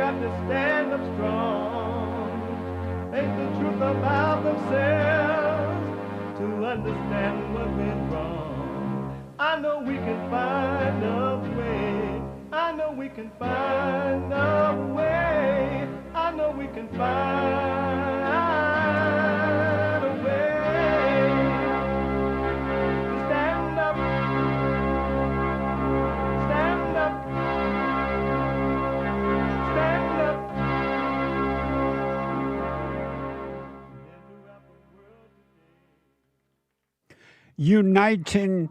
got to stand up strong. Ain't the truth about themselves to understand what went wrong. I know we can find a way. I know we can find a way. I know we can find a way to stand up, stand up, stand up. Uniting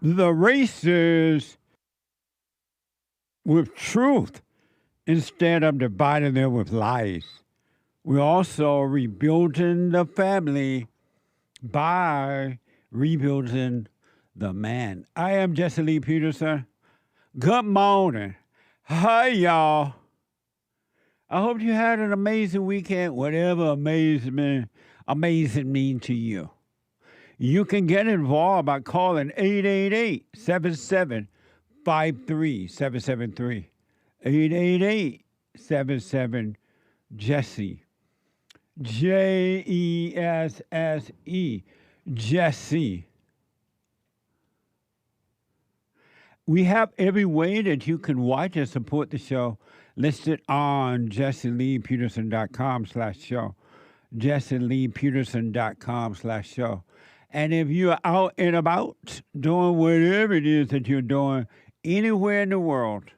the races with truth instead of dividing them with lies. We're also rebuilding the family by rebuilding the man. I am Jesse Lee Peterson. Good morning. Hi, y'all. I hope you had an amazing weekend, whatever amazing mean to you. You can get involved by calling 888-7753-773. 888-77-JESSE. Jesse. Jesse. We have every way that you can watch and support the show listed on jesseleepeterson.com/show. jesseleepeterson.com/show. And if you're out and about doing whatever it is that you're doing anywhere in the world,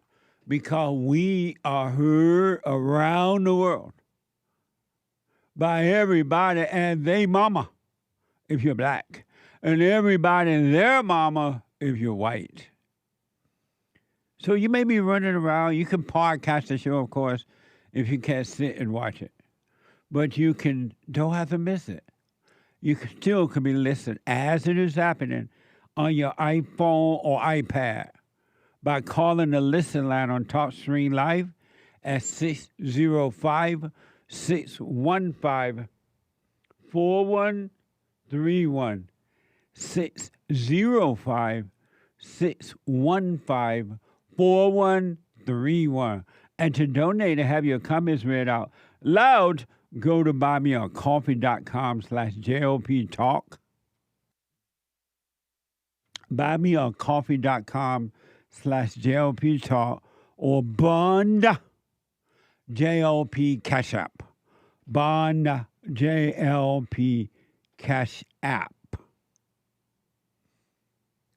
because we are heard around the world by everybody and they mama if you're black, and everybody and their mama if you're white. So you may be running around. You can podcast the show, of course, if you can't sit and watch it. But you don't have to miss it. You still could be listening as it is happening on your iPhone or iPad by calling the listen line on TalkStream Live at 605-615-4131. 605-615-4131. And to donate and have your comments read out loud, go to buymeacoffee.com/JLP Talk. Buymeacoffee.com/JLP Talk or BRENDA JLP Cash App. BRENDA JLP Cash App.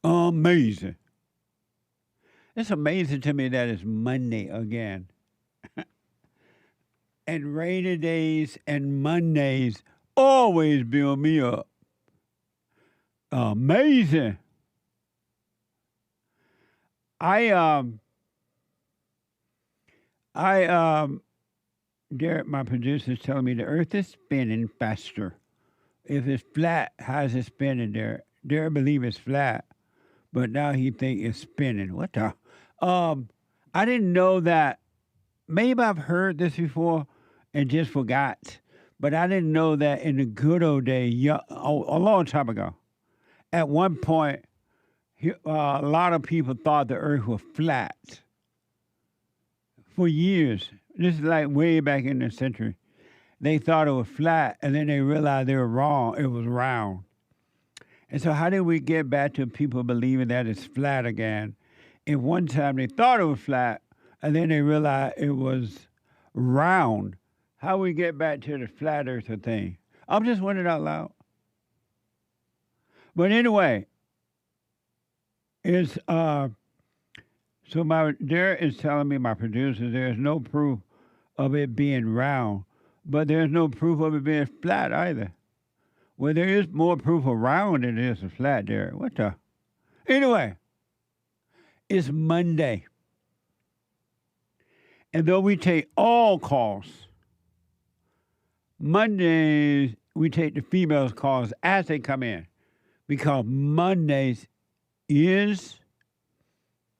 Amazing. It's amazing to me that it's Monday again. And rainy days and Mondays always build me up. Amazing. Derek, my producer, is telling me the earth is spinning faster. If it's flat, how's it spinning, Derek? Derek believes it's flat, but now he think it's spinning. What the? I didn't know that. Maybe I've heard this before and just forgot, but I didn't know that in the good old days, a long time ago, at one point, a lot of people thought the earth was flat for years. This is like way back in the century. They thought it was flat, and then they realized they were wrong. It was round. And so how did we get back to people believing that it's flat again? If one time they thought it was flat, and then they realized it was round, how we get back to the flat earther thing? I'm just wondering out loud. But anyway, it's so Derek is telling me, my producer, there's no proof of it being round, but there's no proof of it being flat either. Well, there is more proof of round than there is of flat, Derek. What the? Anyway, it's Monday. And though we take all calls, Mondays, we take the females' calls as they come in, because Mondays is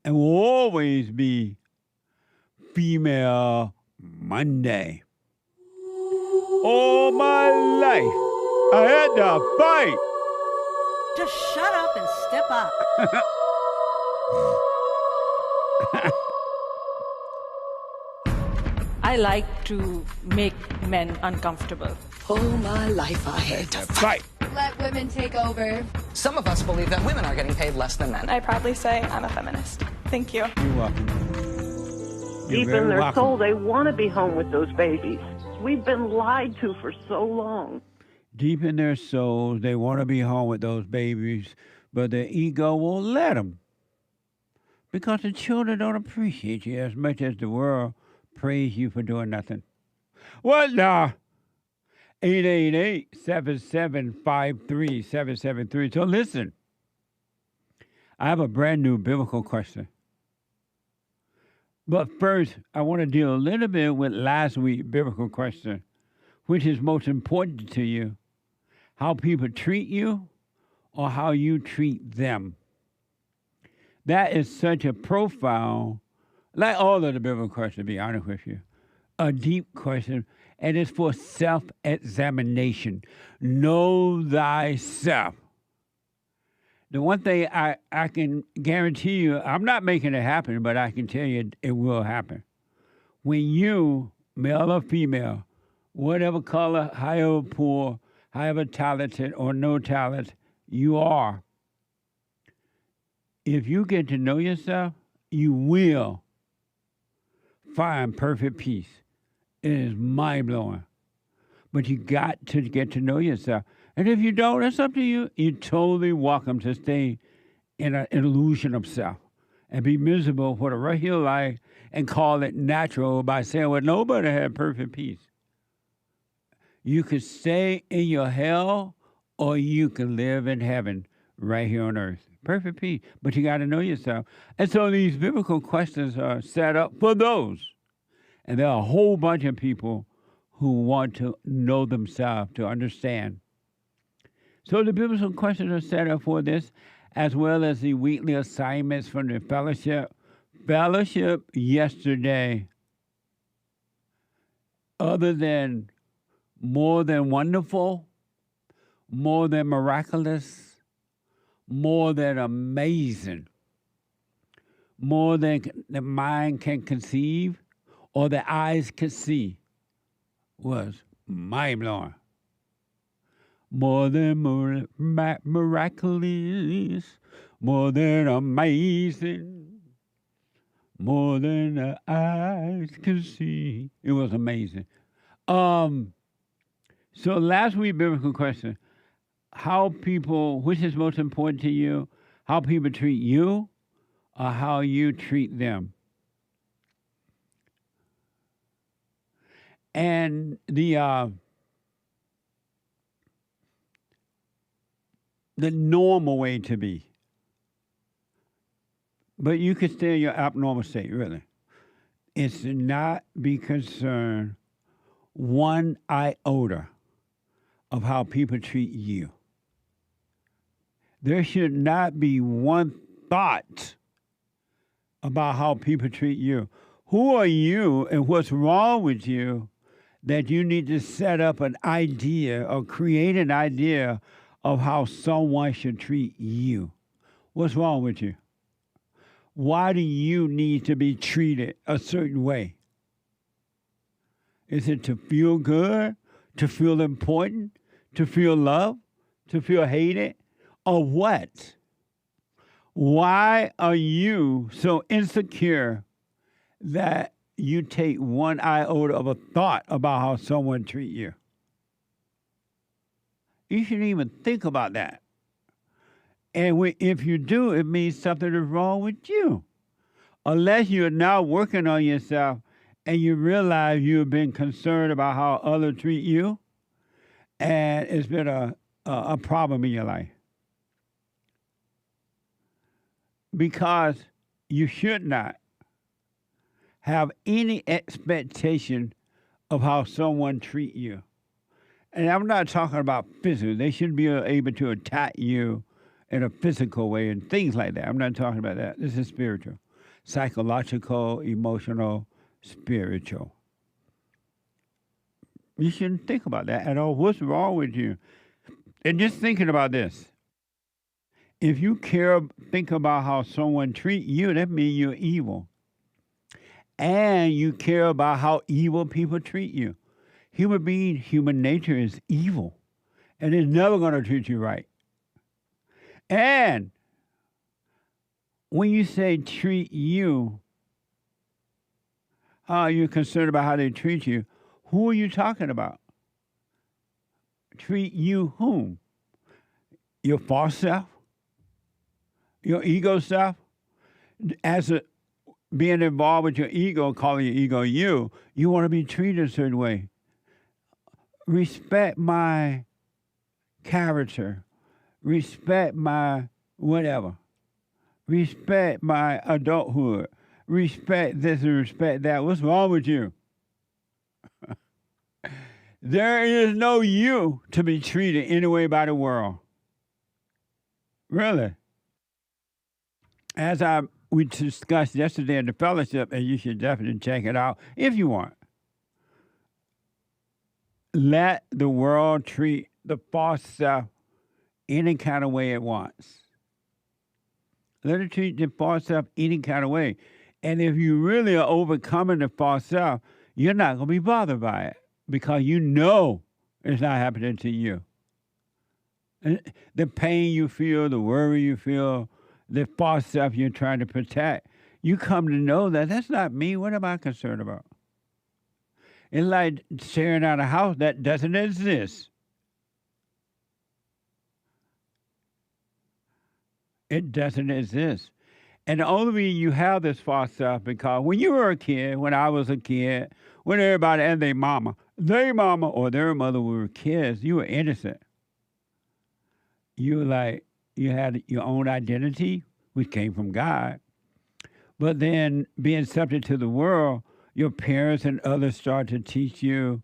and will always be Female Monday. All my life, I had to fight. Just shut up and step up. I like to make men uncomfortable. All my life I had to Fight. Let women take over. Some of us believe that women are getting paid less than men. I proudly say I'm a feminist. Thank you. You're welcome. Deep in their soul, they want to be home with those babies. We've been lied to for so long. Deep in their souls, they want to be home with those babies, but their ego won't let them. Because the children don't appreciate you as much as the world praise you for doing nothing. What now? 888-775-3773. So listen, I have a brand new biblical question. But first, I want to deal a little bit with last week's biblical question. Which is most important to you? How people treat you or how you treat them? That is such a profound, like all of the biblical questions, to be honest with you, a deep question, and it's for self-examination. Know thyself. The one thing I can guarantee you, I'm not making it happen, but I can tell you it will happen. When you, male or female, whatever color, however poor, however talented or no talent you are, if you get to know yourself, you will find perfect peace. It is mind-blowing. But you got to get to know yourself. And if you don't, it's up to you. You're totally welcome to stay in an illusion of self and be miserable for the rest of your life and call it natural by saying, well, nobody had perfect peace. You could stay in your hell or you can live in heaven right here on earth. Perfect peace. But you got to know yourself. And so these biblical questions are set up for those. And there are a whole bunch of people who want to know themselves, to understand. So the biblical questions are set up for this, as well as the weekly assignments from the fellowship. Fellowship yesterday, other than more than wonderful, more than miraculous, more than amazing, more than the mind can conceive or the eyes can see, was mind-blowing. More than miraculous, more than amazing, more than the eyes can see. It was amazing. So last week, biblical question, which is most important to you, how people treat you or how you treat them? And the normal way to be. But you can stay in your abnormal state, really. It's to not be concerned one iota of how people treat you. There should not be one thought about how people treat you. Who are you and what's wrong with you that you need to set up an idea or create an idea of how someone should treat you? What's wrong with you? Why do you need to be treated a certain way? Is it to feel good, to feel important, to feel loved, to feel hated, or what? Why are you so insecure that you take one iota of a thought about how someone treats you? You shouldn't even think about that. And if you do, it means something is wrong with you. Unless you're now working on yourself and you realize you've been concerned about how others treat you, and it's been a problem in your life. Because you should not have any expectation of how someone treats you. And I'm not talking about physical. They should be able to attack you in a physical way and things like that. I'm not talking about that. This is spiritual. Psychological, emotional, spiritual. You shouldn't think about that at all. What's wrong with you? And just thinking about this. If you think about how someone treats you, that means you're evil. and you care about how evil people treat you. Human nature is evil, and it's never going to treat you right. And when you say treat you, you're concerned about how they treat you, who are you talking about? Treat you whom? Your false self? Your ego self? Being involved with your ego, calling your ego you want to be treated a certain way. Respect my character. Respect my whatever. Respect my adulthood. Respect this and respect that. What's wrong with you? There is no you to be treated anyway by the world. Really. As we discussed yesterday in the fellowship, and you should definitely check it out if you want. Let the world treat the false self any kind of way it wants. Let it treat the false self any kind of way. And if you really are overcoming the false self, you're not going to be bothered by it because you know it's not happening to you. And the pain you feel, the worry you feel, the false self you're trying to protect, you come to know that that's not me. What am I concerned about? It's like staring at a house that doesn't exist. It doesn't exist. And the only reason you have this false self because when you were a kid, when I was a kid, when everybody and their mama or their mother were kids, you were innocent. You had your own identity, which came from God. But then being subject to the world, your parents and others start to teach you,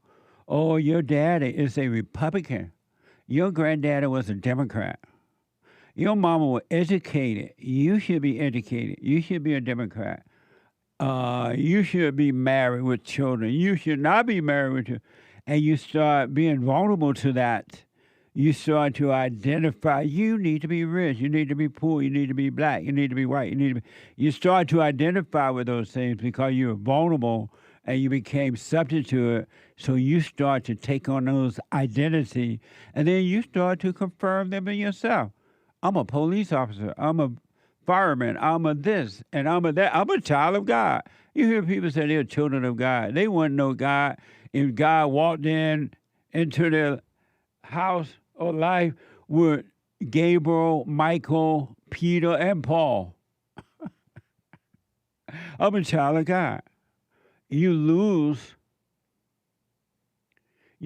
oh, your daddy is a Republican. Your granddaddy was a Democrat. Your mama was educated. You should be educated. You should be a Democrat. You should be married with children. You should not be married with children. And you start being vulnerable to that. You start to identify, you need to be rich, you need to be poor, you need to be black, you need to be white, you start to identify with those things because you're vulnerable and you became subject to it. So you start to take on those identities and then you start to confirm them in yourself. I'm a police officer, I'm a fireman, I'm a this, and I'm a that. I'm a child of God. You hear people say they're children of God. They wouldn't know God if God walked into their house or life with Gabriel, Michael, Peter, and Paul. I'm a child of God. You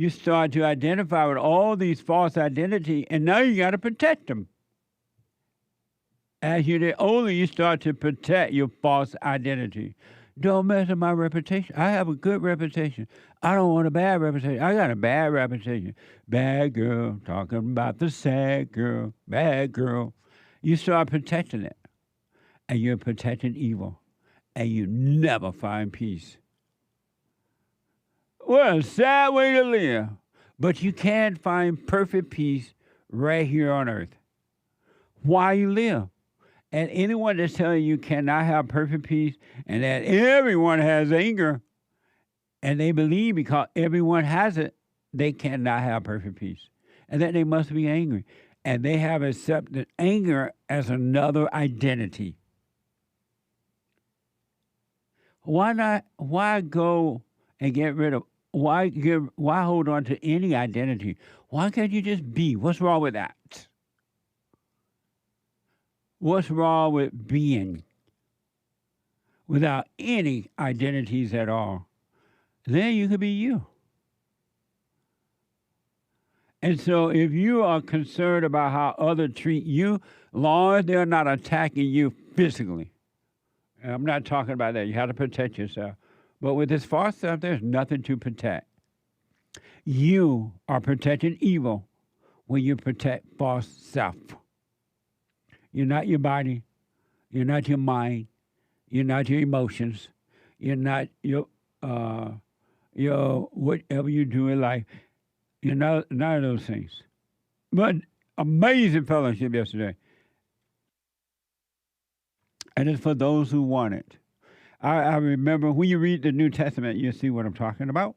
start to identify with all these false identities, and now you got to protect them. As you get older, you start to protect your false identity. Don't mess with my reputation. I have a good reputation. I don't want a bad reputation. I got a bad reputation. Bad girl, talking about the sad girl, bad girl. You start protecting it, and you're protecting evil, and you never find peace. Well, a sad way to live, but you can find perfect peace right here on earth. Why you live? And anyone that's telling you cannot have perfect peace and that everyone has anger, and they believe because everyone has it, they cannot have perfect peace. And that they must be angry. And they have accepted anger as another identity. Why not? Why go and get rid of, why hold on to any identity? Why can't you just be? What's wrong with that? What's wrong with being without any identities at all? Then you could be you. And so if you are concerned about how others treat you, long as they're not attacking you physically, and I'm not talking about that. You have to protect yourself. But with this false self, there's nothing to protect. You are protecting evil when you protect false self. You're not your body. You're not your mind. You're not your emotions. You're not your whatever you do in life. You're not none of those things. But amazing fellowship yesterday. And it's for those who want it. I remember when you read the New Testament, you'll see what I'm talking about.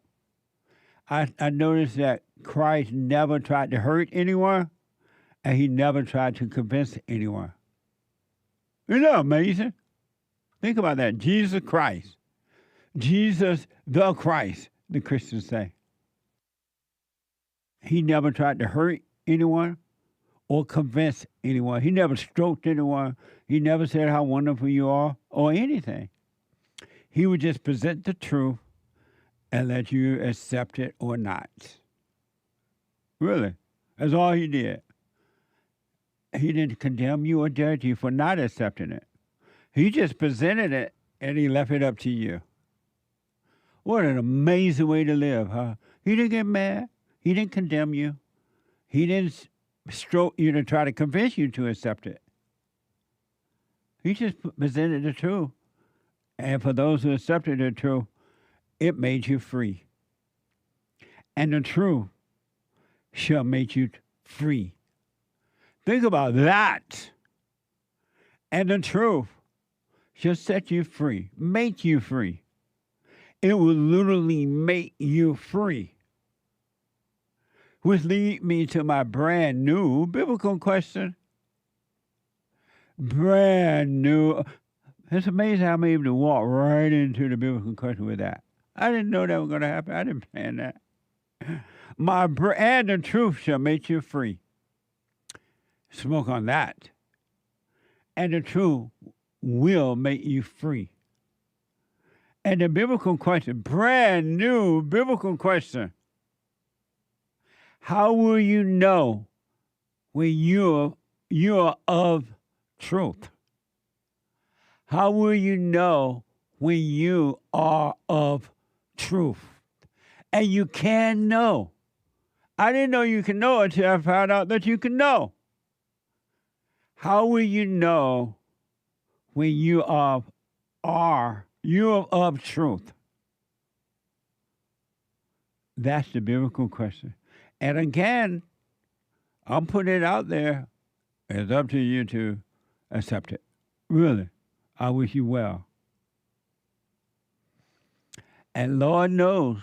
I noticed that Christ never tried to hurt anyone, and he never tried to convince anyone. Isn't that amazing? Think about that. Jesus Christ. Jesus the Christ, the Christians say. He never tried to hurt anyone or convince anyone. He never stroked anyone. He never said how wonderful you are or anything. He would just present the truth and let you accept it or not. Really. That's all he did. He didn't condemn you or judge you for not accepting it. He just presented it and he left it up to you. What an amazing way to live, huh? He didn't get mad. He didn't condemn you. He didn't stroke you to try to convince you to accept it. He just presented the truth. And for those who accepted the truth, it made you free. And the truth shall make you free. Think about that. And the truth shall set you free, make you free. It will literally make you free. Which leads me to my brand new biblical question. Brand new. It's amazing how I'm able to walk right into the biblical question with that. I didn't know that was going to happen. I didn't plan that. And the truth shall make you free. Smoke on that. And the truth will make you free. And the biblical question, brand new biblical question. How will you know when you're of truth? How will you know when you are of truth? And you can know. I didn't know you can know until I found out that you can know. How will you know when you are of truth? That's the biblical question. And again, I'm putting it out there. It's up to you to accept it. Really. I wish you well. And Lord knows,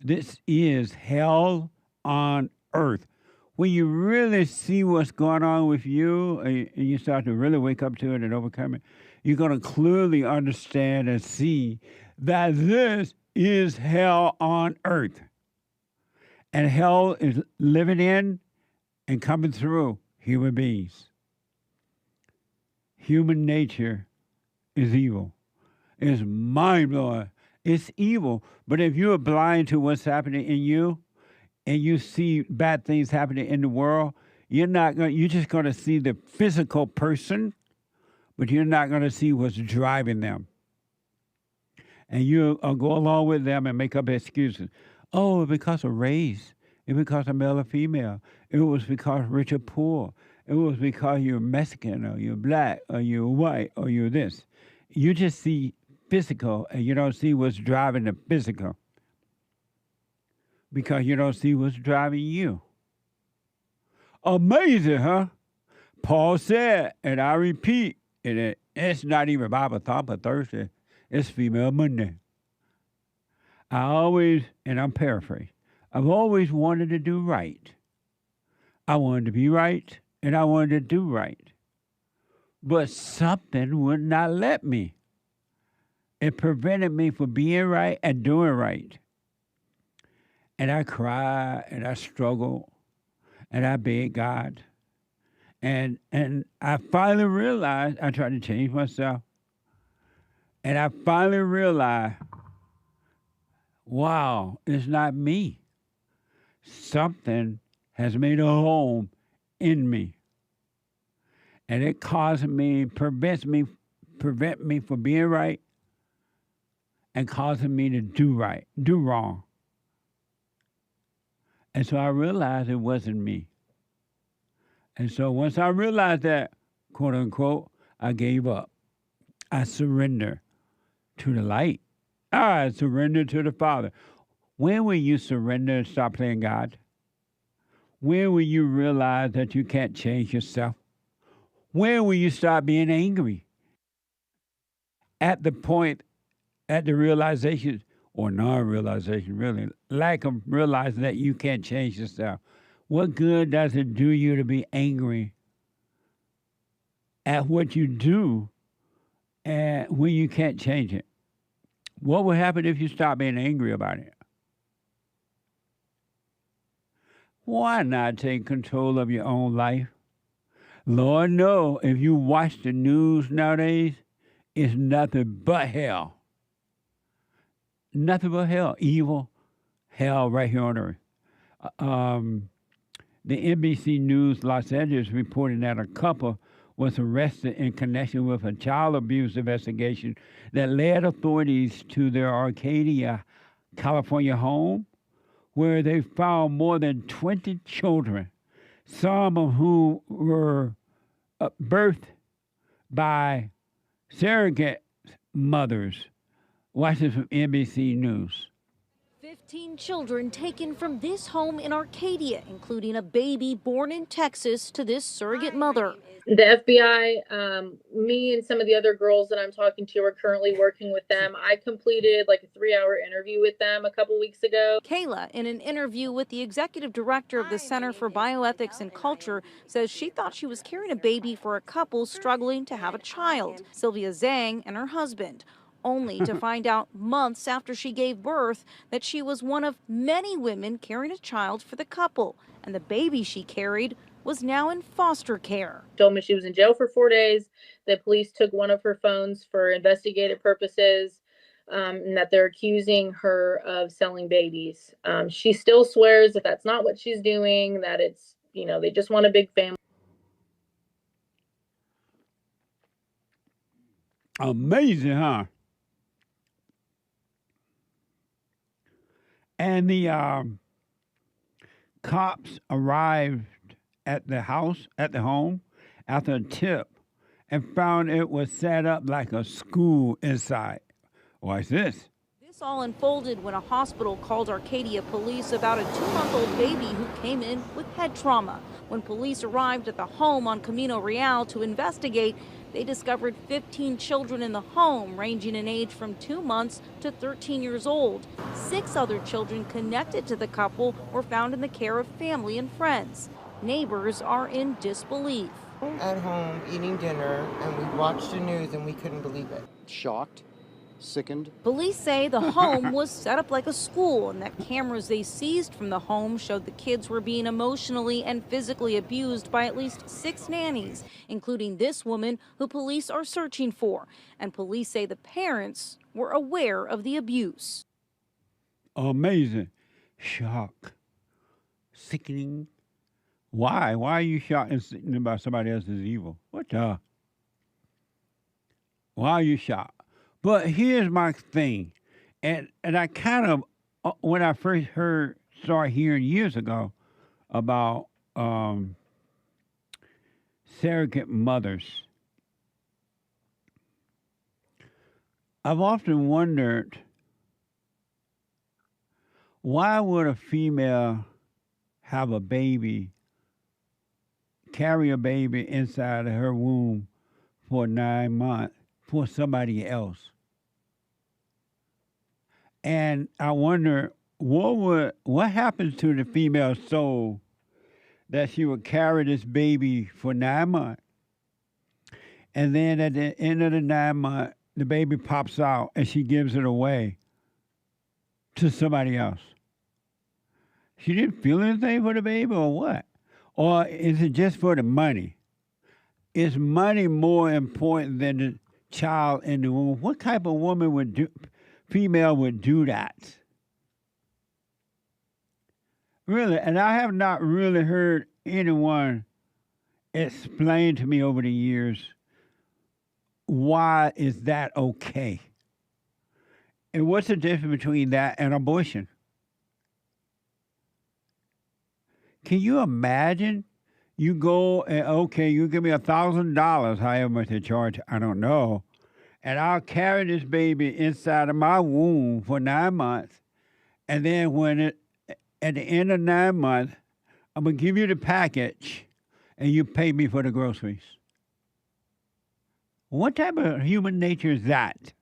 this is hell on earth. When you really see what's going on with you and you start to really wake up to it and overcome it, you're going to clearly understand and see that this is hell on earth. And hell is living in and coming through human beings. Human nature is evil. It's mind-blowing. It's evil. But if you are blind to what's happening in you and you see bad things happening in the world, you're just going to see the physical person, but you're not going to see what's driving them. And you'll go along with them and make up excuses. Oh, it's because of race. It's because of male or female. It was because rich or poor. It was because you're Mexican or you're black or you're white or you're this. You just see physical and you don't see what's driving the physical because you don't see what's driving you. Amazing, huh? Paul said, and I repeat, and it's not even Bible Thought for Thursday, it's Female Monday. I always, and I'm paraphrasing, I've always wanted to do right. I wanted to be right, and I wanted to do right. But something would not let me. It prevented me from being right and doing right. And I cried, and I struggled, and I begged God. And I finally realized, I tried to change myself, and I finally realized, wow, it's not me. Something has made a home in me. And it prevent me from being right and causing me to do wrong. And so I realized it wasn't me. And so once I realized that, quote unquote, I gave up. I surrendered to the light. I surrendered to the Father. When will you surrender and stop playing God? When will you realize that you can't change yourself? When will you stop being angry? at the point, at the realization or non-realization, really, lack of realizing that you can't change yourself. What good does it do you to be angry at what you do and when you can't change it? What would happen if you stop being angry about it? Why not take control of your own life? Lord, no, if you watch the news nowadays, it's nothing but hell. Nothing but hell. Evil, hell right here on earth. The NBC News Los Angeles reported that a couple was arrested in connection with a child abuse investigation that led authorities to their Arcadia, California home, where they found more than 20 children, some of whom were birthed by surrogate mothers. Watch this from NBC News. 15 children taken from this home in Arcadia, including a baby born in Texas to this surrogate mother. The FBI, me and some of the other girls that I'm talking to are currently working with them. I completed like a 3-hour interview with them a couple weeks ago. Kayla, in an interview with the executive director of the Center for Bioethics and Culture, says she thought she was carrying a baby for a couple struggling to have a child, Sylvia Zhang and her husband, only to find out months after she gave birth that she was one of many women carrying a child for the couple, and the baby she carried was now in foster care. Told me she was in jail for 4 days. The police took one of her phones for investigative purposes, and that they're accusing her of selling babies. She still swears that that's not what she's doing, that it's, they just want a big family. Amazing, huh? And the cops arrived at the home, after a tip, and found it was set up like a school inside. Watch this. This all unfolded when a hospital called Arcadia police about a 2-month-old baby who came in with head trauma. When police arrived at the home on Camino Real to investigate, they discovered 15 children in the home, ranging in age from 2 months to 13 years old. 6 other children connected to the couple were found in the care of family and friends. Neighbors are in disbelief. At home eating dinner, and we watched the news and we couldn't believe it. Shocked, sickened. Police say the home was set up like a school and that cameras they seized from the home showed the kids were being emotionally and physically abused by at least 6 nannies, including this woman who police are searching for. And police say the parents were aware of the abuse. Amazing. Shock. Sickening. Why? Why are you shocked and thinking about somebody else's evil? What the? Why are you shocked? But here's my thing. And I kind of, when I first started hearing years ago about surrogate mothers, I've often wondered, why would a female have a baby, carry a baby inside of her womb for 9 months for somebody else? And I wonder, what happens to the female soul that she would carry this baby for 9 months, and then at the end of the 9 months, the baby pops out and she gives it away to somebody else? She didn't feel anything for the baby, or what? Or is it just for the money? Is money more important than the child in the womb? What type of female would do that? Really, and I have not really heard anyone explain to me over the years, why is that okay? And what's the difference between that and abortion? Can you imagine? You go and, okay, you give me $1,000, however much they charge, I don't know, and I'll carry this baby inside of my womb for 9 months, and then at the end of 9 months, I'm gonna give you the package, and you pay me for the groceries. What type of human nature is that?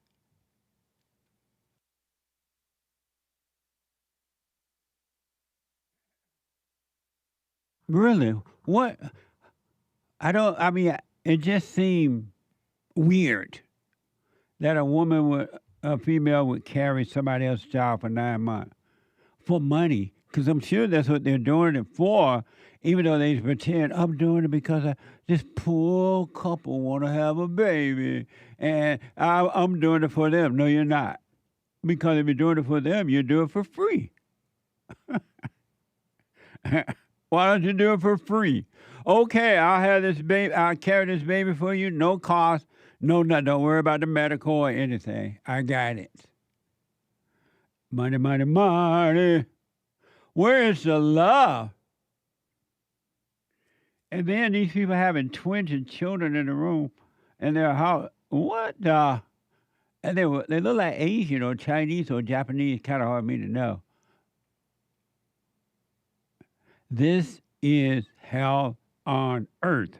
Really? What? I mean, it just seemed weird that a female would carry somebody else's child for 9 months for money. Because I'm sure that's what they're doing it for, even though they pretend I'm doing it because this poor couple want to have a baby, and I'm doing it for them. No, you're not. Because if you're doing it for them, you do it for free. Why don't you do it for free? Okay, I'll have this baby. I'll carry this baby for you, no cost, no nothing. Don't worry about the medical or anything. I got it. Money, money, money. Where is the love? And then these people having twins and children in the room, and they're how? What the? And they look like Asian or Chinese or Japanese. Kind of hard for me to know. This is hell on earth.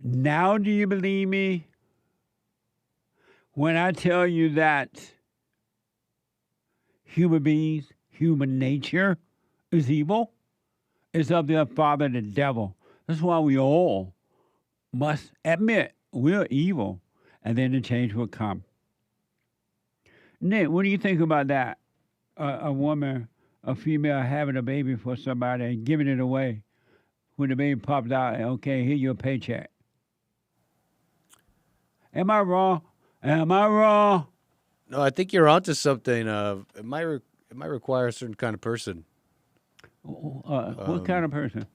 Now do you believe me when I tell you that human beings, human nature is evil? It's of the father, the devil. That's why we all must admit we're evil, and then the change will come. Nick, what do you think about that? A woman, a female having a baby for somebody and giving it away. When the baby pops out, okay, here's your paycheck. Am I wrong? Am I wrong? No, I think you're onto something. It might require a certain kind of person. What kind of person?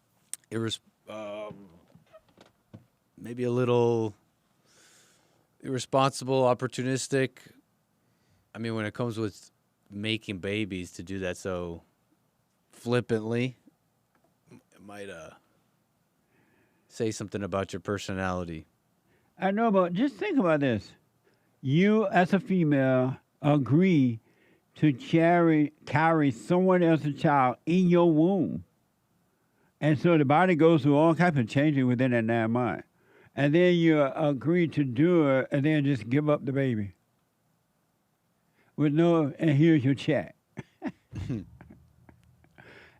Maybe a little irresponsible, opportunistic. I mean, when it comes with making babies, to do that so flippantly, it might say something about your personality. I know, but just think about this. You, as a female, agree to carry someone else's child in your womb. And so the body goes through all kinds of changes within that 9 months. And then you agree to do it and then just give up the baby. And here's your check. Isn't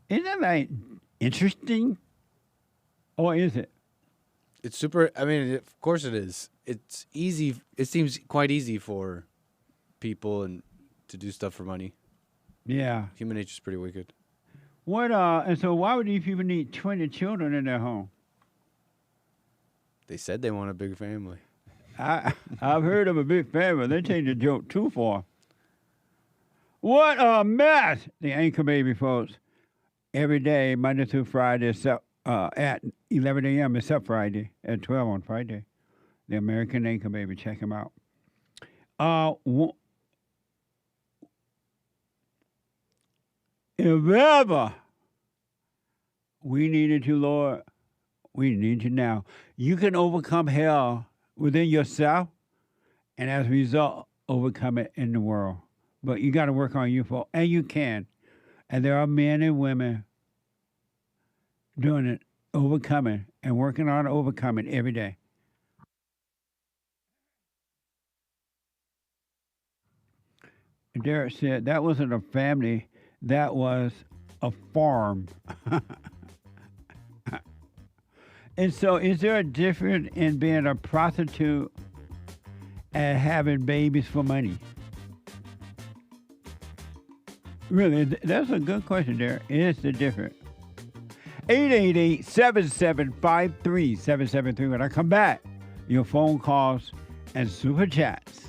that like interesting? Or is it? It's super, I mean, of course it is. It's easy. It seems quite easy for people and to do stuff for money. Yeah. Human nature's pretty wicked. And so why would these people need 20 children in their home? They said they want a big family. I've heard of a big family. They take the joke too far. What a mess! The Anchor Baby, folks. Every day, Monday through Friday, except at 11 a.m., except Friday, at 12 on Friday. The American Anchor Baby. Check him out. If ever we needed you, Lord, we need you now. You can overcome hell within yourself, and as a result, overcome it in the world. But you got to work on you, folks, and you can. And there are men and women doing it, overcoming, and working on overcoming every day. Derek said that wasn't a family, that was a farm. And so is there a difference in being a prostitute and having babies for money? Really, that's a good question, Derek. Is the difference? 888-7753-773. When I come back, your phone calls and super chats.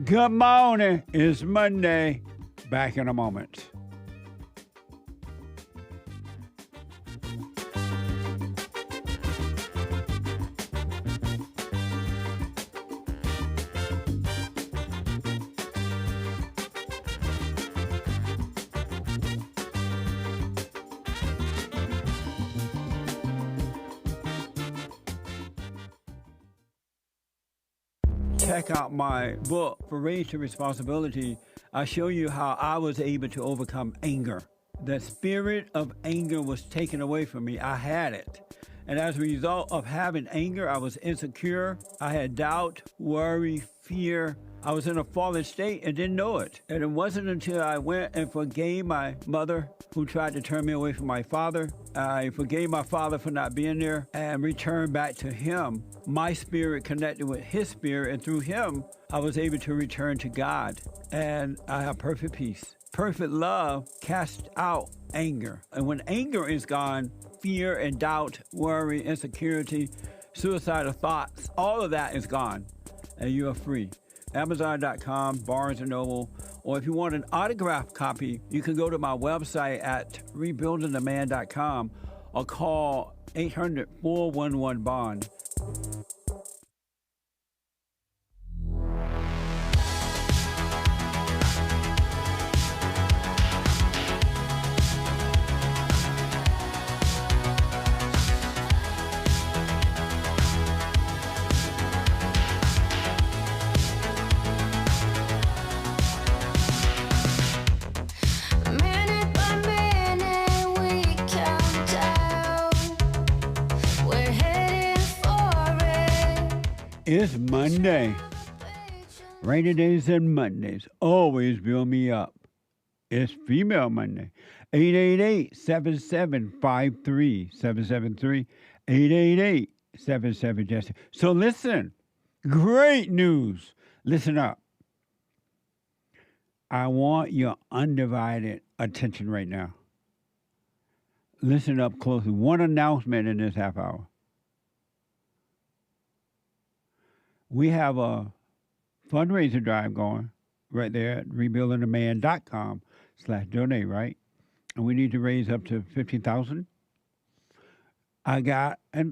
Good morning. It's Monday. Back in a moment. Check out my book, For Raised to Responsibility. I show you how I was able to overcome anger. The spirit of anger was taken away from me. I had it. And as a result of having anger, I was insecure. I had doubt, worry, fear. I was in a fallen state and didn't know it. And it wasn't until I went and forgave my mother, who tried to turn me away from my father. I forgave my father for not being there and returned back to him. My spirit connected with his spirit, and through him, I was able to return to God. And I have perfect peace. Perfect love casts out anger. And when anger is gone, fear and doubt, worry, insecurity, suicidal thoughts, all of that is gone, and you are free. Amazon.com, Barnes & Noble, or if you want an autographed copy, you can go to my website at rebuildingtheman.com or call 800-411-BOND. It's Monday. Rainy days and Mondays always build me up. It's Female Monday. 888-7753-773. 888-77-JESSE. So listen, great news. Listen up. I want your undivided attention right now. Listen up closely. One announcement in this half hour. We have a fundraiser drive going right there at rebuildingtheman.com/donate, right? And we need to raise up to $50,000. I got a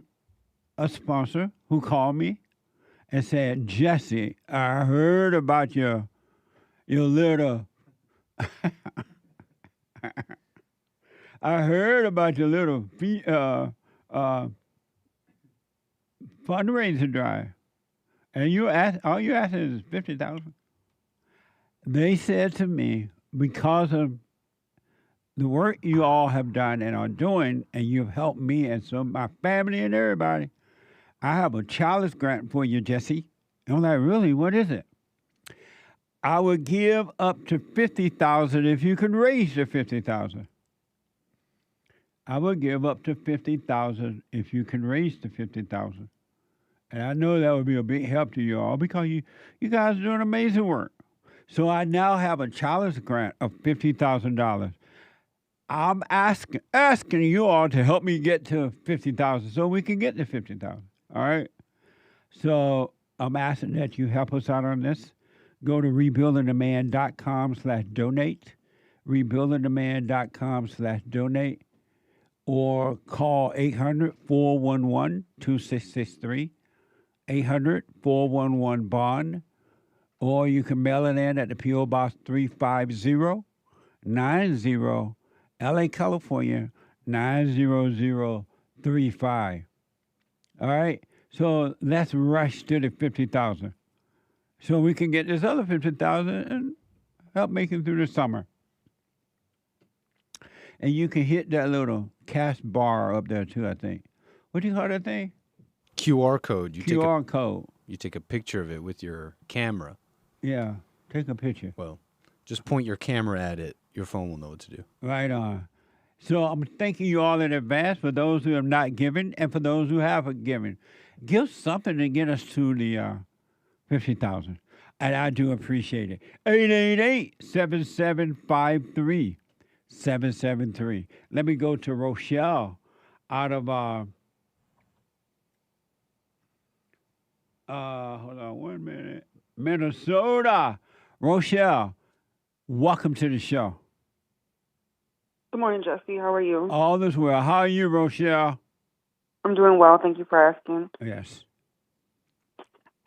sponsor who called me and said, Jesse, I heard about your little I heard about your little fundraiser drive. And all you asking is $50,000. They said to me, because of the work you all have done and are doing, and you've helped me and my family and everybody, I have a childless grant for you, Jesse. And I'm like, really? What is it? I would give up to $50,000 if you can raise the $50,000. I would give up to $50,000 if you can raise the $50,000. And I know that would be a big help to you all because you guys are doing amazing work. So I now have a childless grant of $50,000. I'm asking you all to help me get to $50,000 so we can get to $50,000. All right? So I'm asking that you help us out on this. Go to rebuildingtheman.com/donate, rebuildingtheman.com/donate, or call 800-411-2663. 800-411-BOND, or you can mail it in at the P.O. Box 35090, LA, California, 90035. All right? So let's rush to the $50,000 so we can get this other $50,000 and help make it through the summer. And you can hit that little cash bar up there too, I think. What do you call that thing? QR code. QR code. You take a picture of it with your camera. Yeah, take a picture. Well, just point your camera at it. Your phone will know what to do. Right on. So I'm thanking you all in advance for those who have not given and for those who have given. Give something to get us to the $50,000. And I do appreciate it. 888-7753-773. Let me go to Rochelle out of hold on 1 minute. Minnesota. Rochelle, welcome to the show. Good morning, Jesse. How are you? All is well. How are you, Rochelle? I'm doing well. Thank you for asking. Yes.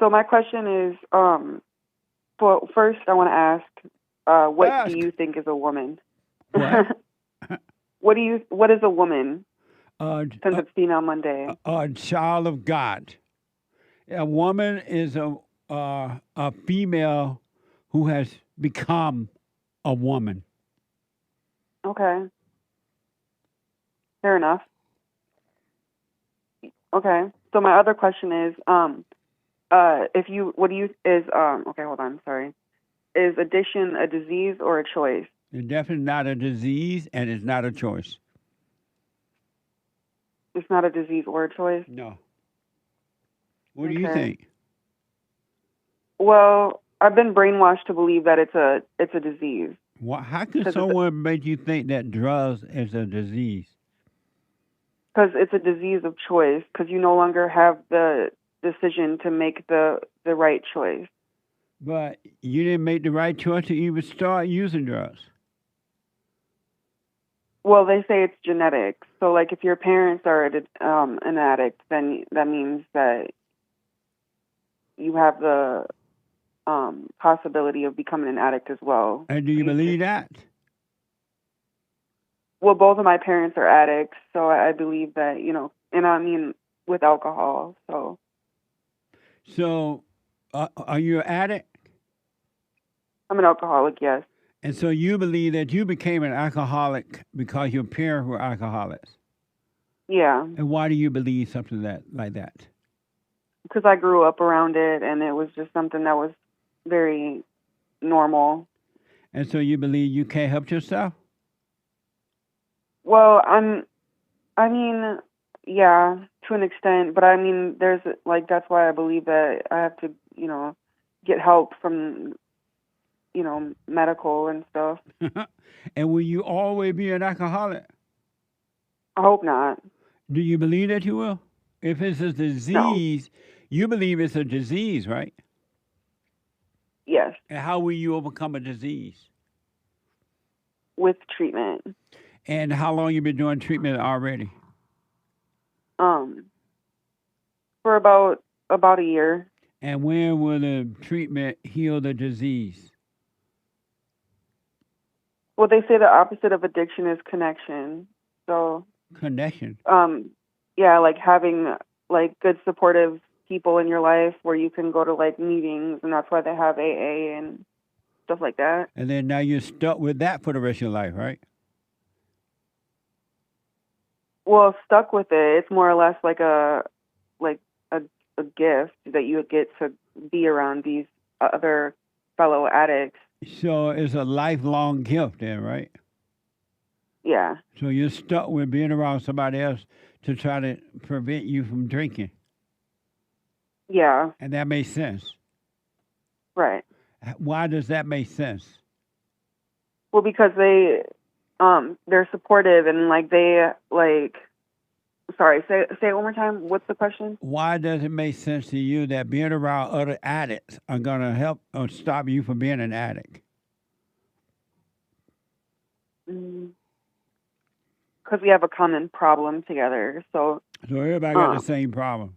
So my question is, first I want to ask, what do you think is a woman? What? What is a woman? Since it's Female Monday. A child of God. A woman is a female who has become a woman. Okay. Fair enough. Okay. So my other question is, okay, hold on, sorry. Is addiction a disease or a choice? It's definitely not a disease, and it's not a choice. It's not a disease or a choice? No. What do you think? Well, I've been brainwashed to believe that it's a disease. How can someone make you think that drugs is a disease? Because it's a disease of choice, because you no longer have the decision to make the right choice. But you didn't make the right choice to even start using drugs. Well, they say it's genetic. So, like, if your parents are an addict, then that means that you have the possibility of becoming an addict as well. And do you believe that? Well, both of my parents are addicts, so I believe that, and I mean with alcohol, so. So, are you an addict? I'm an alcoholic, yes. And so you believe that you became an alcoholic because your parents were alcoholics? Yeah. And why do you believe something like that? Because I grew up around it, and it was just something that was very normal. And so you believe you can't help yourself? Well, yeah, to an extent, but I mean, that's why I believe that I have to, get help from, medical and stuff. And will you always be an alcoholic? I hope not. Do you believe that you will? If it's a disease, you believe it's a disease, right? Yes. And how will you overcome a disease? With treatment. And how long you been doing treatment already? For about a year. And when will the treatment heal the disease? Well, they say the opposite of addiction is connection. So connection. Yeah, like having like good supportive people in your life where you can go to like meetings, and that's why they have AA and stuff like that. And then now you're stuck with that for the rest of your life, right? Well, stuck with it. It's more or less like a gift that you get to be around these other fellow addicts. So it's a lifelong gift then, right? Yeah. So you're stuck with being around somebody else to try to prevent you from drinking. Yeah. And that makes sense. Right. Why does that make sense? Well, because they're supportive and sorry, say it one more time. What's the question? Why does it make sense to you that being around other addicts are going to help or stop you from being an addict? Because we have a common problem together. So everybody got the same problem.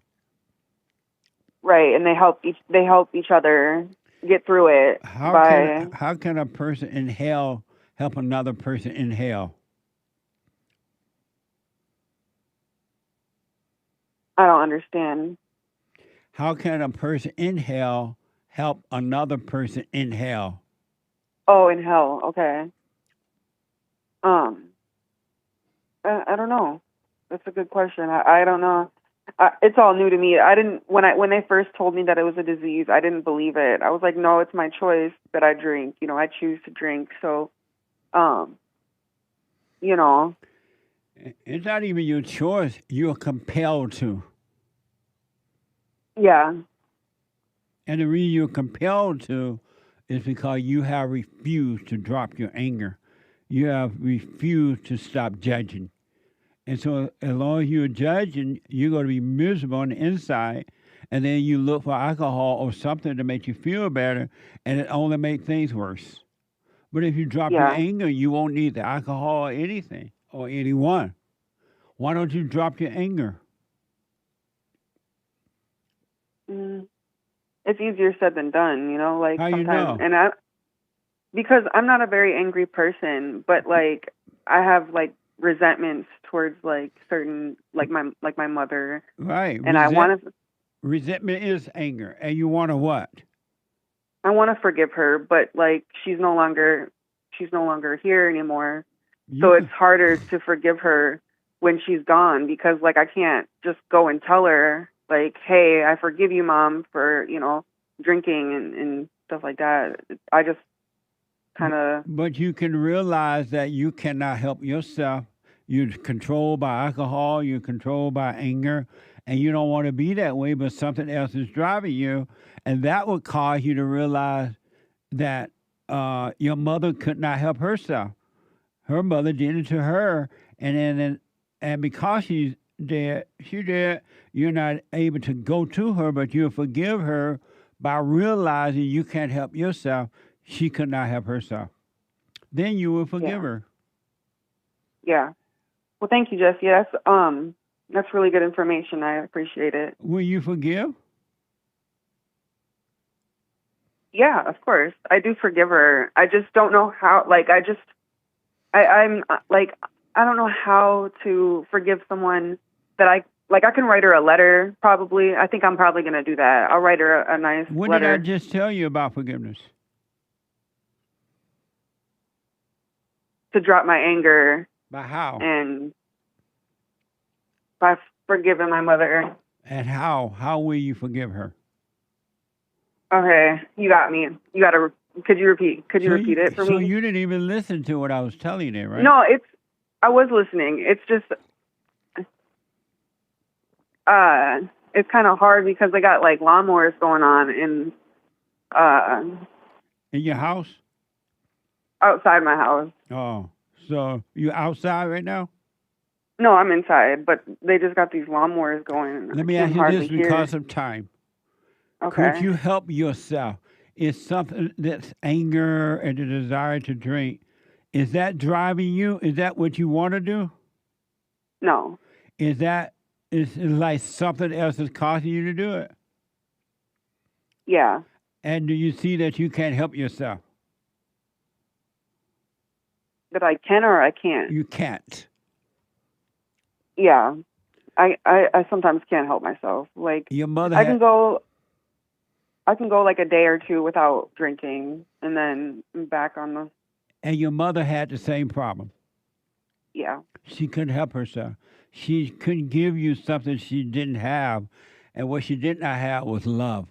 Right, and they help each other get through it. How can a person in hell help another person in hell? I don't understand. How can a person in hell help another person in hell? Oh, in hell. Okay. I don't know. That's a good question. I don't know. It's all new to me. I didn't when they first told me that it was a disease, I didn't believe it. I was like, no, it's my choice that I drink. I choose to drink. So, It's not even your choice. You're compelled to. Yeah. And the reason you're compelled to is because you have refused to drop your anger. You have refused to stop judging. And so as long as you're judging, you're going to be miserable on the inside. And then you look for alcohol or something to make you feel better, and it only makes things worse. But if you drop your anger, you won't need the alcohol or anything or anyone. Why don't you drop your anger? It's easier said than done, like how sometimes. You know? Because I'm not a very angry person, but like I have like resentments towards like certain my mother. Right. And I want to. Resentment is anger, and you want to what? I want to forgive her, but like she's no longer here anymore. So it's harder to forgive her when she's gone, because like I can't just go and tell her like, hey, I forgive you, Mom, for, you know, drinking and stuff like that. I just kind of. But you can realize that you cannot help yourself. You're controlled by alcohol, you're controlled by anger, and you don't want to be that way, but something else is driving you. And that would cause you to realize that your mother could not help herself. Her mother did it to her, and because she's dead, you're not able to go to her, but you'll forgive her by realizing you can't help yourself. She could not help herself. Then you will forgive her. Yeah. Well, thank you, Jesse. That's really good information. I appreciate it. Will you forgive? Yeah, of course. I do forgive her. I just don't know how. Like, I'm like, I don't know how to forgive someone that I can write her a letter, probably. I think I'm probably going to do that. I'll write her a nice What letter. did I just tell you about forgiveness? To drop my anger. By how? And by forgiving my mother. And how? How will you forgive her? Okay, you got me. Could you repeat it for me? So you didn't even listen to what I was telling you, right? No, I was listening. It's just, it's kind of hard because I got like lawnmowers going on in your house? Outside my house. Oh, so you outside right now? No, I'm inside, but they just got these lawnmowers going. Let me ask you this because of time. Okay. Could you help yourself? Is something that's anger and the desire to drink, is that driving you? Is that what you want to do? No. Is it like something else is causing you to do it? Yeah. And do you see that you can't help yourself? That I can or I can't? You can't. Yeah. I sometimes can't help myself. Like, your mother I can go like a day or two without drinking and then back on the. And your mother had the same problem. Yeah. She couldn't help herself. She couldn't give you something she didn't have. And what she did not have was love.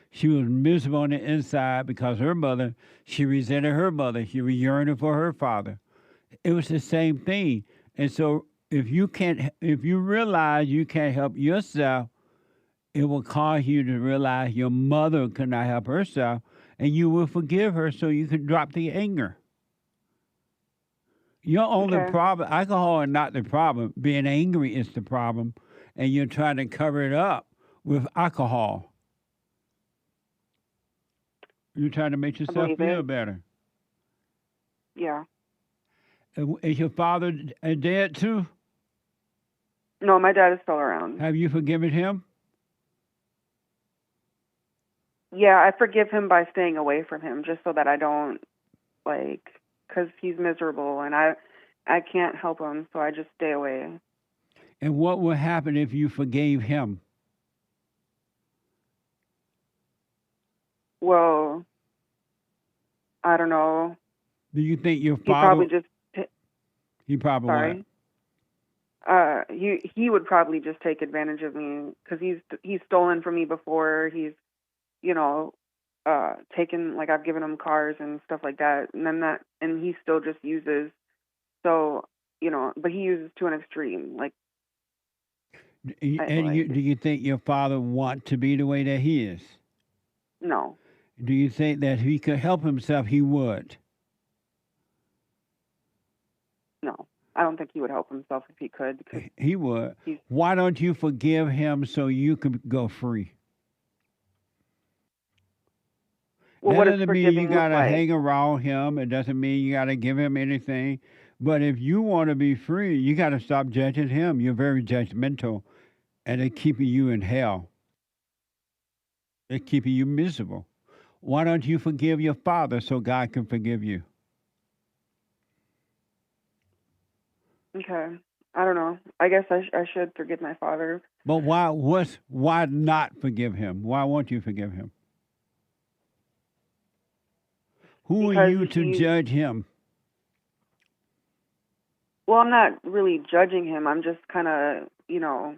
She was miserable on the inside because her mother, she resented her mother. She was yearning for her father. It was the same thing. And so if you realize you can't help yourself, it will cause you to realize your mother could not help herself, and you will forgive her so you can drop the anger. Your only problem, alcohol is not the problem. Being angry is the problem, and you're trying to cover it up with alcohol. You're trying to make yourself feel better. Yeah. Is your father dead too? No, my dad is still around. Have you forgiven him? Yeah, I forgive him by staying away from him just so that I don't, because he's miserable and I can't help him, so I just stay away. And what will happen if you forgave him? Well, I don't know. Do you think your father... He probably just... He probably Sorry? What? He would probably just take advantage of me because he's stolen from me before. He's, taken, like I've given him cars and stuff like that, and he still just uses. So, but he uses to an extreme. Like. Do you think your father want to be the way that he is? No. Do you think that if he could help himself, he would? No. I don't think he would help himself if he could. He would. Why don't you forgive him so you could go free? Well, that what doesn't mean you got to hang around him. It doesn't mean you got to give him anything. But if you want to be free, you got to stop judging him. You're very judgmental, and it's keeping you in hell. It's keeping you miserable. Why don't you forgive your father so God can forgive you? Okay. I don't know. I guess I should forgive my father. But why not forgive him? Why won't you forgive him? Who are you to judge him? Well, I'm not really judging him. I'm just kind of, you know,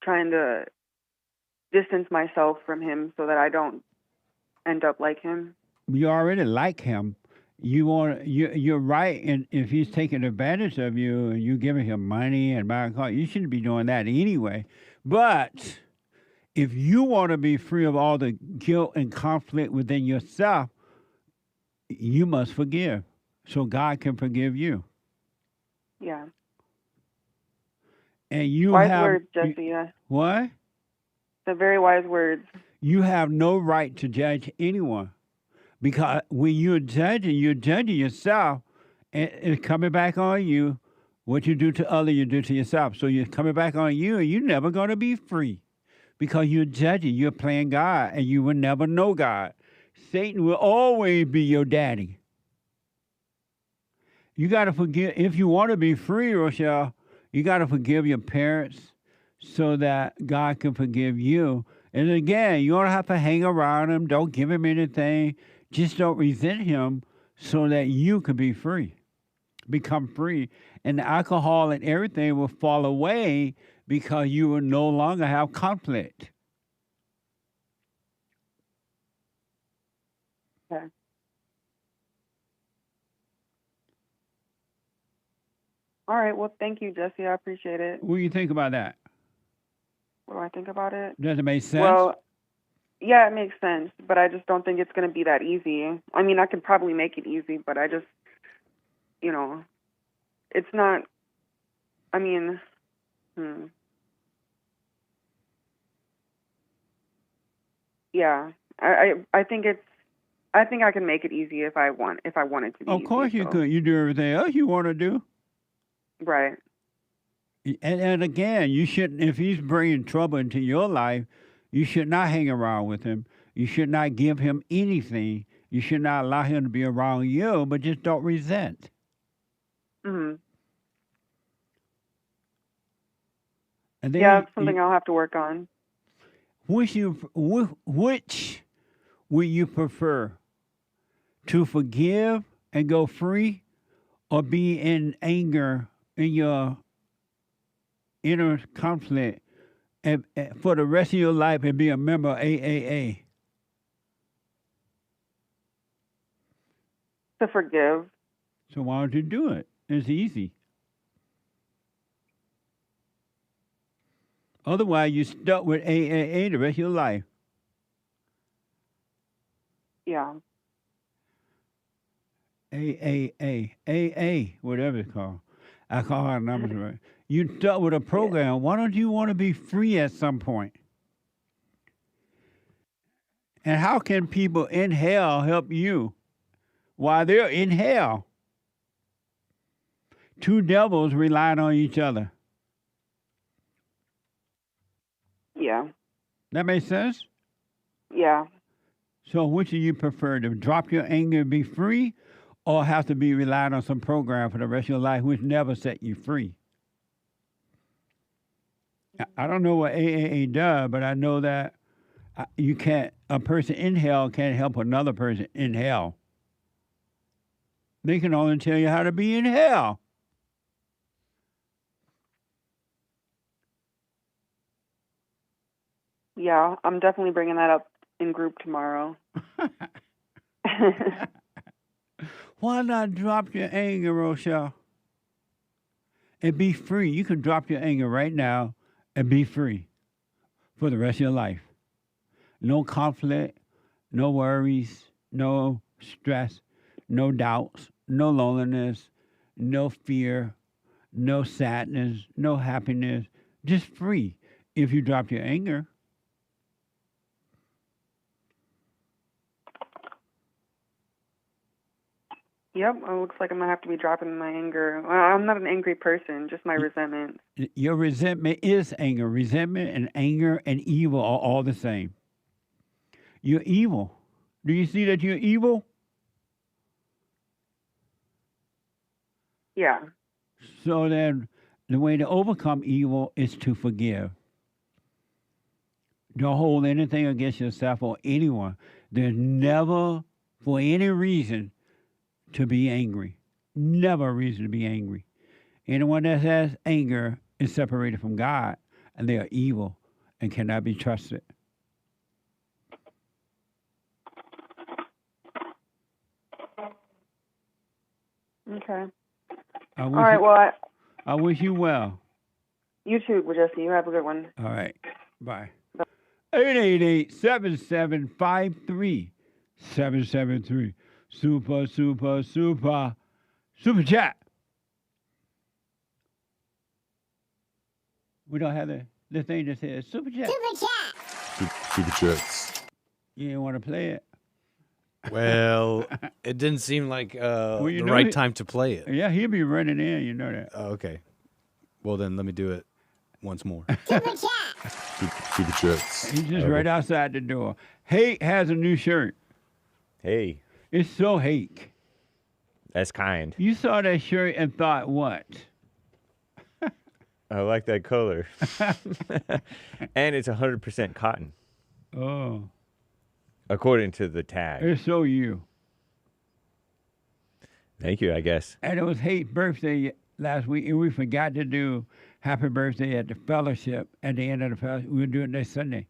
trying to distance myself from him so that I don't end up like him. You already like him. You're right, and if he's taking advantage of you and you giving him money and buying a car, you shouldn't be doing that anyway. But if you want to be free of all the guilt and conflict within yourself, you must forgive so God can forgive you. Yeah. And you wise have words, Jesse. what? They're very wise words. You have no right to judge anyone, because when you're judging yourself, and it's coming back on you. What you do to others, you do to yourself. So you're coming back on you, and you're never going to be free, because you're judging. You're playing God, and you will never know God. Satan will always be your daddy. You got to forgive. If you want to be free, Rochelle, you got to forgive your parents so that God can forgive you. And again, you don't have to hang around him. Don't give him anything. Just don't resent him so that you can be free, become free. And the alcohol and everything will fall away because you will no longer have conflict. Okay. All right. Well, thank you, Jesse. I appreciate it. What do you think about that? What do I think about it? Does it make sense? Well, yeah, it makes sense, but I just don't think it's going to be that easy. I mean, I could probably make it easy, but I just, you know, it's not, I mean, yeah, I think I think I can make it easy if I wanted to be Of course easy, you could. You do everything else you want to do. Right. And again, you shouldn't, if he's bringing trouble into your life, you should not hang around with him. You should not give him anything. You should not allow him to be around you, but just don't resent. Mm-hmm. And then Yeah, it's something I'll have to work on. Which would you prefer? To forgive and go free, or be in anger in your inner conflict and for the rest of your life and be a member of AAA? To forgive. So why don't you do it? It's easy. Otherwise, you're stuck with AAA the rest of your life. Yeah. AA, whatever it's called. Alcohol Anonymous. Right? You stuck with a program. Why don't you want to be free at some point? And how can people in hell help you while they're in hell? Two devils relying on each other. Yeah. That makes sense? Yeah. So which do you prefer, to drop your anger and be free, or have to be relying on some program for the rest of your life which never set you free? I don't know what AAA does, but I know that a person in hell can't help another person in hell. They can only tell you how to be in hell. Yeah, I'm definitely bringing that up in group tomorrow. Why not drop your anger, Rochelle, and be free? You can drop your anger right now and be free for the rest of your life. No conflict, no worries, no stress, no doubts, no loneliness, no fear, no sadness, no happiness. Just free if you drop your anger. Yep, it looks like I'm going to have to be dropping my anger. Well, I'm not an angry person, just my resentment. Your resentment is anger. Resentment and anger and evil are all the same. You're evil. Do you see that you're evil? Yeah. So then the way to overcome evil is to forgive. Don't hold anything against yourself or anyone. There's never, for any reason, to be angry. Never a reason to be angry. Anyone that has anger is separated from God, and they are evil and cannot be trusted. Okay. All right. Well, I wish you well. You too, Jesse. You have a good one. All right. Bye. 888-775-3773. Super chat. We don't have the thing that says super chat. Super chats. You didn't want to play it. Well, it didn't seem like the right time to play it. Yeah, he'll be running in. You know that. Oh, okay. Well, then let me do it once more. Super chats. He's just right outside the door. Hake has a new shirt. Hey. It's so Hake. That's kind. You saw that shirt and thought what? I like that color. And it's 100% cotton. Oh. According to the tag. It's so you. Thank you, I guess. And it was Hake's birthday last week, and we forgot to do happy birthday at the fellowship at the end of the fellowship. We'll do it next Sunday.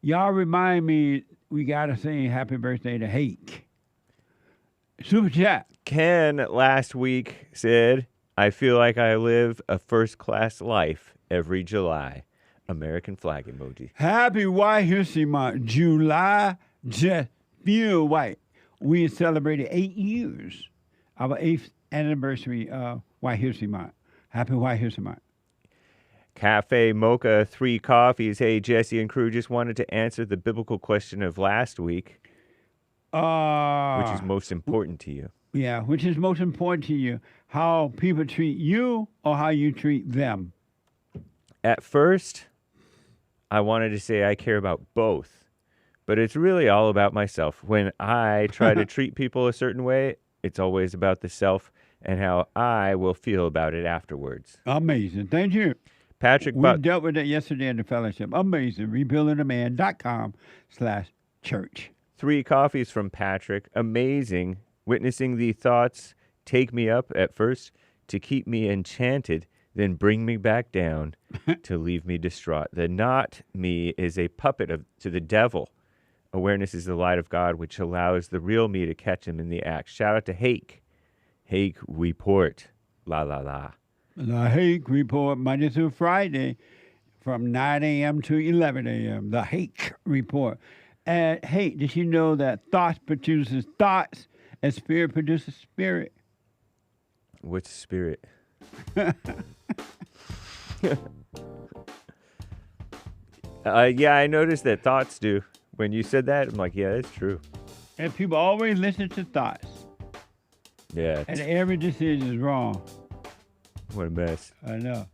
Y'all remind me we got to sing happy birthday to Hake. Super chat. Ken last week said, I feel like I live a first-class life every July. American flag emoji. Happy White History Month. July just feel white. We celebrated 8 years. Our 8th anniversary of White History Month. Happy White History Month. Cafe Mocha 3 Coffees. Hey, Jesse and crew, just wanted to answer the biblical question of last week. Which is most important to you? Yeah, which is most important to you? How people treat you or how you treat them? At first, I wanted to say I care about both, but it's really all about myself. When I try to treat people a certain way, it's always about the self and how I will feel about it afterwards. Amazing. Thank you. Patrick, we dealt with that yesterday in the fellowship. Amazing. rebuildingtheman.com/church. 3 coffees from Patrick. Amazing. Witnessing the thoughts take me up at first to keep me enchanted, then bring me back down to leave me distraught. The not me is a puppet to the devil. Awareness is the light of God, which allows the real me to catch him in the act. Shout out to Hake. Hake Report. La, la, la. The Hake Report, Monday through Friday from 9 a.m. to 11 a.m. The Hake Report. And hey, did you know that thoughts produces thoughts and spirit produces spirit? What's spirit? Yeah, I noticed that thoughts do. When you said that, I'm like, yeah, that's true. And people always listen to thoughts. Yeah. And every decision is wrong. What a mess. I know.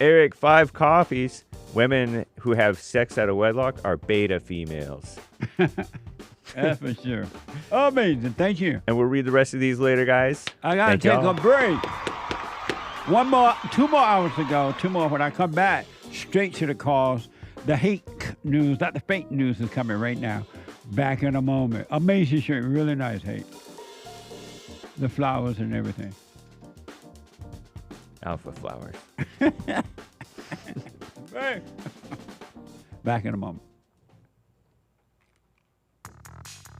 Eric, 5 coffees. Women who have sex out of wedlock are beta females. That's for sure. Amazing. Thank you. And we'll read the rest of these later, guys. I got to take a break. 2 more hours to go. 2 more. When I come back, straight to the calls. The Hake news, not the fake news, is coming right now. Back in a moment. Amazing shirt. Really nice, Hake. The flowers and everything. Alpha flowers. Hey. Back in a moment.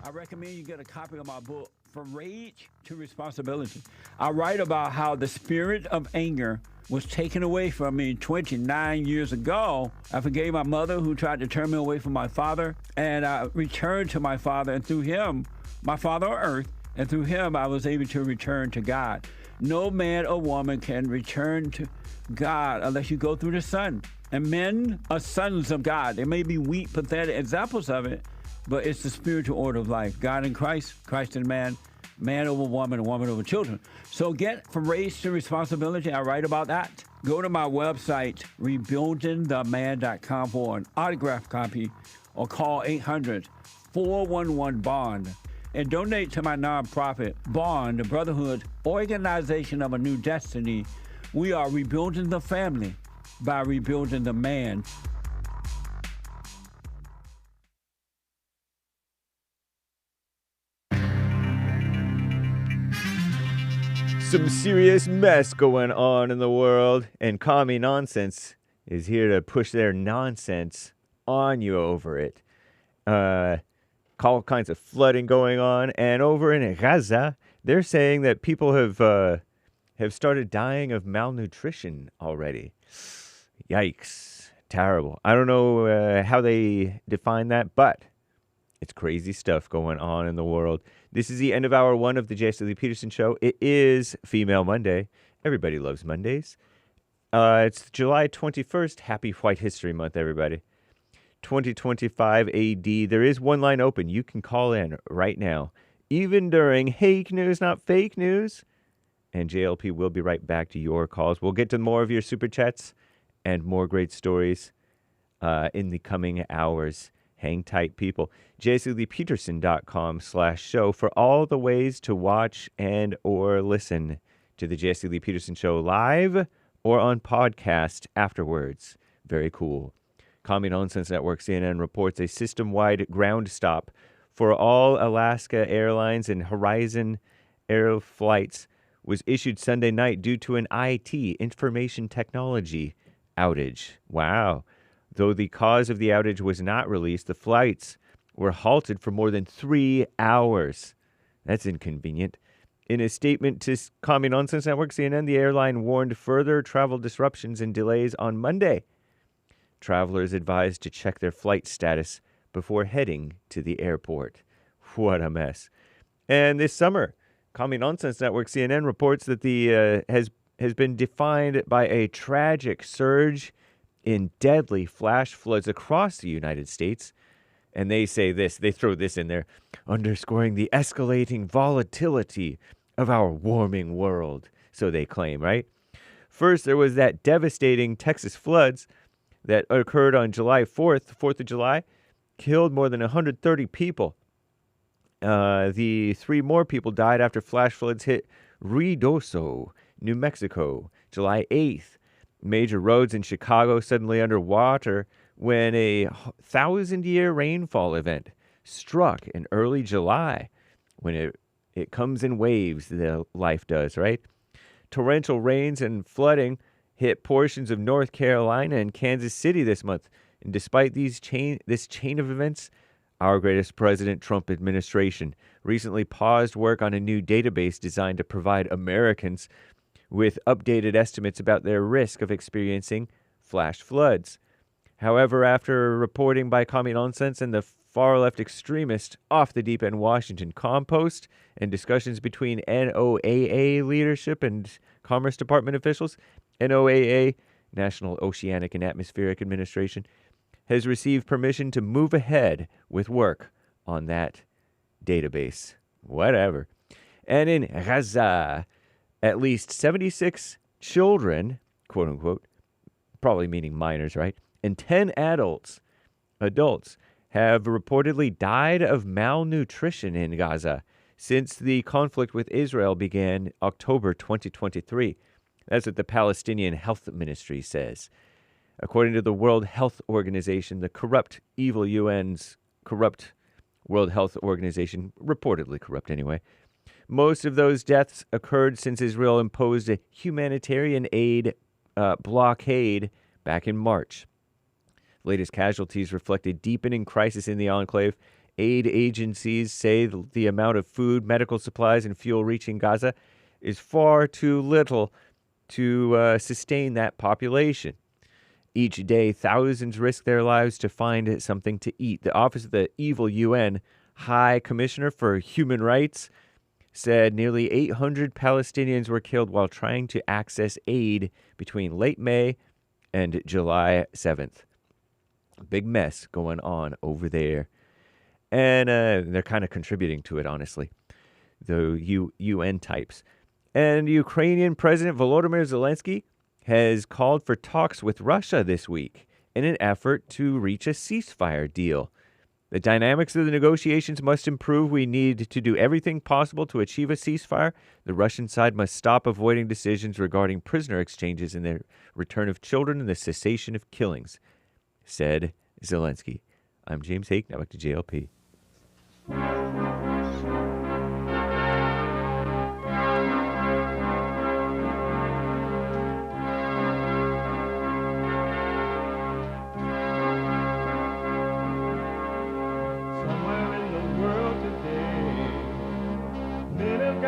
I recommend you get a copy of my book, From Rage to Responsibility. I write about how the spirit of anger was taken away from me 29 years ago. I forgave my mother who tried to turn me away from my father, and I returned to my father, and through him, my father on earth, and through him I was able to return to God. No man or woman can return to God unless you go through the Son. And men are sons of God. They may be weak, pathetic examples of it, but it's the spiritual order of life. God in Christ, Christ in man, man over woman, and woman over children. So get From Rage to Responsibility. I write about that. Go to my website, rebuildingtheman.com for an autographed copy, or call 800-411-BOND. And donate to my nonprofit, Bond, the Brotherhood Organization of a New Destiny. We are rebuilding the family by rebuilding the man. some serious mess going on in the world, and Commie Nonsense is here to push their nonsense on you over it. All kinds of flooding going on, and over in Gaza, they're saying that people have started dying of malnutrition already. Yikes. Terrible. I don't know how they define that, but it's crazy stuff going on in the world. This is the end of hour 1 of the Jason Lee Peterson Show. It is Female Monday. Everybody loves Mondays. It's July 21st. Happy White History Month, everybody. 2025 AD. There is one line open. You can call in right now, even during Hake News, Not Fake News. And JLP will be right back to your calls. We'll get to more of your super chats and more great stories in the coming hours. Hang tight, people. JSLeePeterson.com/show for all the ways to watch and or listen to the JC Lee Peterson Show live or on podcast afterwards. Very cool. Commie Nonsense Network CNN reports a system-wide ground stop for all Alaska Airlines and Horizon Air flights was issued Sunday night due to an IT, information technology, outage. Wow. Though the cause of the outage was not released, the flights were halted for more than 3 hours. That's inconvenient. In a statement to Commie Nonsense Network CNN, the airline warned further travel disruptions and delays on Monday. Travelers advised to check their flight status before heading to the airport. What a mess. And this summer, Commie Nonsense Network CNN reports that the has been defined by a tragic surge in deadly flash floods across the United States. And they say this, they throw this in there, underscoring the escalating volatility of our warming world, so they claim, right? First, there was that devastating Texas floods that occurred on July 4th, 4th of July, killed more than 130 people. The 3 more people died after flash floods hit Ruidoso, New Mexico, July 8th. Major roads in Chicago suddenly underwater when a 1,000-year rainfall event struck in early July. When it comes in waves, the life does, right? Torrential rains and flooding hit portions of North Carolina and Kansas City this month. And despite this chain of events, our greatest President Trump administration recently paused work on a new database designed to provide Americans with updated estimates about their risk of experiencing flash floods. However, after reporting by Commie Nonsense and the far-left extremist Off the Deep End Washington Compost and discussions between NOAA leadership and Commerce Department officials, NOAA, National Oceanic and Atmospheric Administration, has received permission to move ahead with work on that database. Whatever. And in Gaza, at least 76 children, quote unquote, probably meaning minors, right? And 10 adults have reportedly died of malnutrition in Gaza since the conflict with Israel began October 2023. That's what the Palestinian Health Ministry says. According to the World Health Organization, the corrupt, evil UN's corrupt World Health Organization, reportedly corrupt anyway, most of those deaths occurred since Israel imposed a humanitarian aid blockade back in March. Latest casualties reflect a deepening crisis in the enclave. Aid agencies say the amount of food, medical supplies, and fuel reaching Gaza is far too little to sustain that population. Each day, thousands risk their lives to find something to eat. The Office of the Evil UN High Commissioner for Human Rights said nearly 800 Palestinians were killed while trying to access aid between late May and July 7th. Big mess going on over there. And they're kind of contributing to it, honestly, the UN types. And Ukrainian President Volodymyr Zelensky has called for talks with Russia this week in an effort to reach a ceasefire deal. The dynamics of the negotiations must improve. We need to do everything possible to achieve a ceasefire. The Russian side must stop avoiding decisions regarding prisoner exchanges and the return of children and the cessation of killings, said Zelensky. I'm James Hake. Now back to JLP.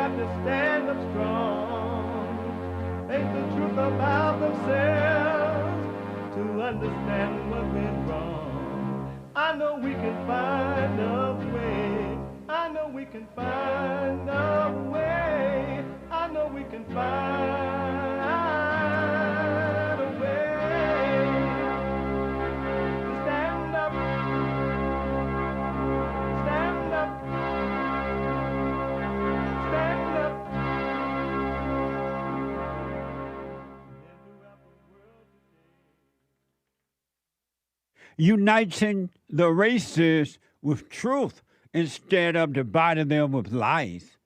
got to stand up strong. Ain't the truth about themselves to understand what went wrong. I know we can find a way. I know we can find a way. I know we can find a way to stand up, stand up, stand up. Uniting the races with truth instead of dividing them with lies.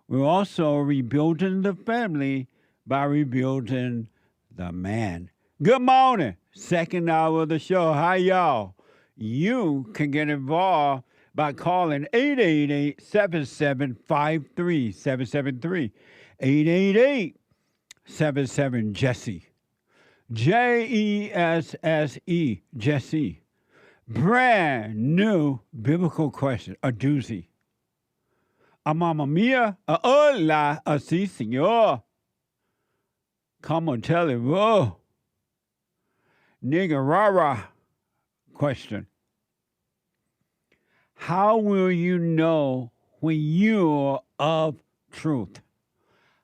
We're also rebuilding the family by rebuilding the man. Good morning. Second hour of the show. Hi, y'all. You can get involved by calling 888-7753-773. 888-77-JESSE. Jesse. Jesse. Brand new biblical question. A doozy. A mamma mia. A hola. A si, senor. Come on, tell it. Whoa. Nigga rara. Question. How will you know when you're of truth?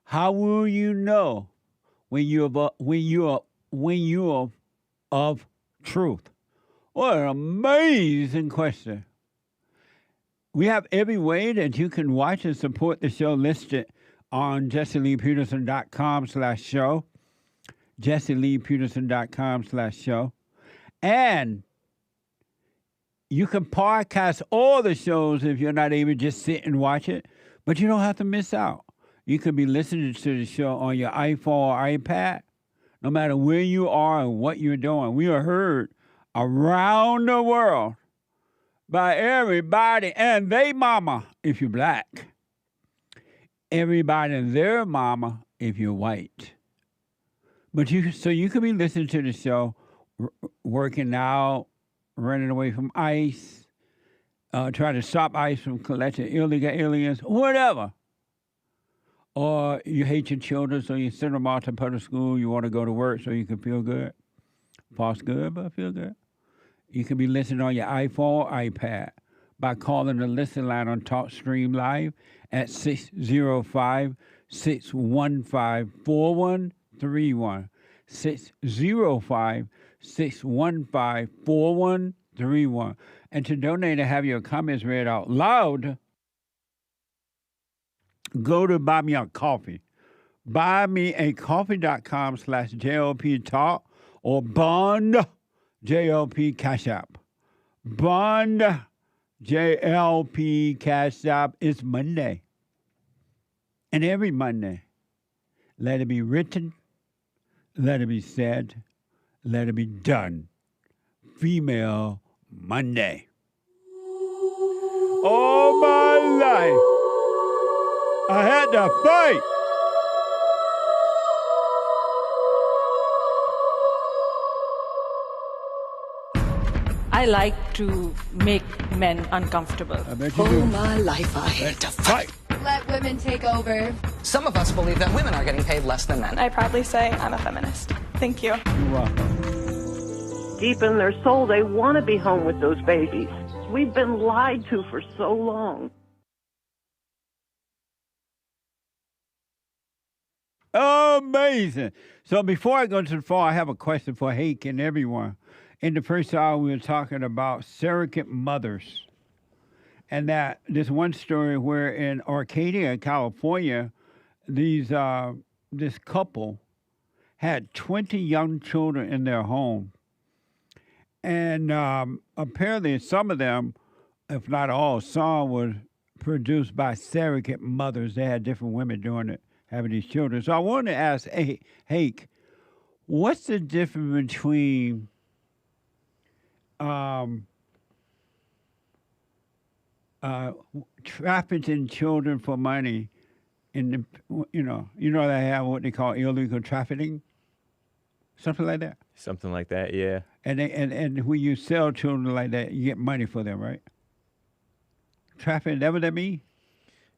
How will you know when you're of truth? What an amazing question. We have every way that you can watch and support the show listed on JesseLeePeterson.com/show. JesseLeePeterson.com/show. And you can podcast all the shows if you're not able to just sit and watch it, but you don't have to miss out. You could be listening to the show on your iPhone or iPad, no matter where you are and what you're doing. We are heard around the world by everybody and they mama if you're black. Everybody and their mama if you're white. But you could be listening to the show, working out, running away from ICE, trying to stop ICE from collecting illegal aliens, whatever. Or you hate your children, so you send them off to public school. You want to go to work so you can feel good. False good, but feel good. You can be listening on your iPhone or iPad by calling the listen line on TalkStream Live at 605-615-4131. 605-615-4131. And to donate and have your comments read out loud, go to Buy Me a Coffee. BuyMeACoffee.com/JLP Talk or Bond JLP Cash App. Bond JLP Cash App is Monday. And every Monday, let it be written, let it be said, let it be done. Female Monday. All my life, I had to fight. I like to make men uncomfortable. I bet you All my life I had to fight. Let women take over. Some of us believe that women are getting paid less than men. I proudly say I'm a feminist. Thank you. You're welcome. Deep in their soul, they want to be home with those babies. We've been lied to for so long. Amazing. So before I go to the phone, I have a question for Hake and everyone. In the first hour, we were talking about surrogate mothers. And that this one story where in Arcadia, California, this couple had 20 young children in their home. And apparently some of them, if not all, some were produced by surrogate mothers. They had different women doing it, having these children. So I wanted to ask Hake, what's the difference between trafficking children for money in the, they have what they call illegal trafficking, something like that. Something like that, yeah. And when you sell children like that, you get money for them, right? Trafficking, that what that mean?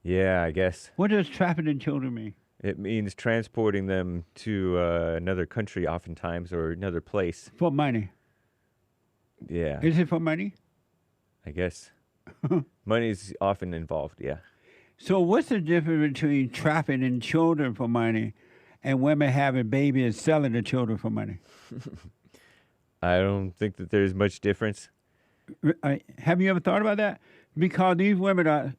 Yeah, I guess. What does trafficking children mean? It means transporting them to another country oftentimes or another place. For money. Yeah. Is it for money? I guess. Money's often involved, yeah. So what's the difference between trafficking children for money and women having babies and selling the children for money? I don't think that there's much difference. Have you ever thought about that? Because these women are,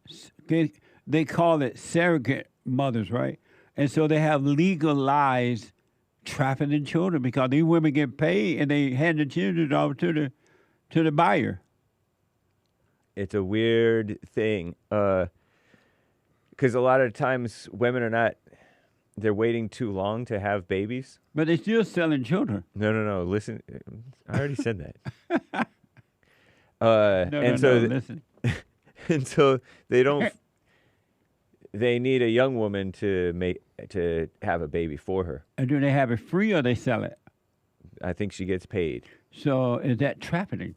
they call it surrogate mothers, right? And so they have legalized trafficking children because these women get paid and they hand the children over to the buyer. It's a weird thing because a lot of times women are not, they're waiting too long to have babies. But they're still selling children. No. Listen, I already said that. Listen. And so they don't. They need a young woman to have a baby for her. And do they have it free or they sell it? I think she gets paid. So is that trafficking?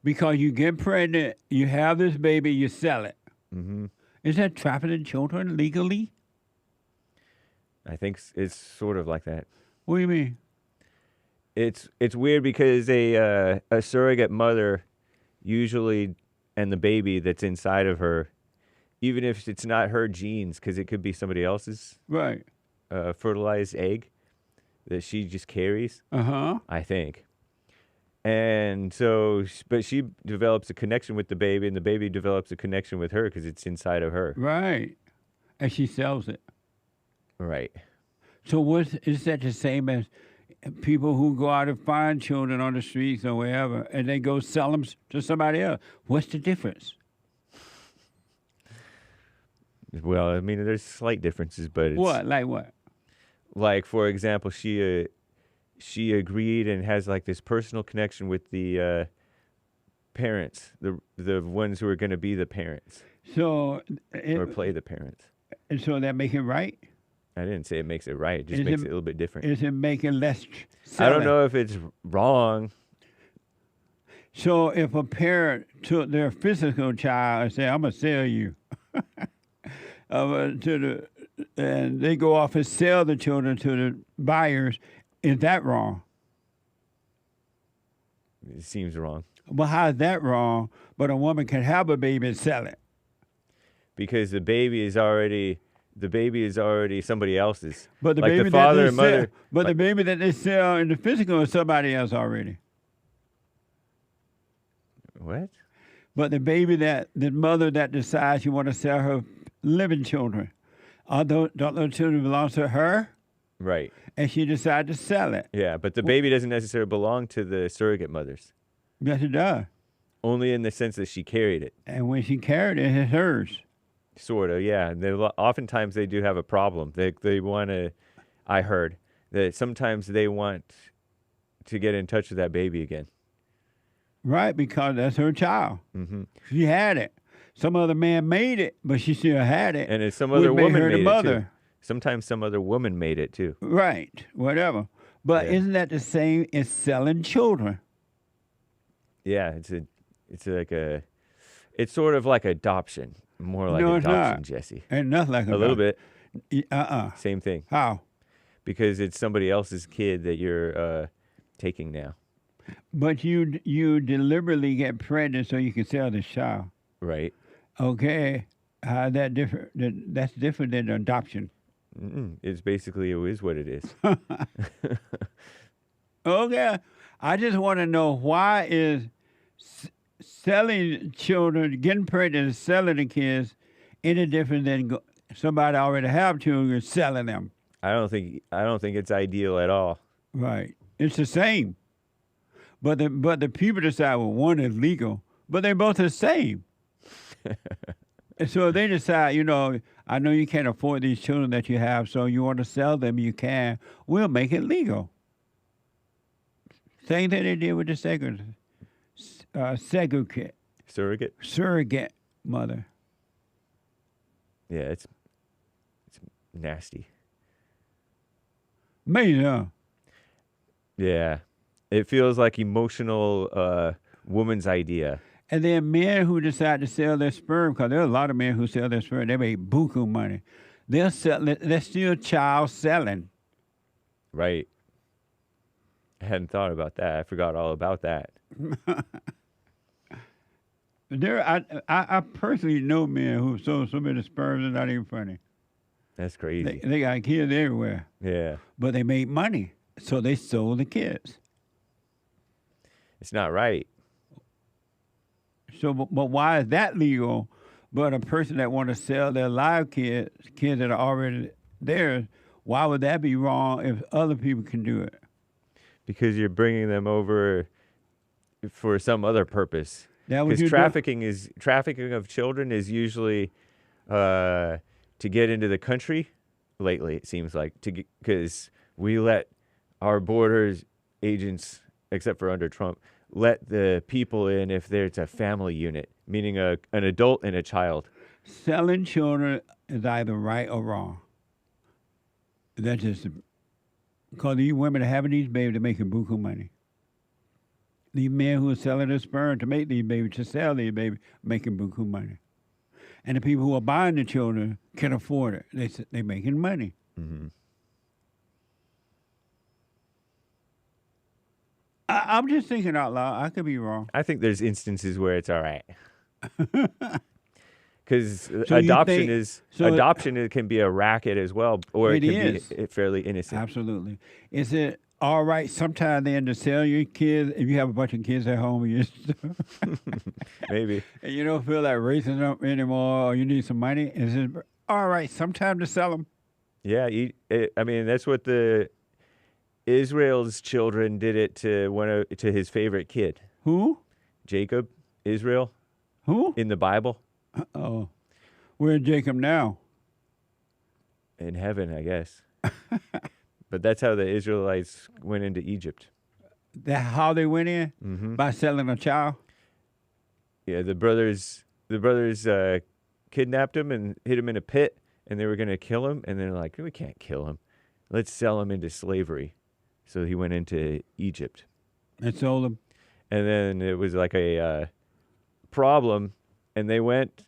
Because you get pregnant, you have this baby, you sell it. Mm-hmm. Is that trafficking children legally? I think it's sort of like that. What do you mean? It's weird because a surrogate mother usually, and the baby that's inside of her, even if it's not her genes, because it could be somebody else's right fertilized egg that she just carries. I think. And so, but she develops a connection with the baby, and the baby develops a connection with her because it's inside of her. Right. And she sells it. Right. So is that the same as people who go out and find children on the streets or wherever, and they go sell them to somebody else? What's the difference? Well, I mean, there's slight differences, but it's... What? Like what? Like, for example, she agreed and has like this personal connection with the parents, the ones who are going to be the parents. So or play the parents. And so that make it right? I didn't say it makes it right. It just makes it a little bit different. Is it making less I don't know if it's wrong. So if a parent took their physical child and said, I'm going to sell you, and they go off and sell the children to the buyers, is that wrong? It seems wrong. Well, how is that wrong? But a woman can have a baby and sell it. Because the baby is already somebody else's. But the like baby the father that and mother. But the baby that they sell in the physical is somebody else already. What? But the baby that the mother that decides you want to sell her living children, don't those children belong to her? Right. And she decided to sell it. Yeah, but the baby doesn't necessarily belong to the surrogate mothers. Yes, it does. Only in the sense that she carried it. And when she carried it, it's hers. Sort of, yeah. Oftentimes they do have a problem. They want to, I heard, that sometimes they want to get in touch with that baby again. Right, because that's her child. Mm-hmm. She had it. Some other man made it, but she still had it. And some other woman made it too. Too. Sometimes some other woman made it too. Right, whatever. But isn't that the same as selling children? Yeah, it's sort of like adoption. More like adoption, Jesse. Ain't nothing like a little bit. Same thing. How? Because it's somebody else's kid that you're taking now. But you deliberately get pregnant so you can sell this child. Right. Okay. How that different? That's different than adoption. It's basically it is what it is. Okay. I just want to know why is selling children, getting pregnant and selling the kids any different than somebody already have children selling them? I don't think it's ideal at all. Right. It's the same. But the people decide, well, one is legal, but they're both the same. And so they decide, I know you can't afford these children that you have, so you want to sell them, you can. We'll make it legal. Same thing they did with the surrogate mother. Yeah, it's nasty. Amazing, huh? Yeah. It feels like emotional woman's idea. And then men who decide to sell their sperm, because there are a lot of men who sell their sperm, they make buku money. They're still child selling. Right. I hadn't thought about that. I forgot all about that. I personally know men who sold so many sperms, it's not even funny. That's crazy. They got kids everywhere. Yeah. But they made money, so they sold the kids. It's not right. So, but why is that legal? But a person that want to sell their live kids that are already theirs, why would that be wrong if other people can do it? Because you're bringing them over for some other purpose. Because trafficking of children is usually to get into the country. Lately, it seems like because we let our borders agents, except for under Trump, let the people in if there's a family unit, meaning an adult and a child. Selling children is either right or wrong. That's just because these women are having these babies, they're making buku money. These men who are selling their sperm to make these babies, to sell these babies, making buku money. And the people who are buying the children can afford it. They're making money. Mm-hmm. I'm just thinking out loud. I could be wrong. I think there's instances where it's all right. Because adoption can be a racket as well, or it can be fairly innocent. Absolutely. Is it all right sometime then to sell your kids if you have a bunch of kids at home? Maybe. And you don't feel like raising them anymore, or you need some money? Is it all right sometime to sell them? Yeah, I mean that's what Israel's children did it to his favorite kid. Who? Jacob, Israel. Who? In the Bible. Oh, where's Jacob now? In heaven, I guess. But that's how the Israelites went into Egypt. That's how they went in? Mm-hmm. By selling a child? Yeah, the brothers kidnapped him and hid him in a pit, and they were going to kill him, and they're like, we can't kill him. Let's sell him into slavery. So he went into Egypt. And sold him. And then it was like a problem, and they went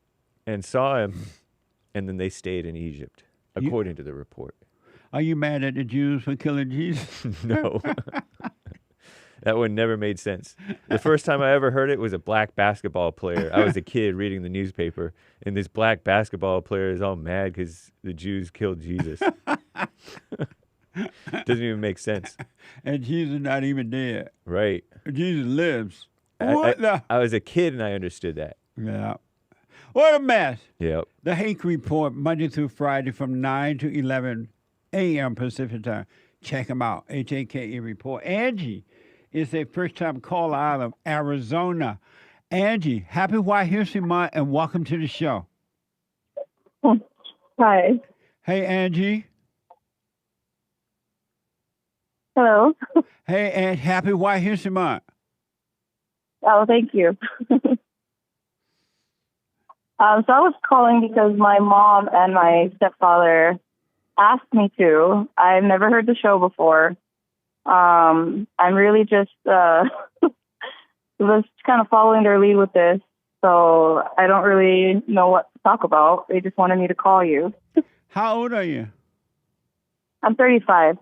and saw him, and then they stayed in Egypt, according to the report. Are you mad at the Jews for killing Jesus? No. That one never made sense. The first time I ever heard it was a black basketball player. I was a kid reading the newspaper, and this black basketball player is all mad because the Jews killed Jesus. Doesn't even make sense. And Jesus not even dead. Right. Jesus lives. I was a kid and I understood that. Yeah. What a mess. Yep. The Hake Report, Monday through Friday from 9 to 11 a.m. Pacific time. Check them out. HAKE Report. Angie is a first-time caller out of Arizona. Angie, happy White History Month and welcome to the show. Hi. Hey, Angie. Hello. Hey, and happy White History Month. Oh, thank you. So I was calling because my mom and my stepfather asked me to. I've never heard the show before. I'm really just was kind of following their lead with this, so I don't really know what to talk about. They just wanted me to call you. How old are you? I'm 35.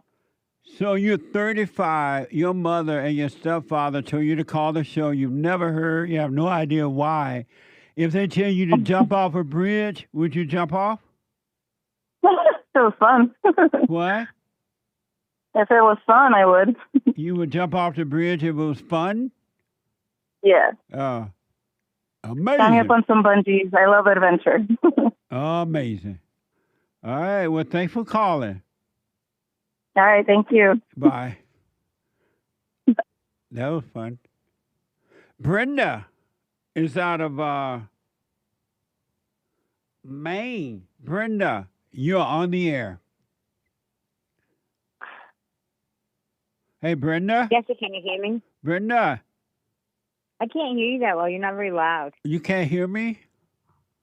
So you're 35. Your mother and your stepfather told you to call the show. You've never heard. You have no idea why. If they tell you to jump off a bridge, would you jump off? It was fun. What? If it was fun, I would. You would jump off the bridge if it was fun? Yeah. Amazing. Sign me up on some bungees. I love adventure. Amazing. All right. Well, thanks for calling. All right. Thank you. Bye. That was fun. Brenda is out of Maine. Brenda, you're on the air. Hey, Brenda? Yes, can you hear me? Brenda? I can't hear you that well. You're not very loud. You can't hear me?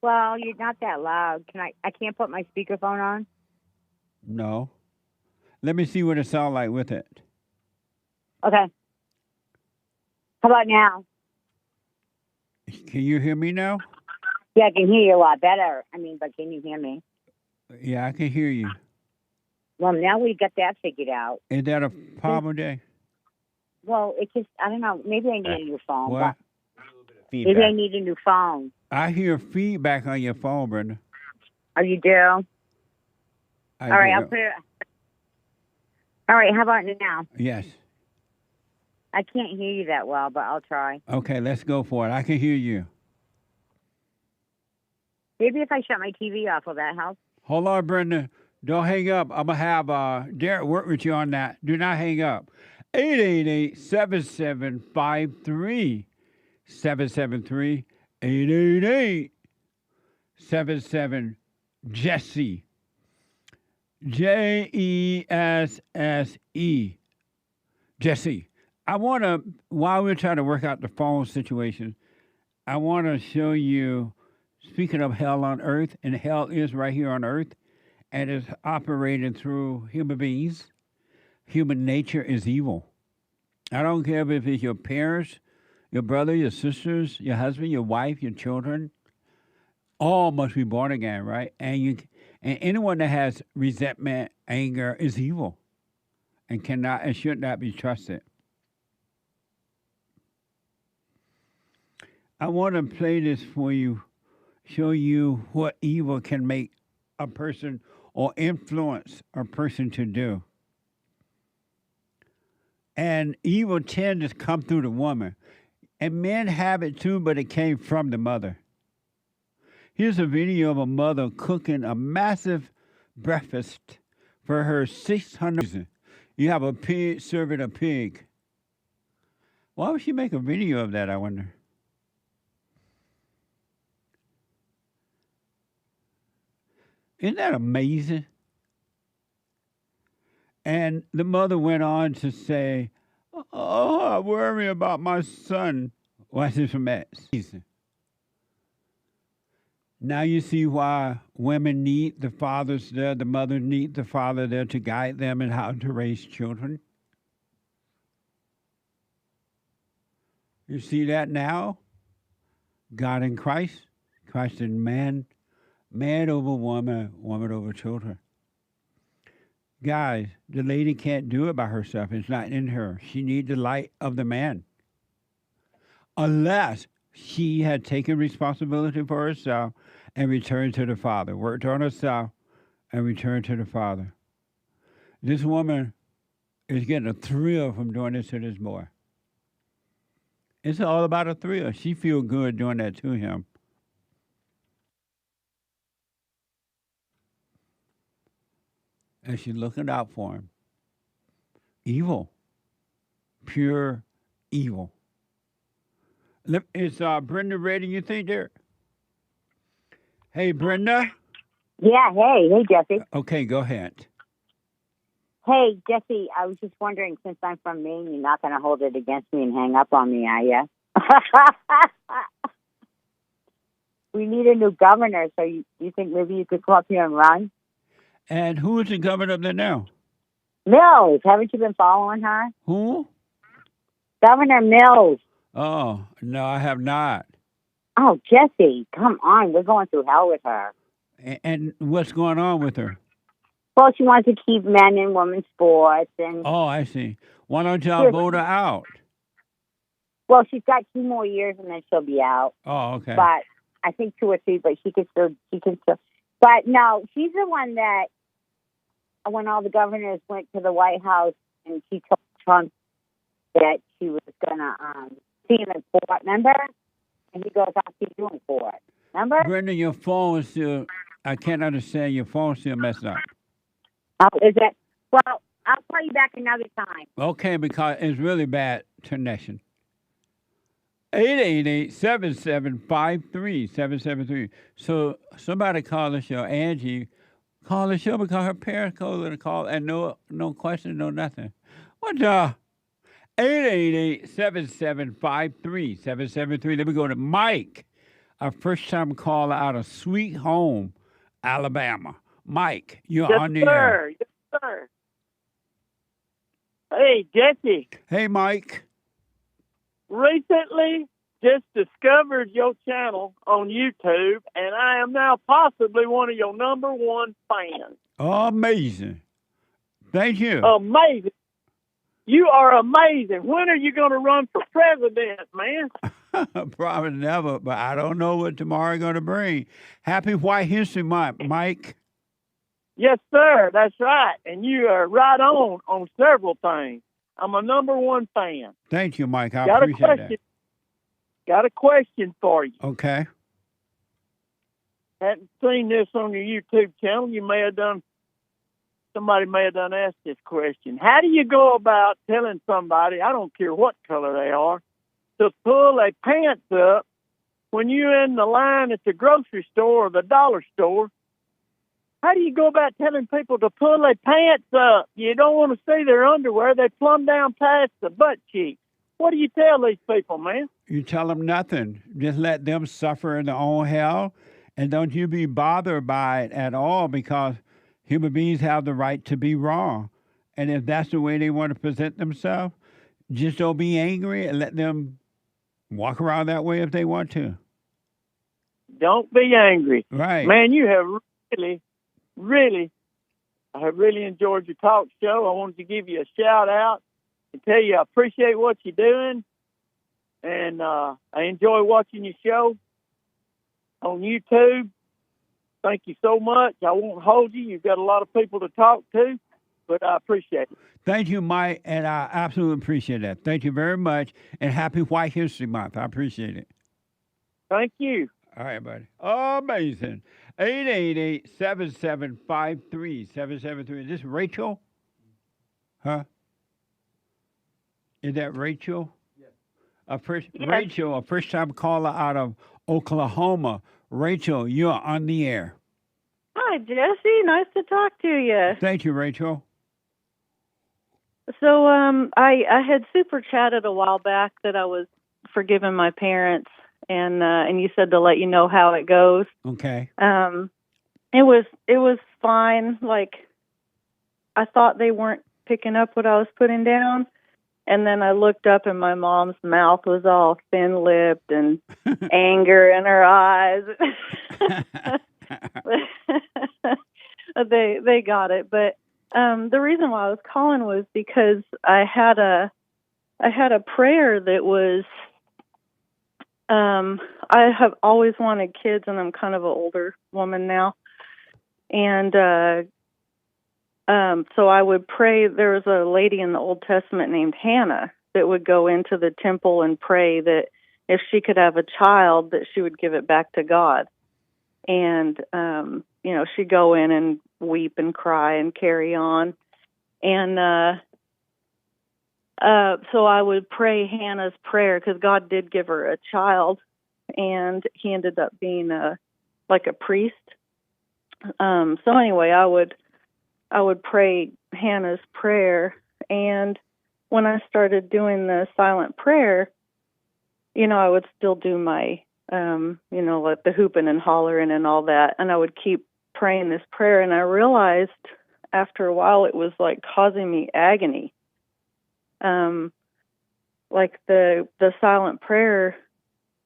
Well, you're not that loud. I can't put my speakerphone on? No. Let me see what it sounds like with it. Okay. How about now? Can you hear me now? Yeah, I can hear you a lot better. But can you hear me? Yeah, I can hear you. Well, now we got that figured out. Is that a problem day? Well, it just, I don't know. Maybe I need a new phone. What? Maybe I need a new phone. I hear feedback on your phone, Brenda. Oh, you do? All right, I'll put it. All right, how about now? Yes. I can't hear you that well, but I'll try. Okay, let's go for it. I can hear you. Maybe if I shut my TV off, will that help? Hold on, Brenda. Don't hang up. I'm going to have Derek work with you on that. Do not hang up. 888-7753. 773 888-77 Jesse. Jesse. Jesse. I want to, while we're trying to work out the phone situation, I want to show you, speaking of hell on earth, and hell is right here on earth, and it's operating through human beings. Human nature is evil. I don't care if it's your parents, your brother, your sisters, your husband, your wife, your children. All must be born again, right? And anyone that has resentment, anger is evil, and cannot and should not be trusted. I want to play this for you, show you what evil can make a person or influence a person to do. And evil tends to come through the woman. And men have it too, but it came from the mother. Here's a video of a mother cooking a massive breakfast for her 600. You have a pig serving a pig. Why would she make a video of that, I wonder? Isn't that amazing? And the mother went on to say, oh, I worry about my son. Watch this from X. Now you see why women need the fathers there, the mother need the father there to guide them in how to raise children. You see that now? God in Christ, Christ in man, man over woman, woman over children. Guys, the lady can't do it by herself. It's not in her. She needs the light of the man. Unless she had taken responsibility for herself and returned to the Father, worked on herself and returned to the Father. This woman is getting a thrill from doing this to this boy. It's all about a thrill. She feels good doing that to him. And she's looking out for him. Evil. Pure evil. Is Brenda ready, you think, Derek? Hey, Brenda? Yeah, hey, Jesse. Okay, go ahead. Hey, Jesse, I was just wondering, since I'm from Maine, you're not going to hold it against me and hang up on me, are you? We need a new governor, so you think maybe you could come up here and run? And who is the governor up there now? Mills. Haven't you been following her? Who? Governor Mills. Oh, no, I have not. Oh, Jesse, come on. We're going through hell with her. And what's going on with her? Well, she wants to keep men and women's sports. And oh, I see. Why don't y'all vote her out? Well, she's got 2 more years and then she'll be out. Oh, okay. But I think 2 or 3, but she can still. But no, she's the one that, when all the governors went to the White House and she told Trump that she was going to see him in court, remember? And he goes, I'll see you in court. Remember? Brenda, your phone is still, I can't understand, your phone's still messed up. Oh, is it? Well, I'll call you back another time. Okay, because it's really bad connection. 888-7753-773. So somebody call the show. Angie called the show because her parents called her to call and no question, no nothing. What the? 888-7753-773. Let me go to Mike, our first-time caller out of Sweet Home, Alabama. Mike, you're on the air. Yes, sir. Hey, Jesse. Hey, Mike. Recently, just discovered your channel on YouTube, and I am now possibly one of your #1 fans. Amazing. Thank you. Amazing. You are amazing. When are you going to run for president, man? Probably never, but I don't know what tomorrow's going to bring. Happy White History Month, Mike. Yes, sir. That's right. And you are right on several things. I'm a #1 fan. Thank you, Mike. I appreciate that. Got a question for you. Okay. Hadn't seen this on your YouTube channel. Somebody may have done asked this question. How do you go about telling somebody, I don't care what color they are, to pull their pants up when you're in the line at the grocery store or the dollar store? How do you go about telling people to pull their pants up? You don't want to see their underwear. They plumb down past the butt cheeks. What do you tell these people, man? You tell them nothing. Just let them suffer in their own hell, and don't you be bothered by it at all, because human beings have the right to be wrong. And if that's the way they want to present themselves, just don't be angry and let them walk around that way if they want to. Don't be angry. Right. Man, you have I have really enjoyed your talk show. I wanted to give you a shout out and tell you I appreciate what you're doing. And I enjoy watching your show on YouTube. Thank you so much. I won't hold you. You've got a lot of people to talk to, but I appreciate it. Thank you, Mike, and I absolutely appreciate that. Thank you very much, and happy White History Month. I appreciate it. Thank you. All right, buddy. Amazing. 888-7753-773. Is this Rachel? Huh? Is that Rachel? Yes. Rachel, a first-time caller out of Oklahoma. Rachel, you're on the air. Hi, Jesse. Nice to talk to you. Thank you, Rachel. So I had super chatted a while back that I was forgiving my parents, and you said to let you know how it goes. Okay. It was fine. Like, I thought they weren't picking up what I was putting down, and then I looked up and my mom's mouth was all thin-lipped and anger in her eyes. They got it, but the reason why I was calling was because I had a prayer that was I have always wanted kids, and I'm kind of an older woman now, and so I would pray. There was a lady in the Old Testament named Hannah that would go into the temple and pray that if she could have a child, that she would give it back to God. And, she'd go in and weep and cry and carry on. And so I would pray Hannah's prayer, because God did give her a child, and he ended up being like a priest. So anyway, I would pray Hannah's prayer, and when I started doing the silent prayer, I would still do my, like the hooping and hollering and all that, and I would keep praying this prayer, and I realized after a while it was like causing me agony. Like the silent prayer,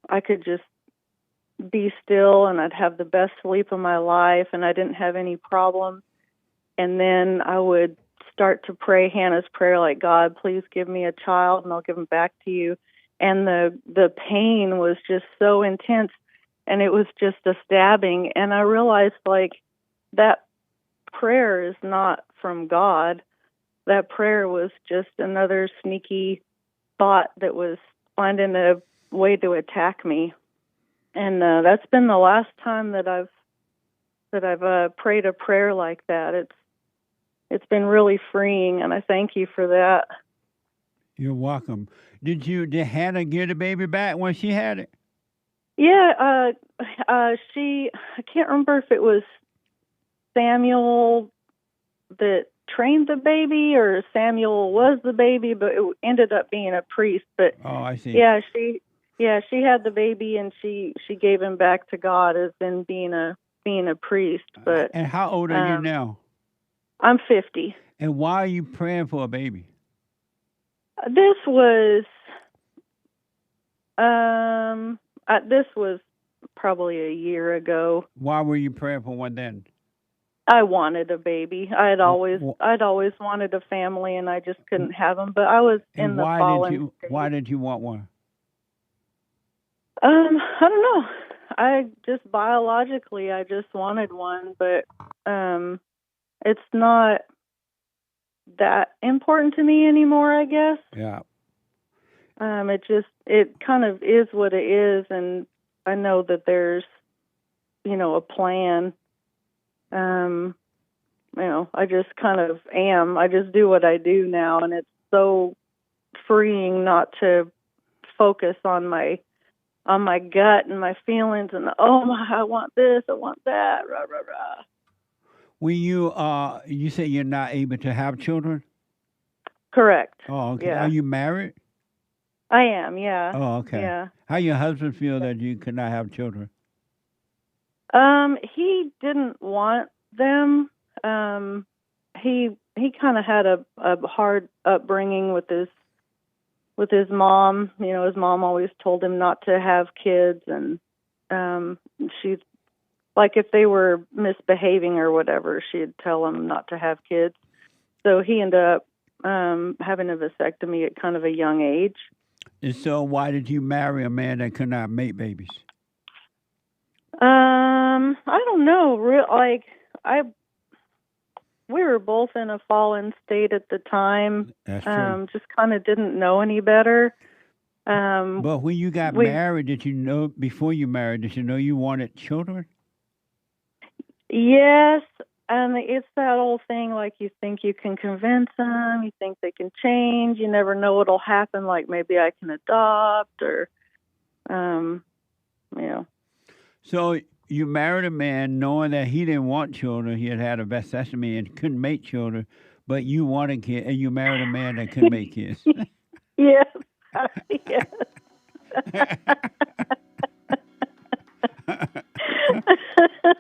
I could just be still, and I'd have the best sleep of my life, and I didn't have any problems. And then I would start to pray Hannah's prayer, like, God, please give me a child, and I'll give him back to you. And the pain was just so intense, and it was just a stabbing. And I realized, like, that prayer is not from God. That prayer was just another sneaky thought that was finding a way to attack me. And that's been the last time that I've prayed a prayer like that. It's been really freeing, and I thank you for that. You're welcome. Did Hannah get a baby back when she had it? Yeah, I can't remember if it was Samuel that trained the baby or Samuel was the baby, but it ended up being a priest. But oh, I see. Yeah, she had the baby, and she gave him back to God as in being a priest. But and how old are you now? I'm 50. And why are you praying for a baby? This was This was probably a year ago. Why were you praying for one then? I wanted a baby. I'd always wanted a family, and I just couldn't have them. But I was in the fallen state. Why did you want one? I don't know. I just biologically, I just wanted one, but it's not that important to me anymore, I guess. Yeah. It kind of is what it is, and I know that there's, a plan. I just kind of am. I just do what I do now, and it's so freeing not to focus on my gut and my feelings and I want this, I want that, rah rah rah. When you say you're not able to have children? Correct. Oh, okay. Yeah. Are you married? I am, yeah. Oh, okay. Yeah. How your husband feel that you could not have children? He didn't want them. He kind of had a hard upbringing with his mom. His mom always told him not to have kids, and she's like, if they were misbehaving or whatever, she'd tell him not to have kids. So he ended up having a vasectomy at kind of a young age. And so why did you marry a man that could not make babies? I don't know. We were both in a fallen state at the time. That's true. Just kind of didn't know any better. But when you got married, before you married, did you know you wanted children? Yes, and it's that old thing, like you think you can convince them, you think they can change, you never know what'll happen, like maybe I can adopt or, So you married a man knowing that he didn't want children, he had a vasectomy and couldn't make children, but you wanted kids, and you married a man that couldn't make kids. Yes, yes.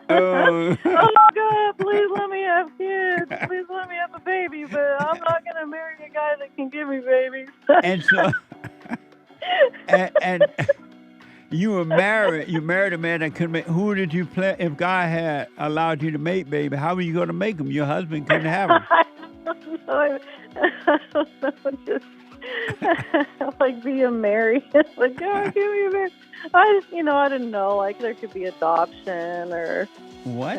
Oh God, please let me have kids. Please let me have a baby, but I'm not going to marry a guy that can give me babies. And so, and you were married. You married a man that couldn't make. Who did you play? If God had allowed you to make baby, how were you going to make them? Your husband couldn't have them. I don't know. Just like being married. Like, God, give me a baby. I didn't know. Like, there could be adoption or what?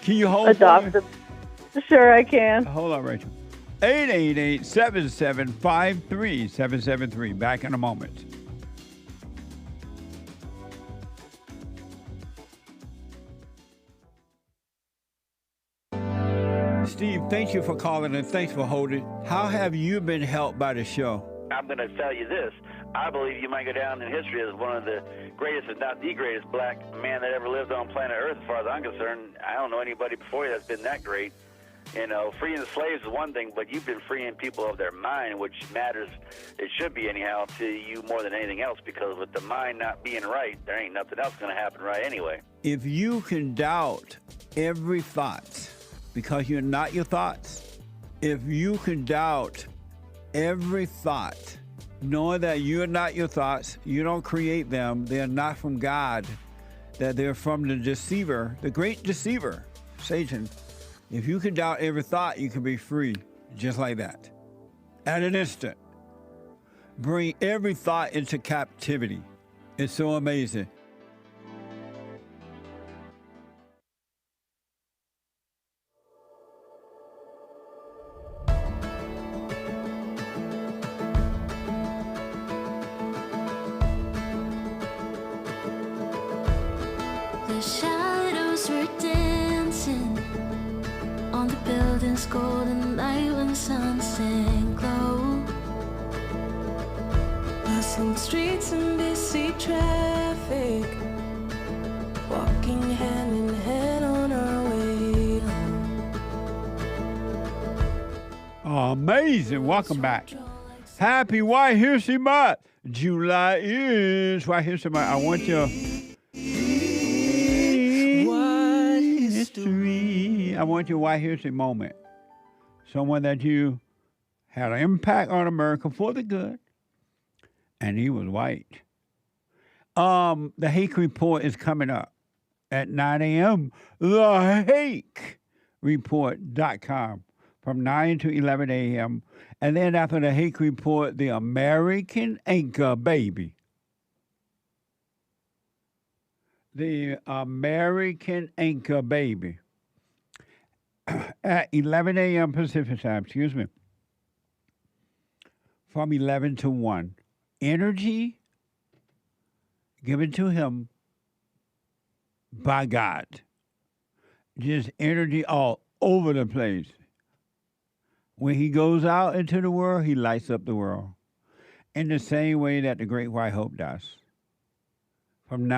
Can you hold adoptive? Sure, I can. Hold on, Rachel. 888-775-3773. Back in a moment. Steve, thank you for calling and thanks for holding. How have you been helped by the show? I'm going to tell you this. I believe you might go down in history as one of the greatest, if not the greatest, black man that ever lived on planet Earth, as far as I'm concerned. I don't know anybody before you that's been that great. Freeing the slaves is one thing, but you've been freeing people of their mind, which matters, it should be anyhow, to you more than anything else, because with the mind not being right, there ain't nothing else going to happen right anyway. If you can doubt every thought because you're not your thoughts, if you can doubt every thought, knowing that you're not your thoughts, you don't create them, they're not from God, that they're from the deceiver, the great deceiver, Satan. If you can doubt every thought, you can be free, just like that. At an instant. Bring every thought into captivity. It's so amazing. The shadows were dancing on the building's golden light when the sun sank low. Bustling streets and busy traffic, walking hand in hand on our way home. Amazing. Welcome back. Happy White History Month. July is White History Month. I want your history. I want your White History moment. Someone that you had an impact on America for the good. and he was white. The Hake Report is coming up at 9 a.m. TheHakeReport.com from 9 to 11 a.m. And then after the Hake Report, the American Anchor Baby. The American Anchor Baby at 11 a.m. Pacific time, from 11 to 1. Energy given to him by God. Just energy all over the place. When he goes out into the world, he lights up the world in the same way that the Great White Hope does. From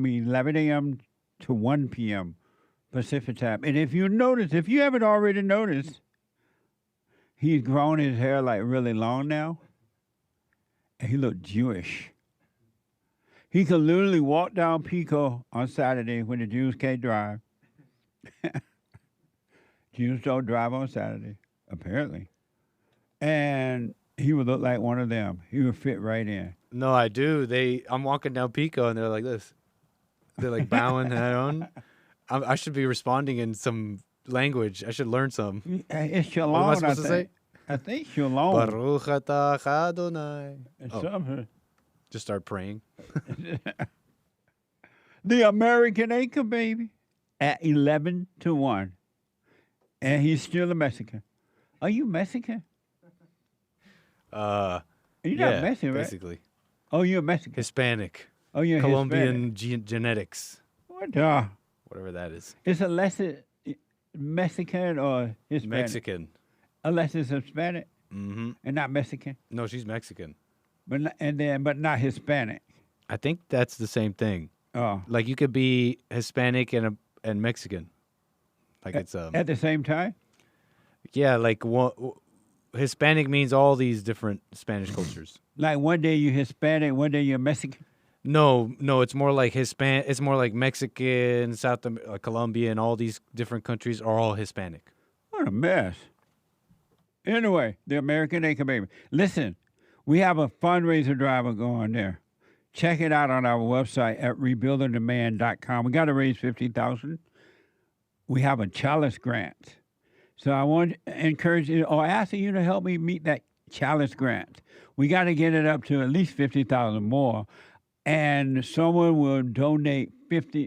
11 a.m. to 1 p.m. Pacific time. And if you haven't already noticed, he's grown his hair like really long now, and he looked Jewish. He could literally walk down Pico on Saturday when the Jews can't drive. Jews don't drive on Saturday, apparently. And he would look like one of them. He would fit right in. No, I do. I'm walking down Pico, and they're like this. They're like bowing head on. I should be responding in some language. I should learn some. It's Shalom, What am I supposed to say? I think Shalom. Baruch atah Adonai. Something. Just start praying. The American Anchor Baby at 11 to 1. And he's still a Mexican. Are you Mexican? You're not Mexican, right? Basically. Oh, you're Mexican. Hispanic. Oh, you're Colombian genetics. What? Whatever that is. Is Alexis Mexican or Hispanic? Mexican. Alexis Hispanic? Mm-hmm. And not Mexican? No, she's Mexican. But not Hispanic. I think that's the same thing. Oh. Like you could be Hispanic and Mexican. Like it's at the same time? Yeah, like Hispanic means all these different Spanish cultures. Like one day you're Hispanic, one day you're Mexican? No, it's more like It's more like Mexican, Colombia, and all these different countries are all Hispanic. What a mess. Anyway, the American Anchor Baby. Listen, we have a fundraiser drive going there. Check it out on our website at rebuildingtheman.com. We got to raise $50,000. We have a chalice grant. So I want to encourage you or ask you to help me meet that chalice grant. We got to get it up to at least $50,000 more. And someone will donate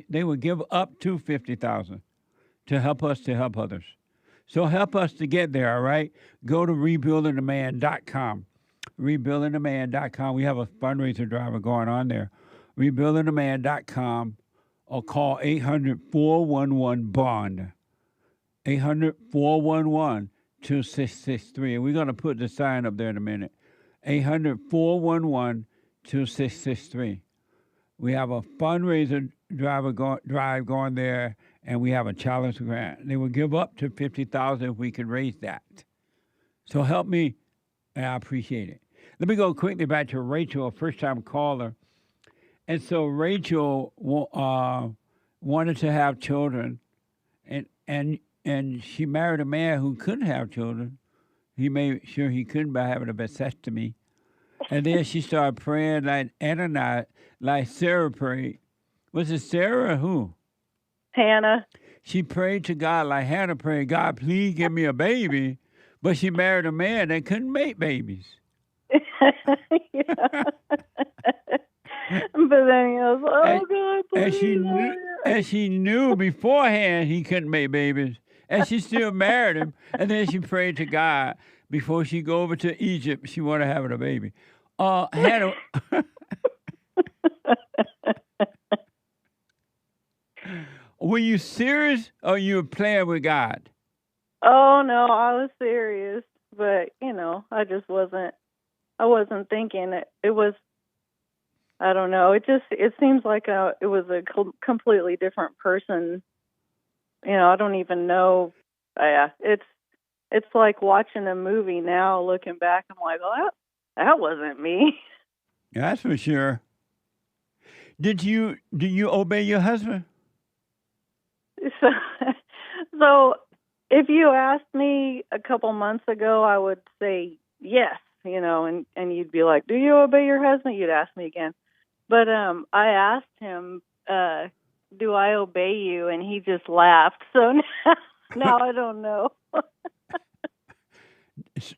they will give up to $50,000 to help us to help others. So help us to get there, all right? Go to rebuildingtheman.com. Rebuildingtheman.com. We have a fundraiser drive going on there. Rebuildingtheman.com or call 800-411-BOND. 800-411-2663. And we're going to put the sign up there in a minute. 800-411-2663. We have a fundraiser drive going there, and we have a challenge grant. They will give up to $50,000 if we can raise that. So help me, and I appreciate it. Let me go quickly back to Rachel, a first-time caller. And so Rachel wanted to have children, and she married a man who couldn't have children. He made sure he couldn't by having a vasectomy. And then she started praying like Adonai, like Sarah prayed. Was it Sarah or who? Hannah. She prayed to God like Hannah prayed, God, please give me a baby. But she married a man that couldn't make babies. But then he goes, oh, God, please. And she knew beforehand he couldn't make babies. And she still married him. And then she prayed to God before she go over to Egypt. She wanted to have a baby. Hannah. Were you serious or you were playing with God? Oh, no, I was serious. But, I just wasn't thinking it was, I don't know. It seems like it was a completely different person. I don't even know. Yeah, it's like watching a movie now. Looking back, I'm like, well, that wasn't me. That's for sure. Do you obey your husband? So if you asked me a couple months ago, I would say yes. and you'd be like, do you obey your husband? You'd ask me again. But I asked him, do I obey you? And he just laughed. So now I don't know.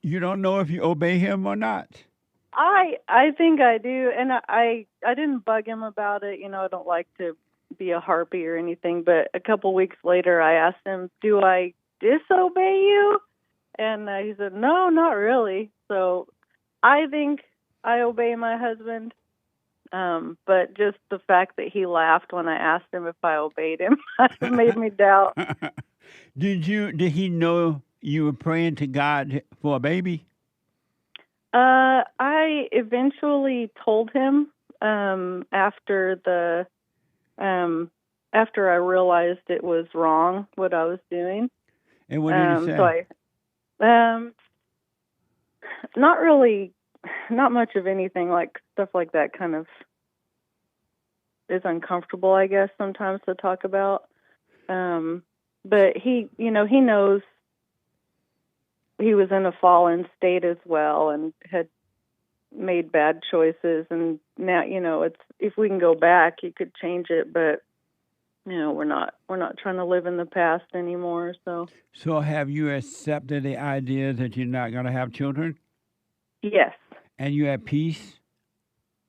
You don't know if you obey him or not? I think I do. And I didn't bug him about it. I don't like to be a harpy or anything. But a couple weeks later, I asked him, do I disobey you? And he said, no, not really. So I think I obey my husband. But just the fact that he laughed when I asked him if I obeyed him made me doubt. Did he know you were praying to God for a baby? I eventually told him after I realized it was wrong what I was doing. And what did he say? So not really, not much of anything. Like stuff like that kind of is uncomfortable, I guess, sometimes to talk about. But he knows he was in a fallen state as well and had made bad choices. And now, it's, if we can go back, you could change it, but we're not trying to live in the past anymore. So have you accepted the idea that you're not going to have children? Yes. And you at peace?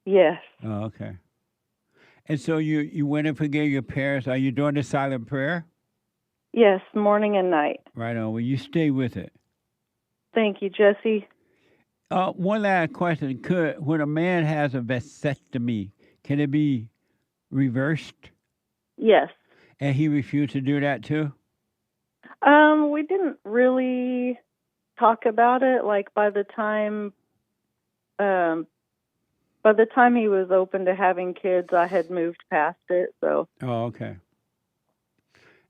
Yes. Oh, okay. And so you went and forgave your parents. Are you doing the silent prayer? Yes, morning and night. Right on. Well, you stay with it. Thank you, Jesse. One last question. When a man has a vasectomy, can it be reversed? Yes. And he refused to do that too? We didn't really talk about it. Like by the time he was open to having kids, I had moved past it. So. Oh, okay.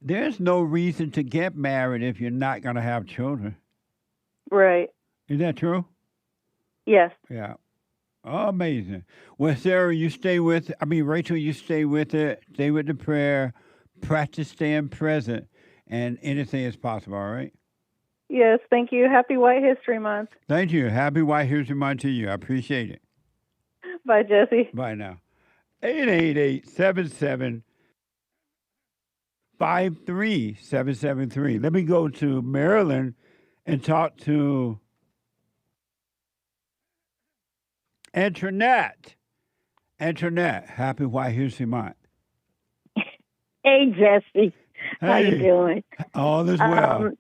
There's no reason to get married if you're not going to have children. Right. Is that true? Yes. Yeah. Oh, amazing. Well, Sarah, Rachel, you stay with it. Stay with the prayer. Practice staying present. And anything is possible, all right? Yes, thank you. Happy White History Month. Thank you. Happy White History Month to you. I appreciate it. Bye, Jesse. Bye now. 888-77-53773. Let me go to Maryland and talk to Antoinette. Antoinette, happy White History Month. Hey, Jesse. How you Hey. doing? All is well.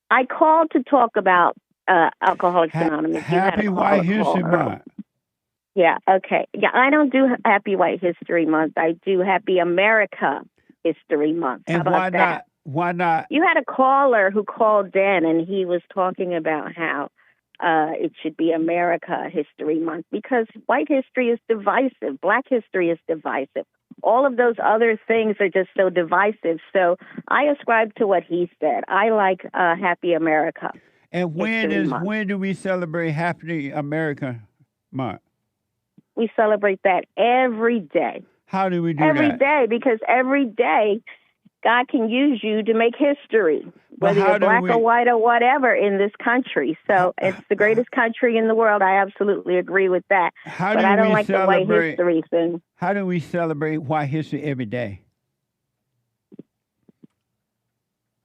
I called to talk about Alcoholics Anonymous. You had a Happy caller White History call earlier. Month. Yeah, okay. Yeah, I don't do Happy White History Month. I do Happy America History Month. How And about why that? not? Why not? You had a caller who called in, and he was talking about how it should be America History Month because white history is divisive. Black history is divisive. All of those other things are just so divisive. So I ascribe to what he said. I like Happy America. And History Month. when do we celebrate Happy America Month? We celebrate that every day. How do we do Every that? day, because every day God can use you to make history, whether how you're do black we- or white or whatever in this country. So it's the greatest country in the world. I absolutely agree with that. How but do I don't we like the white celebrate- history thing. How do we celebrate White History every day?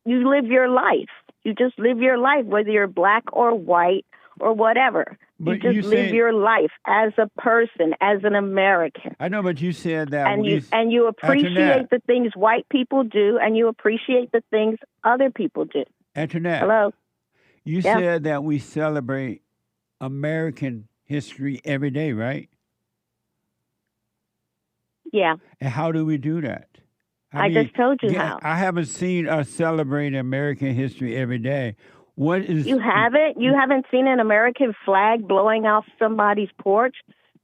You live your life. You just live your life, whether you're black or white or whatever. But you you just live said- your life as a person, as an American. I know, but you said that And you appreciate Antoinette, the things white people do, and you appreciate the things other people do. Antoinette, Hello? you Yeah. said that we celebrate American history every day, right? Yeah. And how do we do that? I just told you how. I haven't seen us celebrate American history every day. What is You haven't? You haven't seen an American flag blowing off somebody's porch?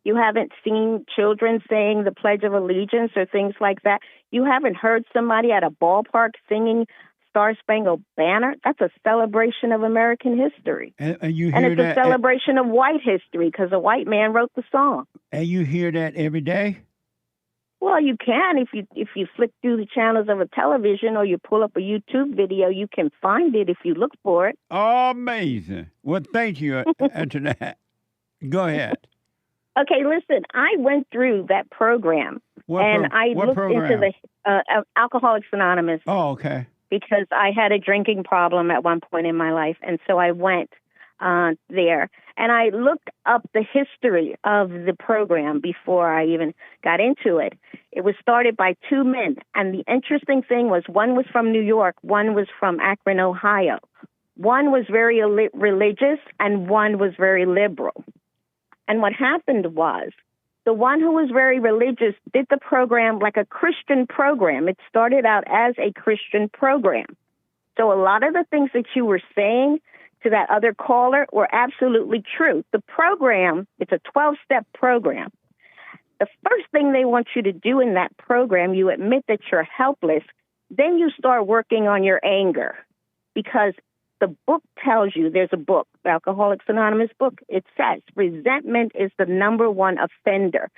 You haven't seen children saying the Pledge of Allegiance or things like that? You haven't heard somebody at a ballpark singing Star Spangled Banner? That's a celebration of American history. And you And hear it's a that? celebration of white history because a white man wrote the song. And you hear that every day? Well, you can if you flick through the channels of a television or you pull up a YouTube video, you can find it if you look for it. Amazing. Well, thank you, Antoinette. Go ahead. Okay, listen, I went through that program, I looked into the Alcoholics Anonymous. Oh, okay. Because I had a drinking problem at one point in my life, and so I went there. And I looked up the history of the program before I even got into it. It was started by two men, and the interesting thing was one was from New York, one was from Akron, Ohio. One was very religious, and one was very liberal. And what happened was the one who was very religious did the program like a Christian program. It started out as a Christian program. So a lot of the things that you were saying to that other caller were absolutely true. The program, it's a 12-step program. The first thing they want you to do in that program, you admit that you're helpless. Then you start working on your anger, because the book tells you, there's a book, the Alcoholics Anonymous book, it says resentment is the number one offender.